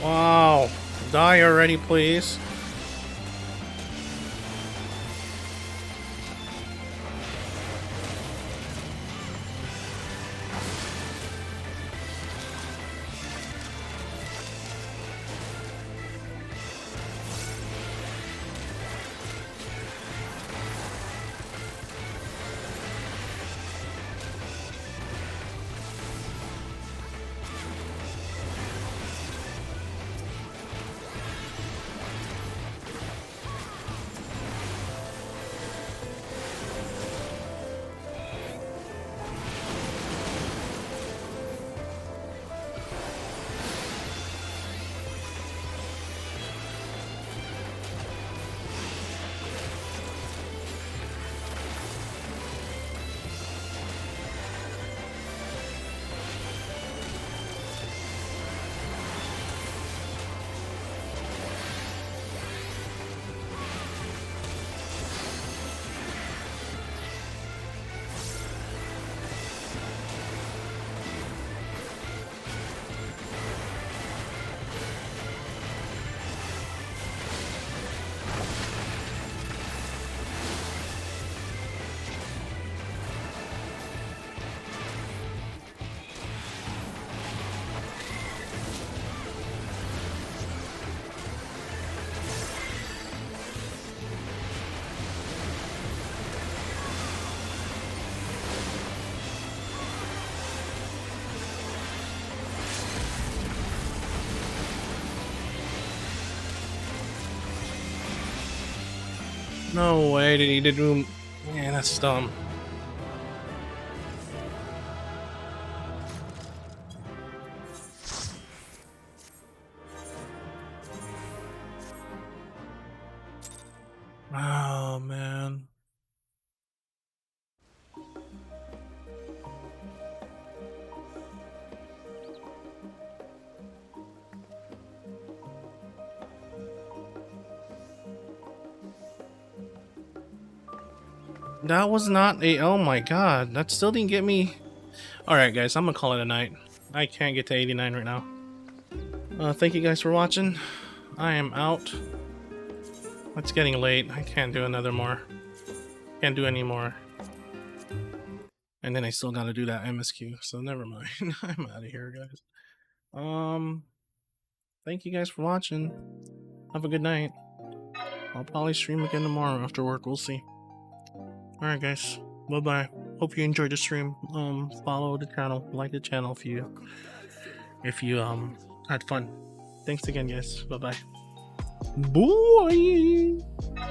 Wow. Die already, please. No way did he do. Man, that's dumb. Oh man. That was not a. Oh my god. That still didn't get me. Alright, guys. I'm gonna call it a night. I can't get to 89 right now. Thank you guys for watching. I am out. It's getting late. I can't do another more. Can't do any more. And then I still gotta do that MSQ. So never mind. I'm out of here, guys. Thank you guys for watching. Have a good night. I'll probably stream again tomorrow after work. We'll see. Alright guys, bye bye. Hope you enjoyed the stream. Follow the channel, like the channel if you had fun. Thanks again guys. Bye bye. Bye.